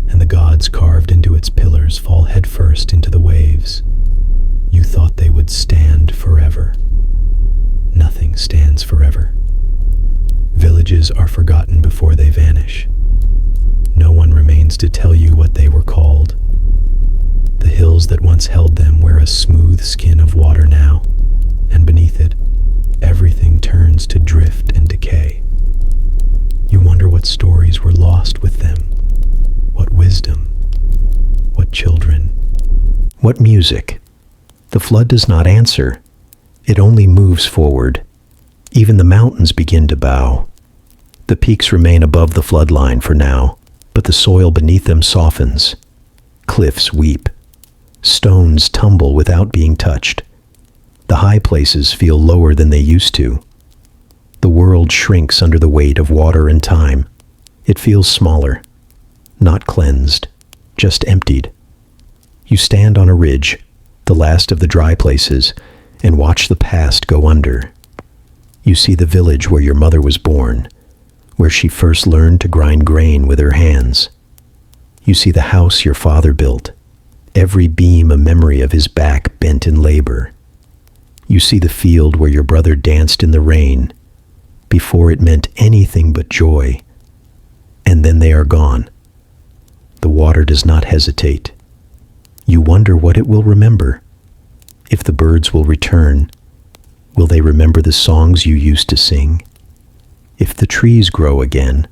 and the gods carved into its pillars fall headfirst into the waves. You thought they would stand forever. Nothing stands forever. Villages are forgotten before they vanish. No one remains to tell you what they were called. The hills that once held them wear a smooth skin of water now, and beneath it, everything turns to drift and decay. You wonder what stories were lost with them, what wisdom, what children, What music? The flood does not answer. It only moves forward. Even the mountains begin to bow. The peaks remain above the flood line for now, but the soil beneath them softens. Cliffs weep. Stones tumble without being touched. The high places feel lower than they used to. The world shrinks under the weight of water and time. It feels smaller, not cleansed, just emptied. You stand on a ridge, the last of the dry places, and watch the past go under. You see the village where your mother was born, where she first learned to grind grain with her hands. You see the house your father built, every beam a memory of his back bent in labor. You see the field where your brother danced in the rain, before it meant anything but joy. And then they are gone. The water does not hesitate. You wonder what it will remember. If the birds will return, will they remember the songs you used to sing? If the trees grow again,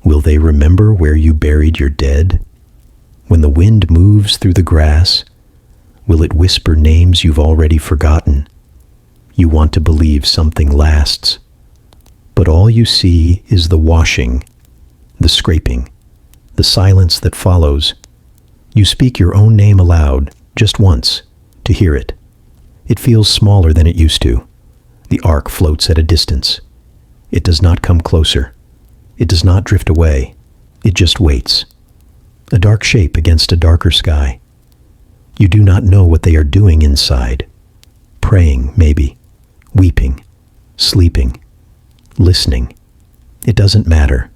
will they remember where you buried your dead? When the wind moves through the grass, will it whisper names you've already forgotten? You want to believe something lasts, but all you see is the washing, the scraping, the silence that follows. You speak your own name aloud, just once, to hear it. It feels smaller than it used to. The ark floats at a distance. It does not come closer. It does not drift away. It just waits. A dark shape against a darker sky. You do not know what they are doing inside. Praying, maybe. Weeping. Sleeping. Listening. It doesn't matter.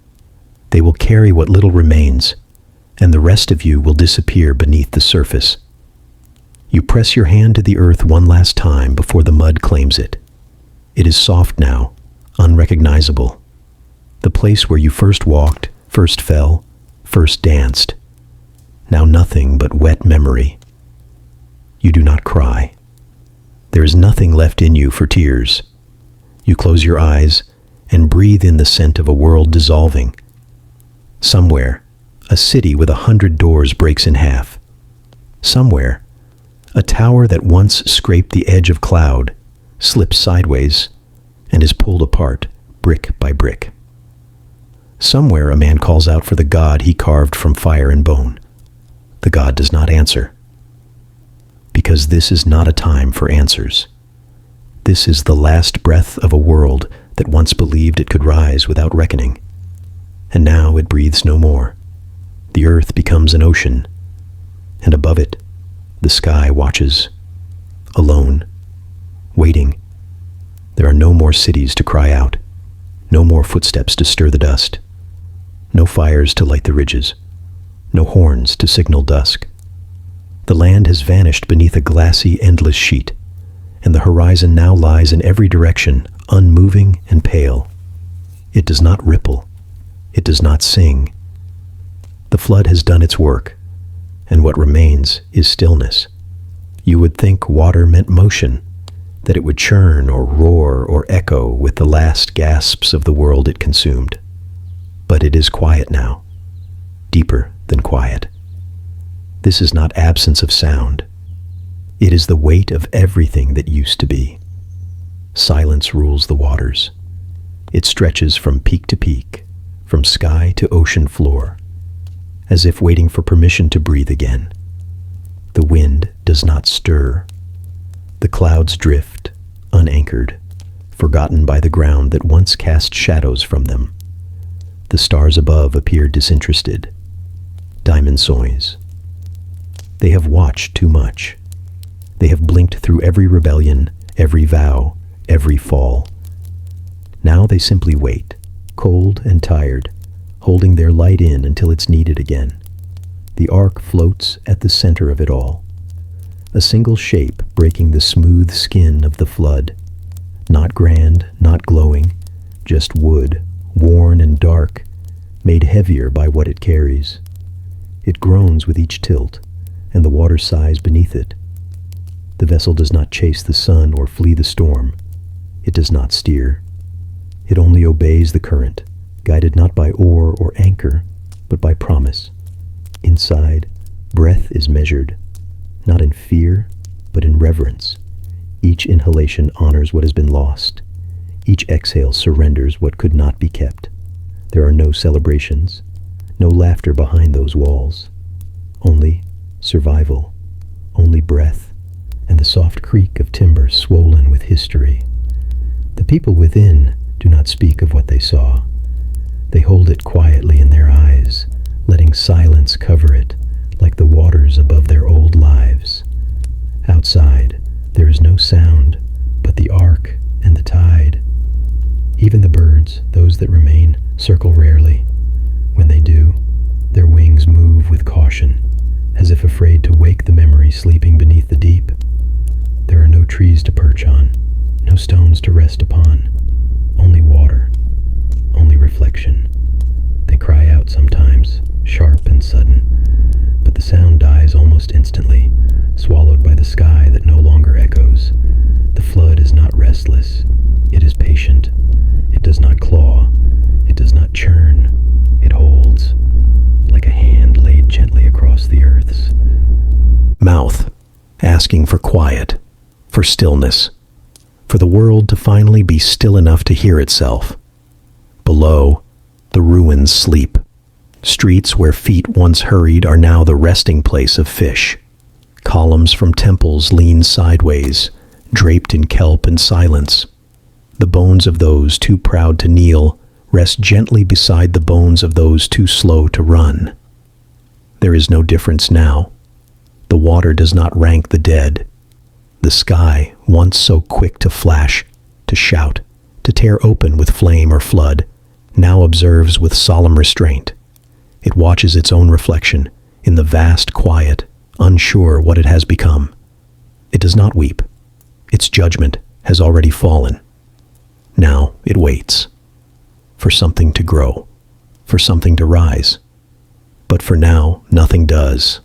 They will carry what little remains, and the rest of you will disappear beneath the surface. You press your hand to the earth one last time before the mud claims it. It is soft now, unrecognizable. The place where you first walked, first fell, first danced. Now nothing but wet memory. You do not cry. There is nothing left in you for tears. You close your eyes and breathe in the scent of a world dissolving. Somewhere, a city with 100 doors breaks in half. Somewhere, a tower that once scraped the edge of cloud slips sideways and is pulled apart brick by brick. Somewhere a man calls out for the God he carved from fire and bone. The God does not answer. Because this is not a time for answers. This is the last breath of a world that once believed it could rise without reckoning. And now it breathes no more. The earth becomes an ocean, and above it, the sky watches, alone, waiting. There are no more cities to cry out, no more footsteps to stir the dust, no fires to light the ridges, no horns to signal dusk. The land has vanished beneath a glassy, endless sheet, and the horizon now lies in every direction, unmoving and pale. It does not ripple. It does not sing. The flood has done its work, and what remains is stillness. You would think water meant motion, that it would churn or roar or echo with the last gasps of the world it consumed. But it is quiet now, deeper than quiet. This is not absence of sound. It is the weight of everything that used to be. Silence rules the waters. It stretches from peak to peak, from sky to ocean floor, as if waiting for permission to breathe again. The wind does not stir. The clouds drift, unanchored, forgotten by the ground that once cast shadows from them. The stars above appear disinterested, diamond soys. They have watched too much. They have blinked through every rebellion, every vow, every fall. Now they simply wait, cold and tired, holding their light in until it's needed again. The ark floats at the center of it all, a single shape breaking the smooth skin of the flood. Not grand, not glowing, just wood, worn and dark, made heavier by what it carries. It groans with each tilt, and the water sighs beneath it. The vessel does not chase the sun or flee the storm. It does not steer. It only obeys the current, guided not by oar or anchor, but by promise. Inside, breath is measured, not in fear, but in reverence. Each inhalation honors what has been lost. Each exhale surrenders what could not be kept. There are no celebrations, no laughter behind those walls. Only survival, only breath, and the soft creak of timber swollen with history. The people within do not speak of what they saw. They hold it quietly in their eyes, letting silence cover it like the waters above their old lives. Outside, there is no sound but the ark and the tide. Even the birds, those that remain, circle rarely. When they do, their wings move with caution, as if afraid to wake the memory sleeping beneath the deep. There are no trees to perch on, no stones to rest upon, only water, only reflection. They cry out sometimes, sharp and sudden, but the sound dies almost instantly, swallowed by the sky that no longer echoes. The flood is not restless. It is patient. It does not claw. It does not churn. It holds, like a hand laid gently across the earth's Mouth, asking for quiet, for stillness, for the world to finally be still enough to hear itself. Below, the ruins sleep. Streets where feet once hurried are now the resting place of fish. Columns from temples lean sideways, draped in kelp and silence. The bones of those too proud to kneel rest gently beside the bones of those too slow to run. There is no difference now. The water does not rank the dead. The sky, once so quick to flash, to shout, to tear open with flame or flood, now observes with solemn restraint. It watches its own reflection in the vast quiet, unsure what it has become. It does not weep. Its judgment has already fallen. Now it waits for something to grow, for something to rise. But for now, nothing does.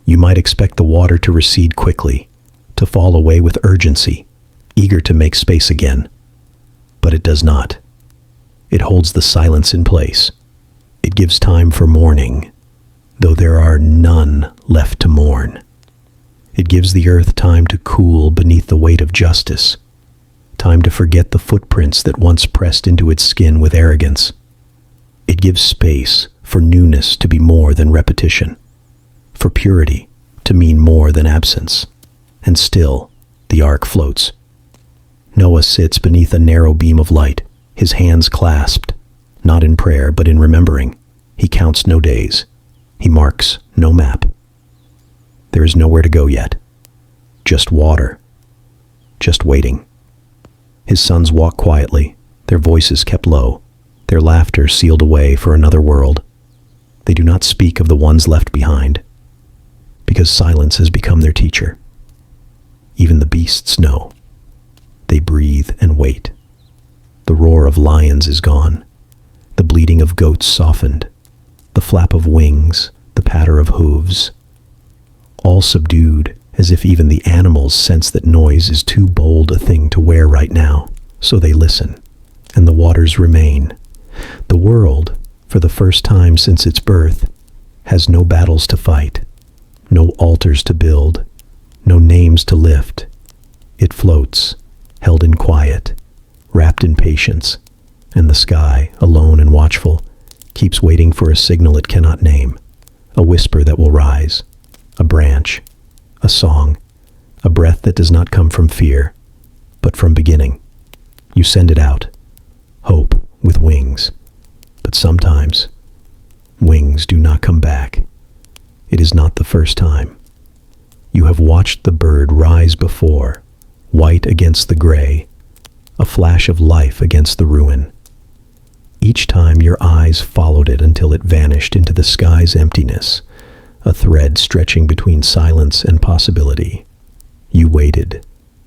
You might expect the water to recede quickly, to fall away with urgency, eager to make space again. But it does not. It holds the silence in place. It gives time for mourning, though there are none left to mourn. It gives the earth time to cool beneath the weight of justice, time to forget the footprints that once pressed into its skin with arrogance. It gives space for newness to be more than repetition, for purity to mean more than absence. And still, the ark floats. Noah sits beneath a narrow beam of light, his hands clasped, not in prayer but in remembering. He counts no days. He marks no map. There is nowhere to go yet. Just water. Just waiting. His sons walk quietly, their voices kept low, their laughter sealed away for another world. They do not speak of the ones left behind, because silence has become their teacher. Even the beasts know. They breathe and wait. The roar of lions is gone. The bleating of goats softened. The flap of wings, the patter of hooves. All subdued, as if even the animals sense that noise is too bold a thing to wear right now. So they listen, and the waters remain. The world, for the first time since its birth, has no battles to fight, no altars to build, no names to lift. It floats, held in quiet, wrapped in patience, and the sky, alone and watchful, keeps waiting for a signal it cannot name, a whisper that will rise, a branch, a song, a breath that does not come from fear, but from beginning. You send it out, hope with wings, but sometimes wings do not come back. It is not the first time. You have watched the bird rise before, white against the gray, a flash of life against the ruin. Each time your eyes followed it until it vanished into the sky's emptiness, a thread stretching between silence and possibility. You waited,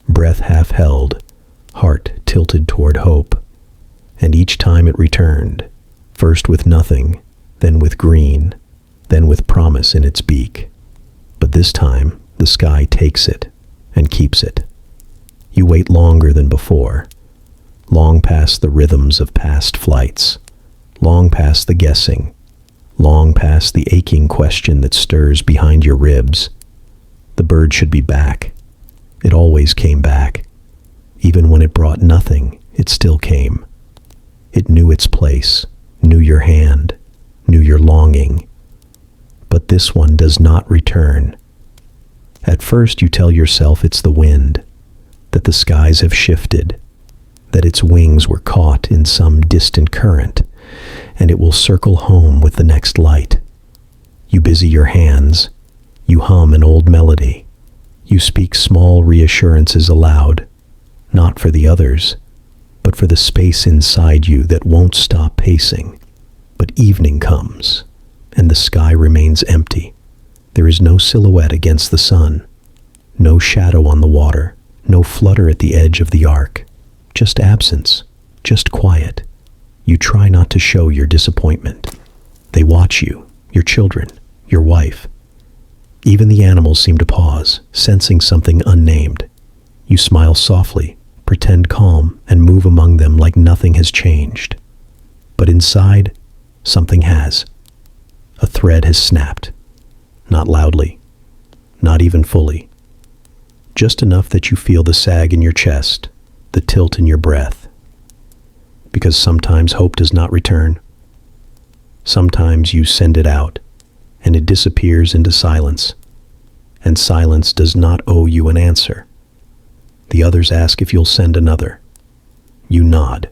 breath half held, heart tilted toward hope, and each time it returned, first with nothing, then with green, then with promise in its beak. But this time, the sky takes it and keeps it. You wait longer than before, long past the rhythms of past flights, long past the guessing, long past the aching question that stirs behind your ribs. The bird should be back. It always came back. Even when it brought nothing, it still came. It knew its place, knew your hand, knew your longing. But this one does not return. At first you tell yourself it's the wind, that the skies have shifted, that its wings were caught in some distant current, and it will circle home with the next light. You busy your hands, you hum an old melody, you speak small reassurances aloud, not for the others, but for the space inside you that won't stop pacing. But evening comes, and the sky remains empty. There is no silhouette against the sun, no shadow on the water, no flutter at the edge of the arc, just absence, just quiet. You try not to show your disappointment. They watch you, your children, your wife. Even the animals seem to pause, sensing something unnamed. You smile softly, pretend calm, and move among them like nothing has changed. But inside, something has. A thread has snapped. Not loudly, not even fully. Just enough that you feel the sag in your chest, the tilt in your breath. Because sometimes hope does not return. Sometimes you send it out, and it disappears into silence. And silence does not owe you an answer. The others ask if you'll send another. You nod.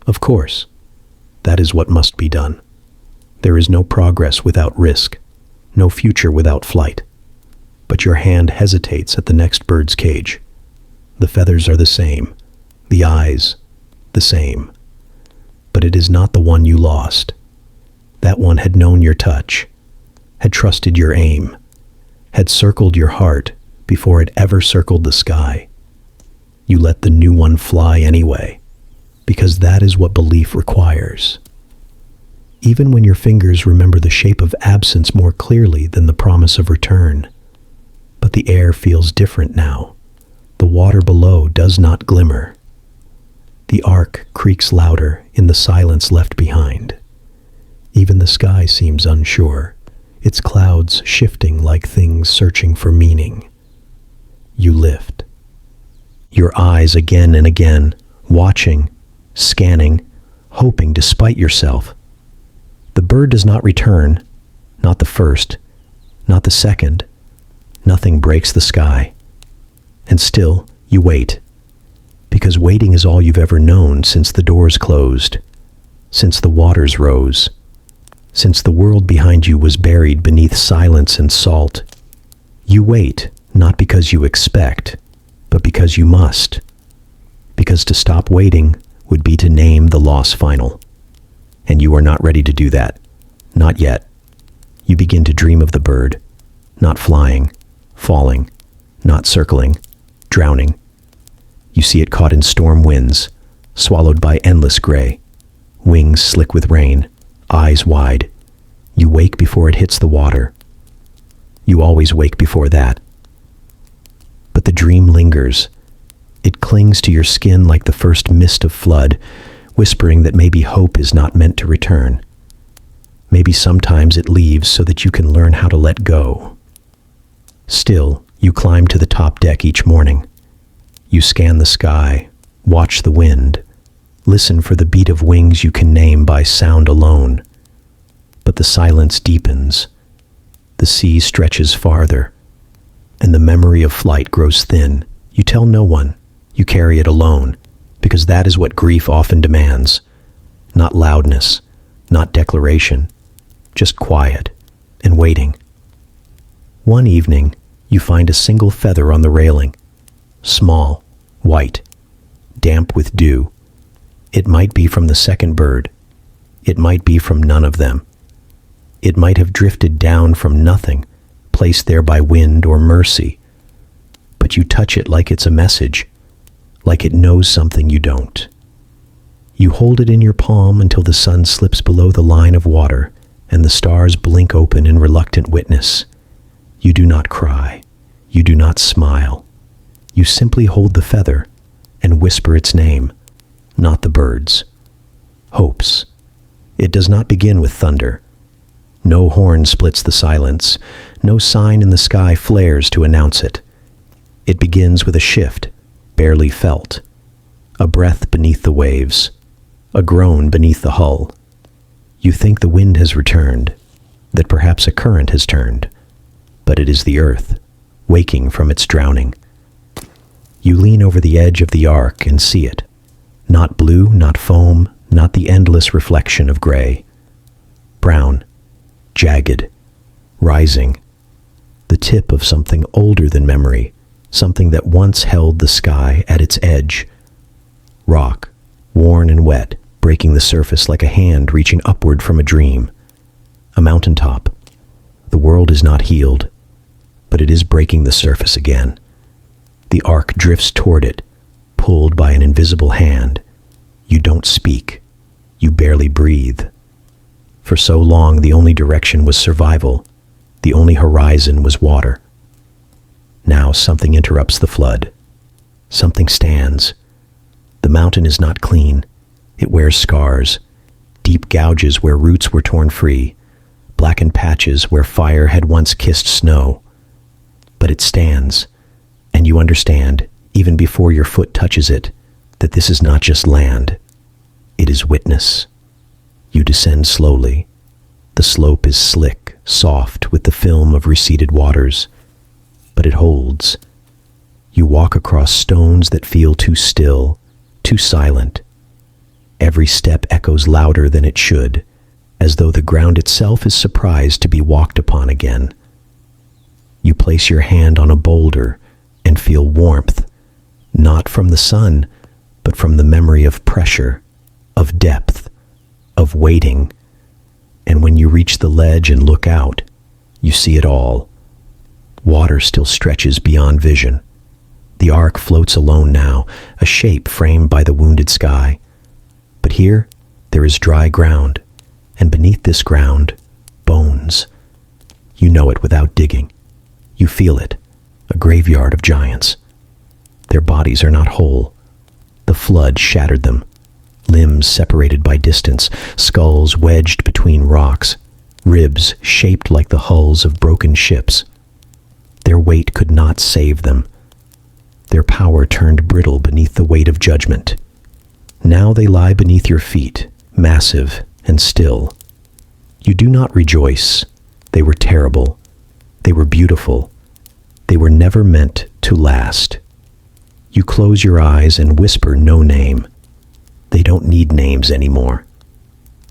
Of course, that is what must be done. There is no progress without risk, no future without flight. But your hand hesitates at the next bird's cage. The feathers are the same, the eyes the same. But it is not the one you lost. That one had known your touch, had trusted your aim, had circled your heart before it ever circled the sky. You let the new one fly anyway, because that is what belief requires. Even when your fingers remember the shape of absence more clearly than the promise of return. But the air feels different now. The water below does not glimmer. The arc creaks louder in the silence left behind. Even the sky seems unsure, its clouds shifting like things searching for meaning. You lift. Your eyes again and again, watching, scanning, hoping despite yourself. The bird does not return, not the first, not the second. Nothing breaks the sky. And still, you wait. Because waiting is all you've ever known since the doors closed, since the waters rose, since the world behind you was buried beneath silence and salt. You wait, not because you expect, but because you must. Because because to stop waiting would be to name the loss final. And you are not ready to do that. Not yet. You begin to dream of the bird, not flying, falling, not circling, drowning. You see it caught in storm winds, swallowed by endless gray, wings slick with rain, eyes wide. You wake before it hits the water. You always wake before that. But the dream lingers. It clings to your skin like the first mist of flood, whispering that maybe hope is not meant to return. Maybe sometimes it leaves so that you can learn how to let go. Still, you climb to the top deck each morning. You scan the sky, watch the wind, listen for the beat of wings you can name by sound alone. But the silence deepens. The sea stretches farther, and the memory of flight grows thin. You tell no one. You carry it alone, because that is what grief often demands. Not loudness, not declaration, just quiet and waiting. One evening, you find a single feather on the railing, small, white, damp with dew. It might be from the second bird. It might be from none of them. It might have drifted down from nothing, placed there by wind or mercy. But you touch it like it's a message, like it knows something you don't. You hold it in your palm until the sun slips below the line of water and the stars blink open in reluctant witness. You do not cry. You do not smile. You simply hold the feather and whisper its name, not the bird's. Hope's. It does not begin with thunder. No horn splits the silence. No sign in the sky flares to announce it. It begins with a shift, barely felt. A breath beneath the waves. A groan beneath the hull. You think the wind has returned, that perhaps a current has turned, but it is the earth, waking from its drowning. You lean over the edge of the ark and see it. Not blue, not foam, not the endless reflection of gray. Brown, jagged, rising. The tip of something older than memory, something that once held the sky at its edge. Rock, worn and wet, breaking the surface like a hand reaching upward from a dream. A mountaintop. The world is not healed, but it is breaking the surface again. The ark drifts toward it, pulled by an invisible hand. You don't speak. You barely breathe. For so long, the only direction was survival. The only horizon was water. Now something interrupts the flood. Something stands. The mountain is not clean. It wears scars, deep gouges where roots were torn free, blackened patches where fire had once kissed snow. But it stands, and you understand, even before your foot touches it, that this is not just land. It is witness. You descend slowly. The slope is slick, soft, with the film of receded waters, but it holds. You walk across stones that feel too still, too silent. Every step echoes louder than it should, as though the ground itself is surprised to be walked upon again. You place your hand on a boulder and feel warmth, not from the sun, but from the memory of pressure, of depth, of waiting. And when you reach the ledge and look out, you see it all. Water still stretches beyond vision. The ark floats alone now, a shape framed by the wounded sky. But here, there is dry ground, and beneath this ground, bones. You know it without digging. You feel it, a graveyard of giants. Their bodies are not whole. The flood shattered them, limbs separated by distance, skulls wedged between rocks, ribs shaped like the hulls of broken ships. Their weight could not save them. Their power turned brittle beneath the weight of judgment. Now they lie beneath your feet, massive and still. You do not rejoice. They were terrible. They were beautiful. They were never meant to last. You close your eyes and whisper no name. They don't need names anymore.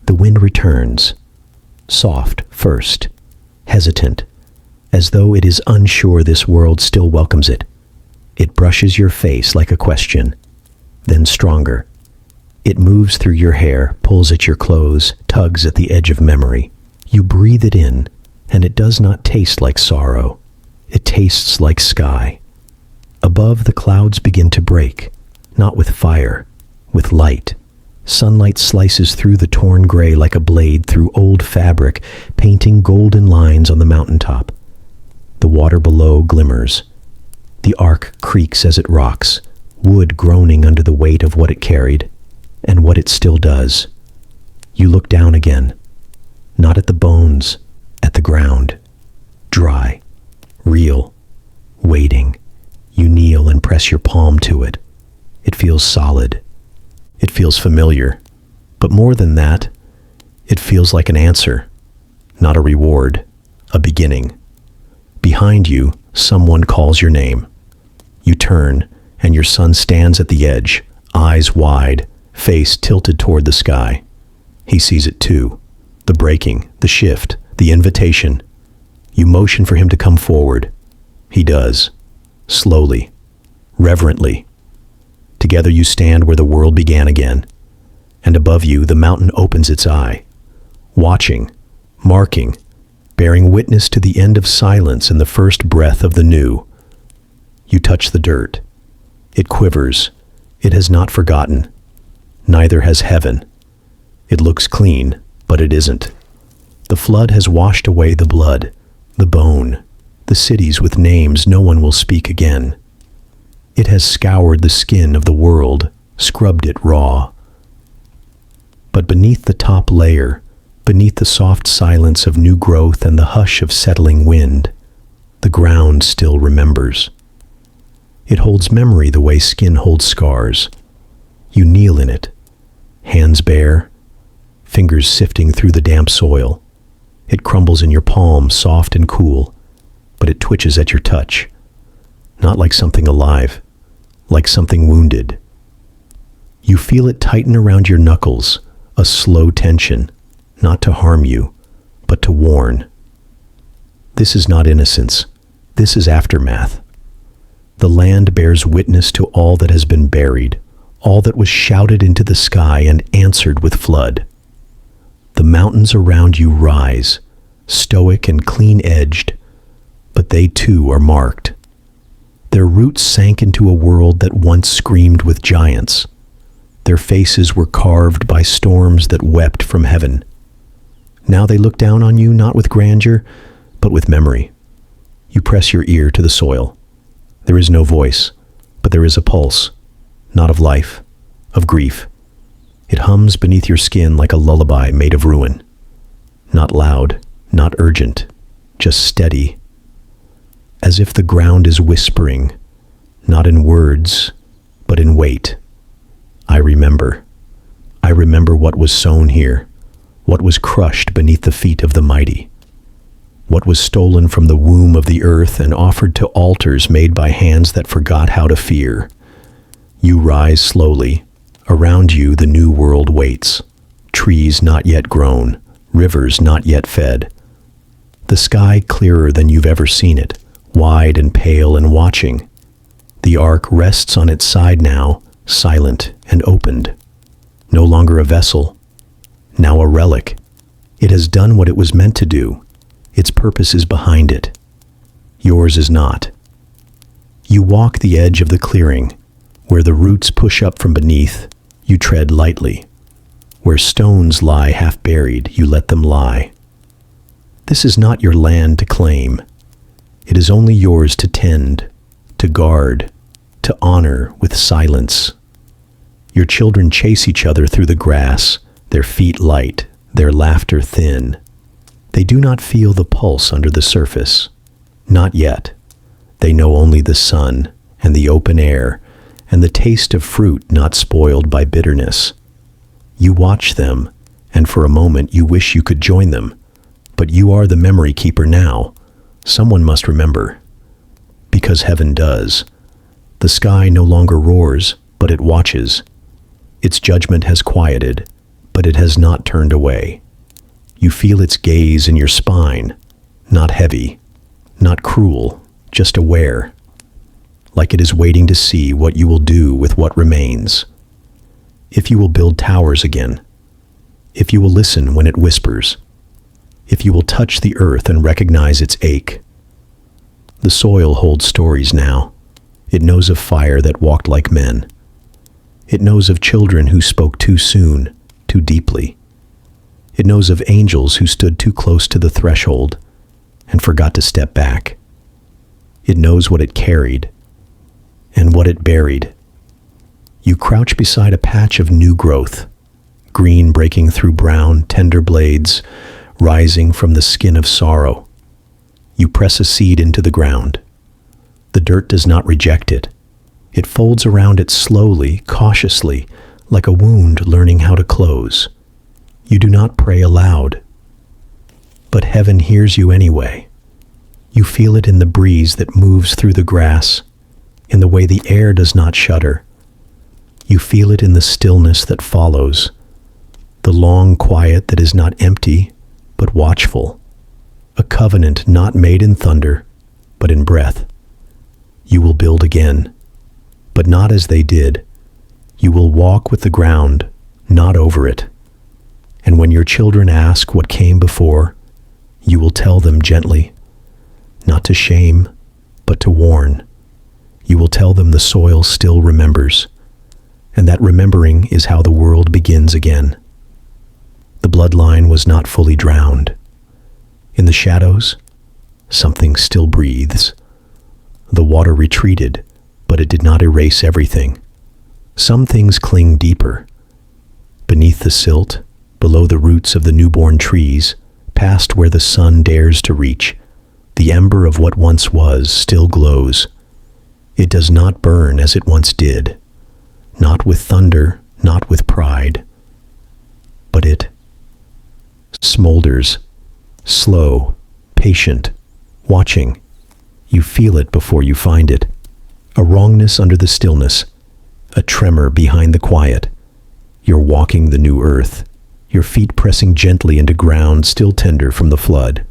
The wind returns, soft first, hesitant, as though it is unsure this world still welcomes it. It brushes your face like a question. then stronger. It moves through your hair, pulls at your clothes, tugs at the edge of memory. You breathe it in, and it does not taste like sorrow. It tastes like sky. Above, the clouds begin to break, not with fire, with light. Sunlight slices through the torn gray like a blade through old fabric, painting golden lines on the mountaintop. The water below glimmers. The ark creaks as it rocks, wood groaning under the weight of what it carried, and what it still does. You look down again, not at the bones, at the ground. Dry, real, waiting. You kneel and press your palm to it. It feels solid. It feels familiar. But more than that, it feels like an answer, not a reward, a beginning. Behind you, someone calls your name. You turn, and your son stands at the edge, eyes wide, face tilted toward the sky. He sees it too. The breaking, the shift, the invitation. You motion for him to come forward. He does. Slowly. Reverently. Together you stand where the world began again. And above you, the mountain opens its eye. Watching. Marking. Bearing witness to the end of silence and the first breath of the new. You touch the dirt. It quivers. It has not forgotten. Neither has heaven. It looks clean, but it isn't. The flood has washed away the blood, the bone, the cities with names no one will speak again. It has scoured the skin of the world, scrubbed it raw. But beneath the top layer, beneath the soft silence of new growth and the hush of settling wind, the ground still remembers. It holds memory the way skin holds scars. You kneel in it, hands bare, fingers sifting through the damp soil. It crumbles in your palm, soft and cool, but it twitches at your touch. Not like something alive, like something wounded. You feel it tighten around your knuckles, a slow tension, not to harm you, but to warn. This is not innocence. This is aftermath. The land bears witness to all that has been buried, all that was shouted into the sky and answered with flood. The mountains around you rise, stoic and clean-edged, but they too are marked. Their roots sank into a world that once screamed with giants. Their faces were carved by storms that wept from heaven. Now they look down on you not with grandeur, but with memory. You press your ear to the soil. There is no voice, but there is a pulse, not of life, of grief. It hums beneath your skin like a lullaby made of ruin. Not loud, not urgent, just steady. As if the ground is whispering, not in words, but in weight. I remember. I remember what was sown here, what was crushed beneath the feet of the mighty, what was stolen from the womb of the earth and offered to altars made by hands that forgot how to fear. You rise slowly. Around you, the new world waits. Trees not yet grown, rivers not yet fed. The sky clearer than you've ever seen it, wide and pale and watching. The ark rests on its side now, silent and opened. No longer a vessel, now a relic. It has done what it was meant to do. Its purpose is behind it. Yours is not. You walk the edge of the clearing. Where the roots push up from beneath, you tread lightly. Where stones lie half buried, you let them lie. This is not your land to claim. It is only yours to tend, to guard, to honor with silence. Your children chase each other through the grass, their feet light, their laughter thin. They do not feel the pulse under the surface. Not yet. They know only the sun and the open air and the taste of fruit not spoiled by bitterness. You watch them, and for a moment you wish you could join them. But you are the memory keeper now. Someone must remember. Because heaven does. The sky no longer roars, but it watches. Its judgment has quieted, but it has not turned away. You feel its gaze in your spine, not heavy, not cruel, just aware, like it is waiting to see what you will do with what remains. If you will build towers again, if you will listen when it whispers, if you will touch the earth and recognize its ache. The soil holds stories now. It knows of fire that walked like men. It knows of children who spoke too soon, too deeply. It knows of angels who stood too close to the threshold and forgot to step back. It knows what it carried and what it buried. You crouch beside a patch of new growth, green breaking through brown, tender blades, rising from the skin of sorrow. You press a seed into the ground. The dirt does not reject it. It folds around it slowly, cautiously, like a wound learning how to close. You do not pray aloud, but heaven hears you anyway. You feel it in the breeze that moves through the grass, in the way the air does not shudder. You feel it in the stillness that follows, the long quiet that is not empty, but watchful, a covenant not made in thunder, but in breath. You will build again, but not as they did. You will walk with the ground, not over it. And when your children ask what came before, you will tell them gently, not to shame, but to warn. You will tell them the soil still remembers, and that remembering is how the world begins again. The bloodline was not fully drowned. In the shadows, something still breathes. The water retreated, but it did not erase everything. Some things cling deeper. Beneath the silt, below the roots of the newborn trees, past where the sun dares to reach, the ember of what once was still glows. It does not burn as it once did, not with thunder, not with pride, but it smolders, slow, patient, watching. You feel it before you find it, a wrongness under the stillness, a tremor behind the quiet. You're walking the new earth, your feet pressing gently into ground still tender from the flood.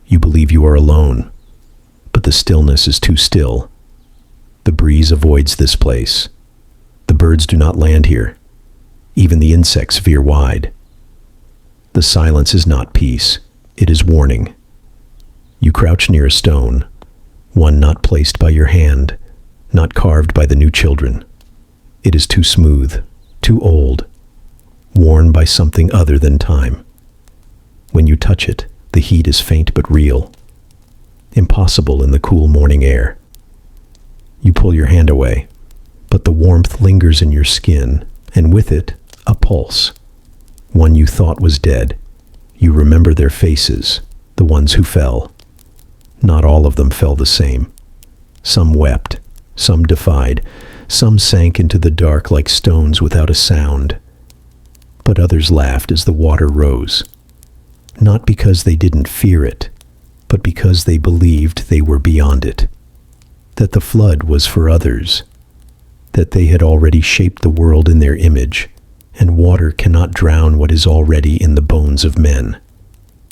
You believe you are alone, but the stillness is too still. The breeze avoids this place. The birds do not land here. Even the insects veer wide. The silence is not peace, it is warning. You crouch near a stone, one not placed by your hand, not carved by the new children. It is too smooth, too old, worn by something other than time. When you touch it, the heat is faint but real, impossible in the cool morning air. You pull your hand away, but the warmth lingers in your skin, and with it, a pulse. One you thought was dead. You remember their faces, the ones who fell. Not all of them fell the same. Some wept, some defied, some sank into the dark like stones without a sound. But others laughed as the water rose, not because they didn't fear it, but because they believed they were beyond it, that the flood was for others, that they had already shaped the world in their image, and water cannot drown what is already in the bones of men.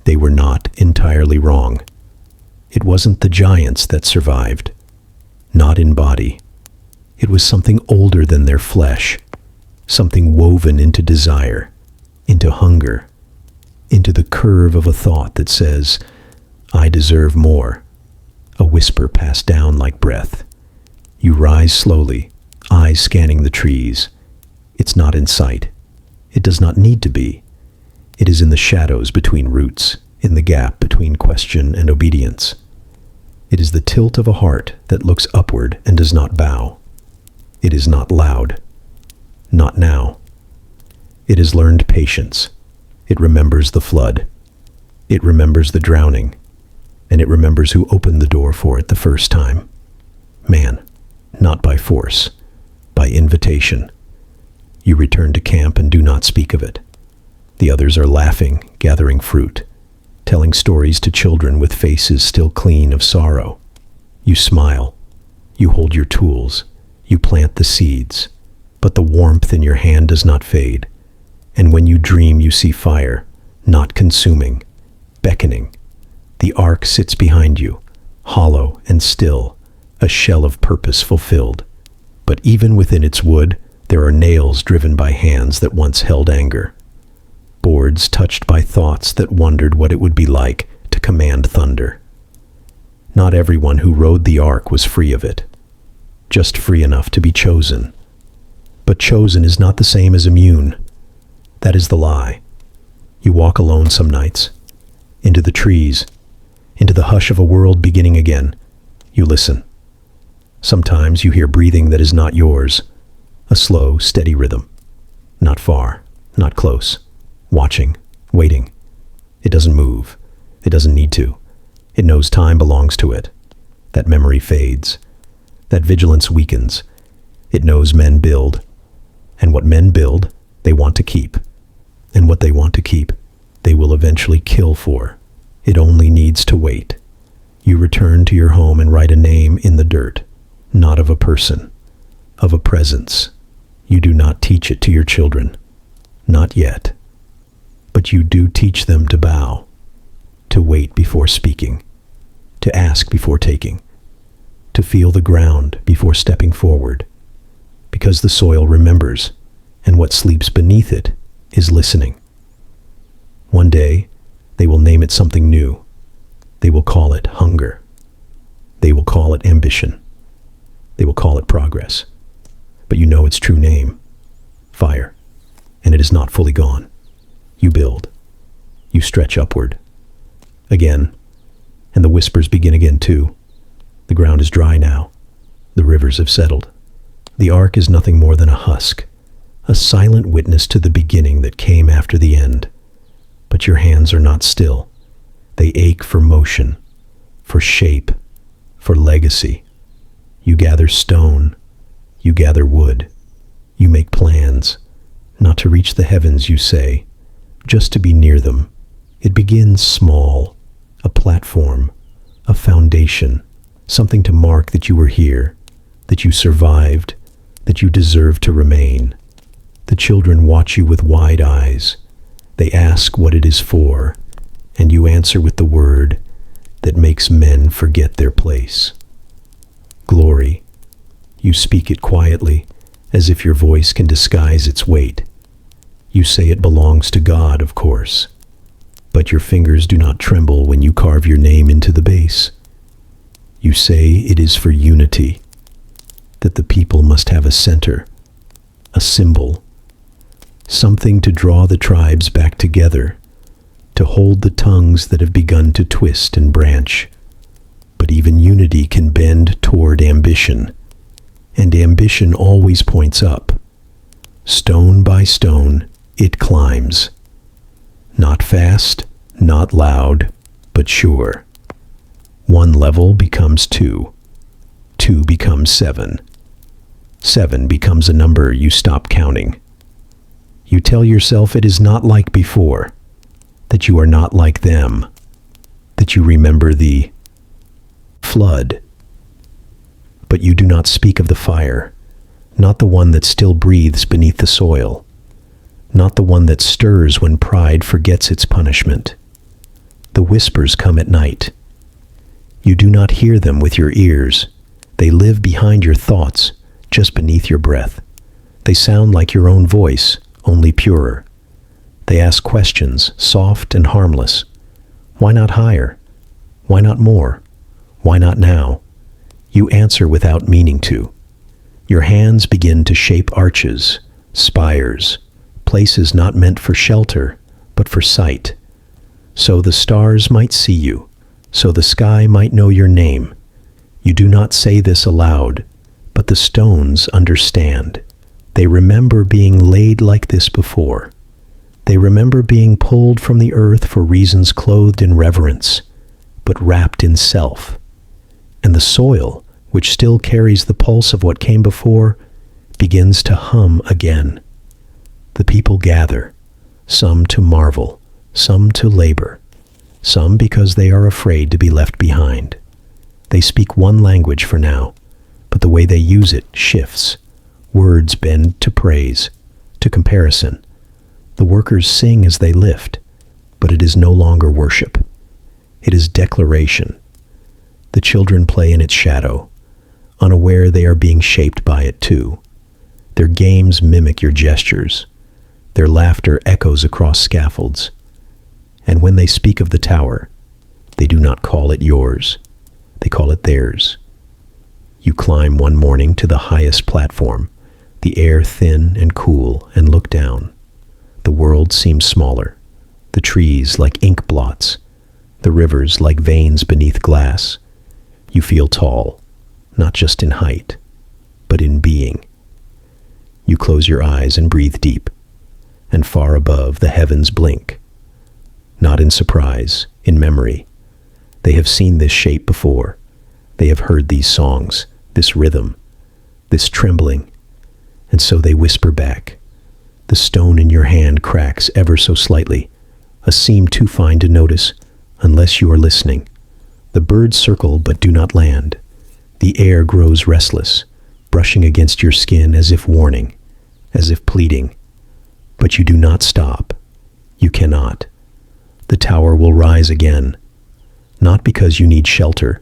They were not entirely wrong. It wasn't the giants that survived, not in body. It was something older than their flesh, something woven into desire, into hunger, into the curve of a thought that says, I deserve more. A whisper passed down like breath. You rise slowly, eyes scanning the trees. It's not in sight. It does not need to be. It is in the shadows between roots, in the gap between question and obedience. It is the tilt of a heart that looks upward and does not bow. It is not loud. Not now. It has learned patience. It remembers the flood. It remembers the drowning. And it remembers who opened the door for it the first time. Man, not by force, by invitation. You return to camp and do not speak of it. The others are laughing, gathering fruit, telling stories to children with faces still clean of sorrow. You smile. You hold your tools. You plant the seeds. But the warmth in your hand does not fade. And when you dream, you see fire, not consuming, beckoning. The ark sits behind you, hollow and still, a shell of purpose fulfilled. But even within its wood, There are nails driven by hands that once held anger, boards touched by thoughts that wondered what it would be like to command thunder. Not everyone who rode the ark was free of it, just free enough to be chosen. But chosen is not the same as immune. That is the lie. You walk alone some nights, into the trees, into the hush of a world beginning again. You listen. Sometimes you hear breathing that is not yours, a slow, steady rhythm. Not far, not close. Watching, waiting. It doesn't move. It doesn't need to. It knows time belongs to it. That memory fades. That vigilance weakens. It knows men build. And what men build, they want to keep. And what they want to keep, they will eventually kill for. It only needs to wait. You return to your home and write a name in the dirt, not of a person, of a presence. You do not teach it to your children. Not yet. But you do teach them to bow, to wait before speaking, to ask before taking, to feel the ground before stepping forward, because the soil remembers, and what sleeps beneath it is listening. One day, they will name it something new. They will call it hunger. They will call it ambition. They will call it progress. But you know its true name, fire, and it is not fully gone. You build. You stretch upward. Again, and the whispers begin again too. The ground is dry now. The rivers have settled. The ark is nothing more than a husk, a silent witness to the beginning that came after the end. But your hands are not still. They ache for motion, for shape, for legacy. You gather stone. You gather wood. You make plans, not to reach the heavens, you say, just to be near them. It begins small, a platform, a foundation, something to mark that you were here, that you survived, that you deserve to remain. The children watch you with wide eyes. They ask what it is for, and you answer with the word that makes men forget their place. Glory. You speak it quietly, as if your voice can disguise its weight. You say it belongs to God, of course, but your fingers do not tremble when you carve your name into the base. You say it is for unity, that the people must have a center, a symbol, something to draw the tribes back together, to hold the tongues that have begun to twist and branch. But even unity can bend toward ambition, and ambition always points up. Stone by stone, it climbs. Not fast, not loud, but sure. One level becomes two. Two becomes seven. Seven becomes a number you stop counting. You tell yourself it is not like before, that you are not like them, that you remember the flood. But you do not speak of the fire, not the one that still breathes beneath the soil, not the one that stirs when pride forgets its punishment. The whispers come at night. You do not hear them with your ears. They live behind your thoughts, just beneath your breath. They sound like your own voice, only purer. They ask questions, soft and harmless. Why not higher? Why not more? Why not now? You answer without meaning to. Your hands begin to shape arches, spires, places not meant for shelter, but for sight. So the stars might see you, so the sky might know your name. You do not say this aloud, but the stones understand. They remember being laid like this before. They remember being pulled from the earth for reasons clothed in reverence, but wrapped in self. And the soil, which still carries the pulse of what came before, begins to hum again. The people gather, some to marvel, some to labor, some because they are afraid to be left behind. They speak one language for now, but the way they use it shifts. Words bend to praise, to comparison. The workers sing as they lift, but it is no longer worship. It is declaration. The children play in its shadow, unaware they are being shaped by it too. Their games mimic your gestures. Their laughter echoes across scaffolds. And when they speak of the tower, they do not call it yours. They call it theirs. You climb one morning to the highest platform, the air thin and cool, and look down. The world seems smaller, the trees like ink blots, the rivers like veins beneath glass. You feel tall, not just in height, but in being. You close your eyes and breathe deep, and far above the heavens blink. Not in surprise, in memory. They have seen this shape before. They have heard these songs, this rhythm, this trembling, and so they whisper back. The stone in your hand cracks ever so slightly, a seam too fine to notice unless you are listening. The birds circle but do not land. The air grows restless, brushing against your skin as if warning, as if pleading. But you do not stop. You cannot. The tower will rise again, not because you need shelter,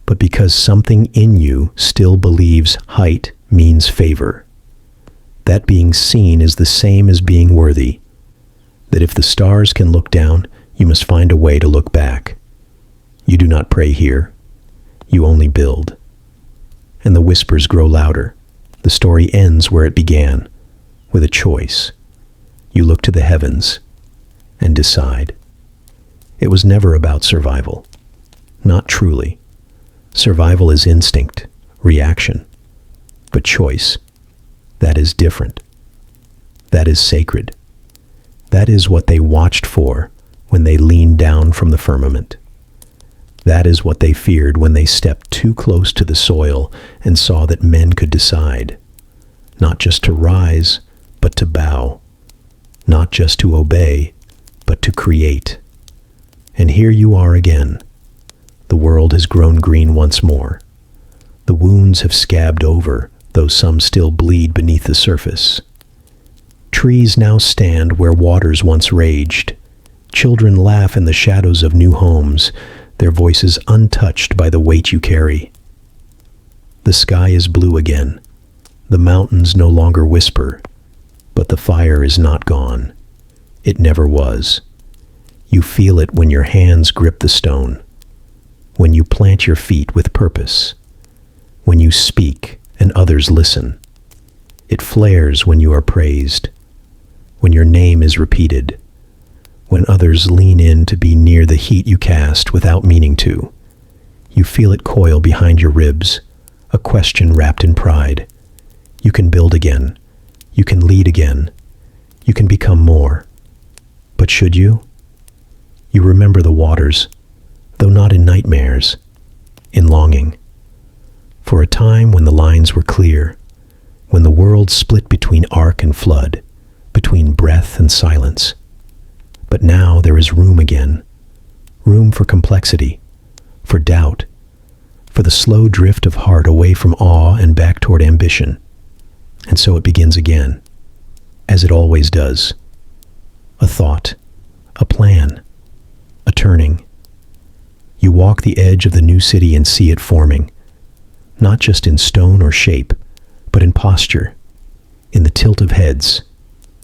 but because something in you still believes height means favor. That being seen is the same as being worthy. That if the stars can look down, you must find a way to look back. You do not pray here. You only build. And the whispers grow louder. The story ends where it began, with a choice. You look to the heavens and decide. It was never about survival. Not truly. Survival is instinct, reaction. But choice, that is different. That is sacred. That is what they watched for when they leaned down from the firmament. That is what they feared when they stepped too close to the soil and saw that men could decide, not just to rise, but to bow, not just to obey, but to create. And here you are again. The world has grown green once more. The wounds have scabbed over, though some still bleed beneath the surface. Trees now stand where waters once raged. Children laugh in the shadows of new homes, their voices untouched by the weight you carry. The sky is blue again. The mountains no longer whisper, but the fire is not gone. It never was. You feel it when your hands grip the stone, when you plant your feet with purpose, when you speak and others listen. It flares when you are praised, when your name is repeated, when others lean in to be near the heat you cast without meaning to. You feel it coil behind your ribs, a question wrapped in pride. You can build again. You can lead again. You can become more. But should you? You remember the waters, though not in nightmares, in longing. For a time when the lines were clear, when the world split between arc and flood, between breath and silence. But now there is room again, room for complexity, for doubt, for the slow drift of heart away from awe and back toward ambition. And so it begins again, as it always does. A thought, a plan, a turning. You walk the edge of the new city and see it forming, not just in stone or shape, but in posture, in the tilt of heads,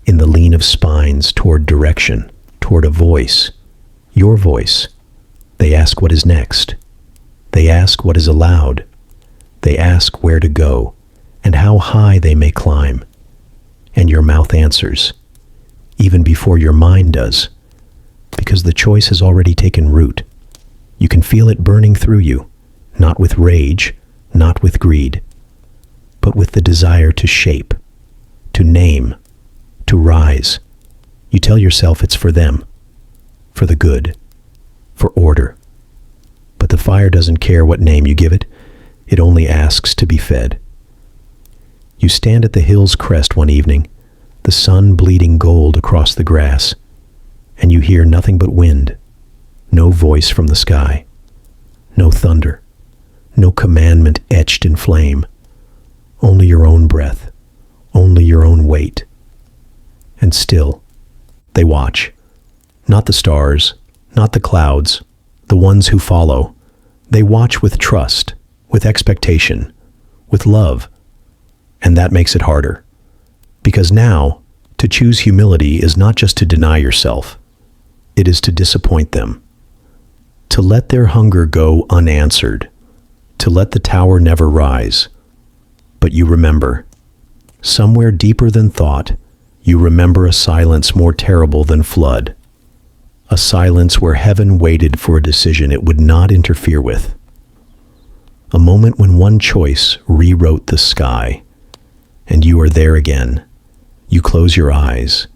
in the lean of spines toward direction, toward a voice, your voice. They ask what is next. They ask what is allowed. They ask where to go and how high they may climb. And your mouth answers, even before your mind does, because the choice has already taken root. You can feel it burning through you, not with rage, not with greed, but with the desire to shape, to name, to rise. You tell yourself it's for them, for the good, for order. But the fire doesn't care what name you give it. It only asks to be fed. You stand at the hill's crest one evening, the sun bleeding gold across the grass, and you hear nothing but wind, no voice from the sky, no thunder, no commandment etched in flame, only your own breath, only your own weight. And still, they watch. Not the stars, not the clouds, the ones who follow. They watch with trust, with expectation, with love. And that makes it harder. Because now, to choose humility is not just to deny yourself, it is to disappoint them, to let their hunger go unanswered, to let the tower never rise. But you remember, somewhere deeper than thought, you remember a silence more terrible than flood, a silence where heaven waited for a decision it would not interfere with, a moment when one choice rewrote the sky, and you are there again. You close your eyes.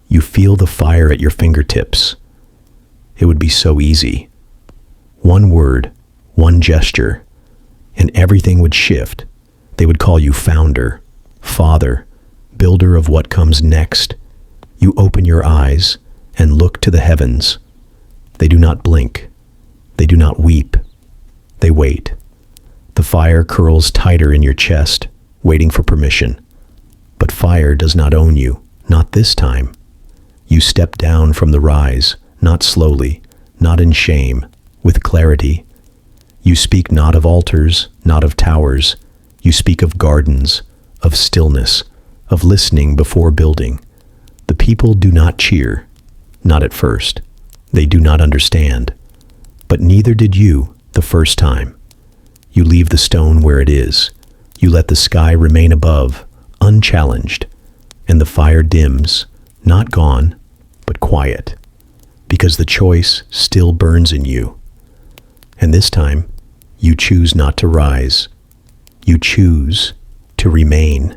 You feel the fire at your fingertips. It would be so easy. One word, one gesture, and everything would shift. They would call you founder, father, builder of what comes next. You open your eyes and look to the heavens. They do not blink. They do not weep. They wait. The fire curls tighter in your chest, waiting for permission. But fire does not own you, not this time. You step down from the rise, not slowly, not in shame, with clarity. You speak not of altars, not of towers. You speak of gardens, of stillness, of listening before building. The people do not cheer, not at first. They do not understand. But neither did you the first time. You leave the stone where it is. You let the sky remain above, unchallenged, and the fire dims, not gone, but quiet, because the choice still burns in you. And this time, you choose not to rise. You choose to remain.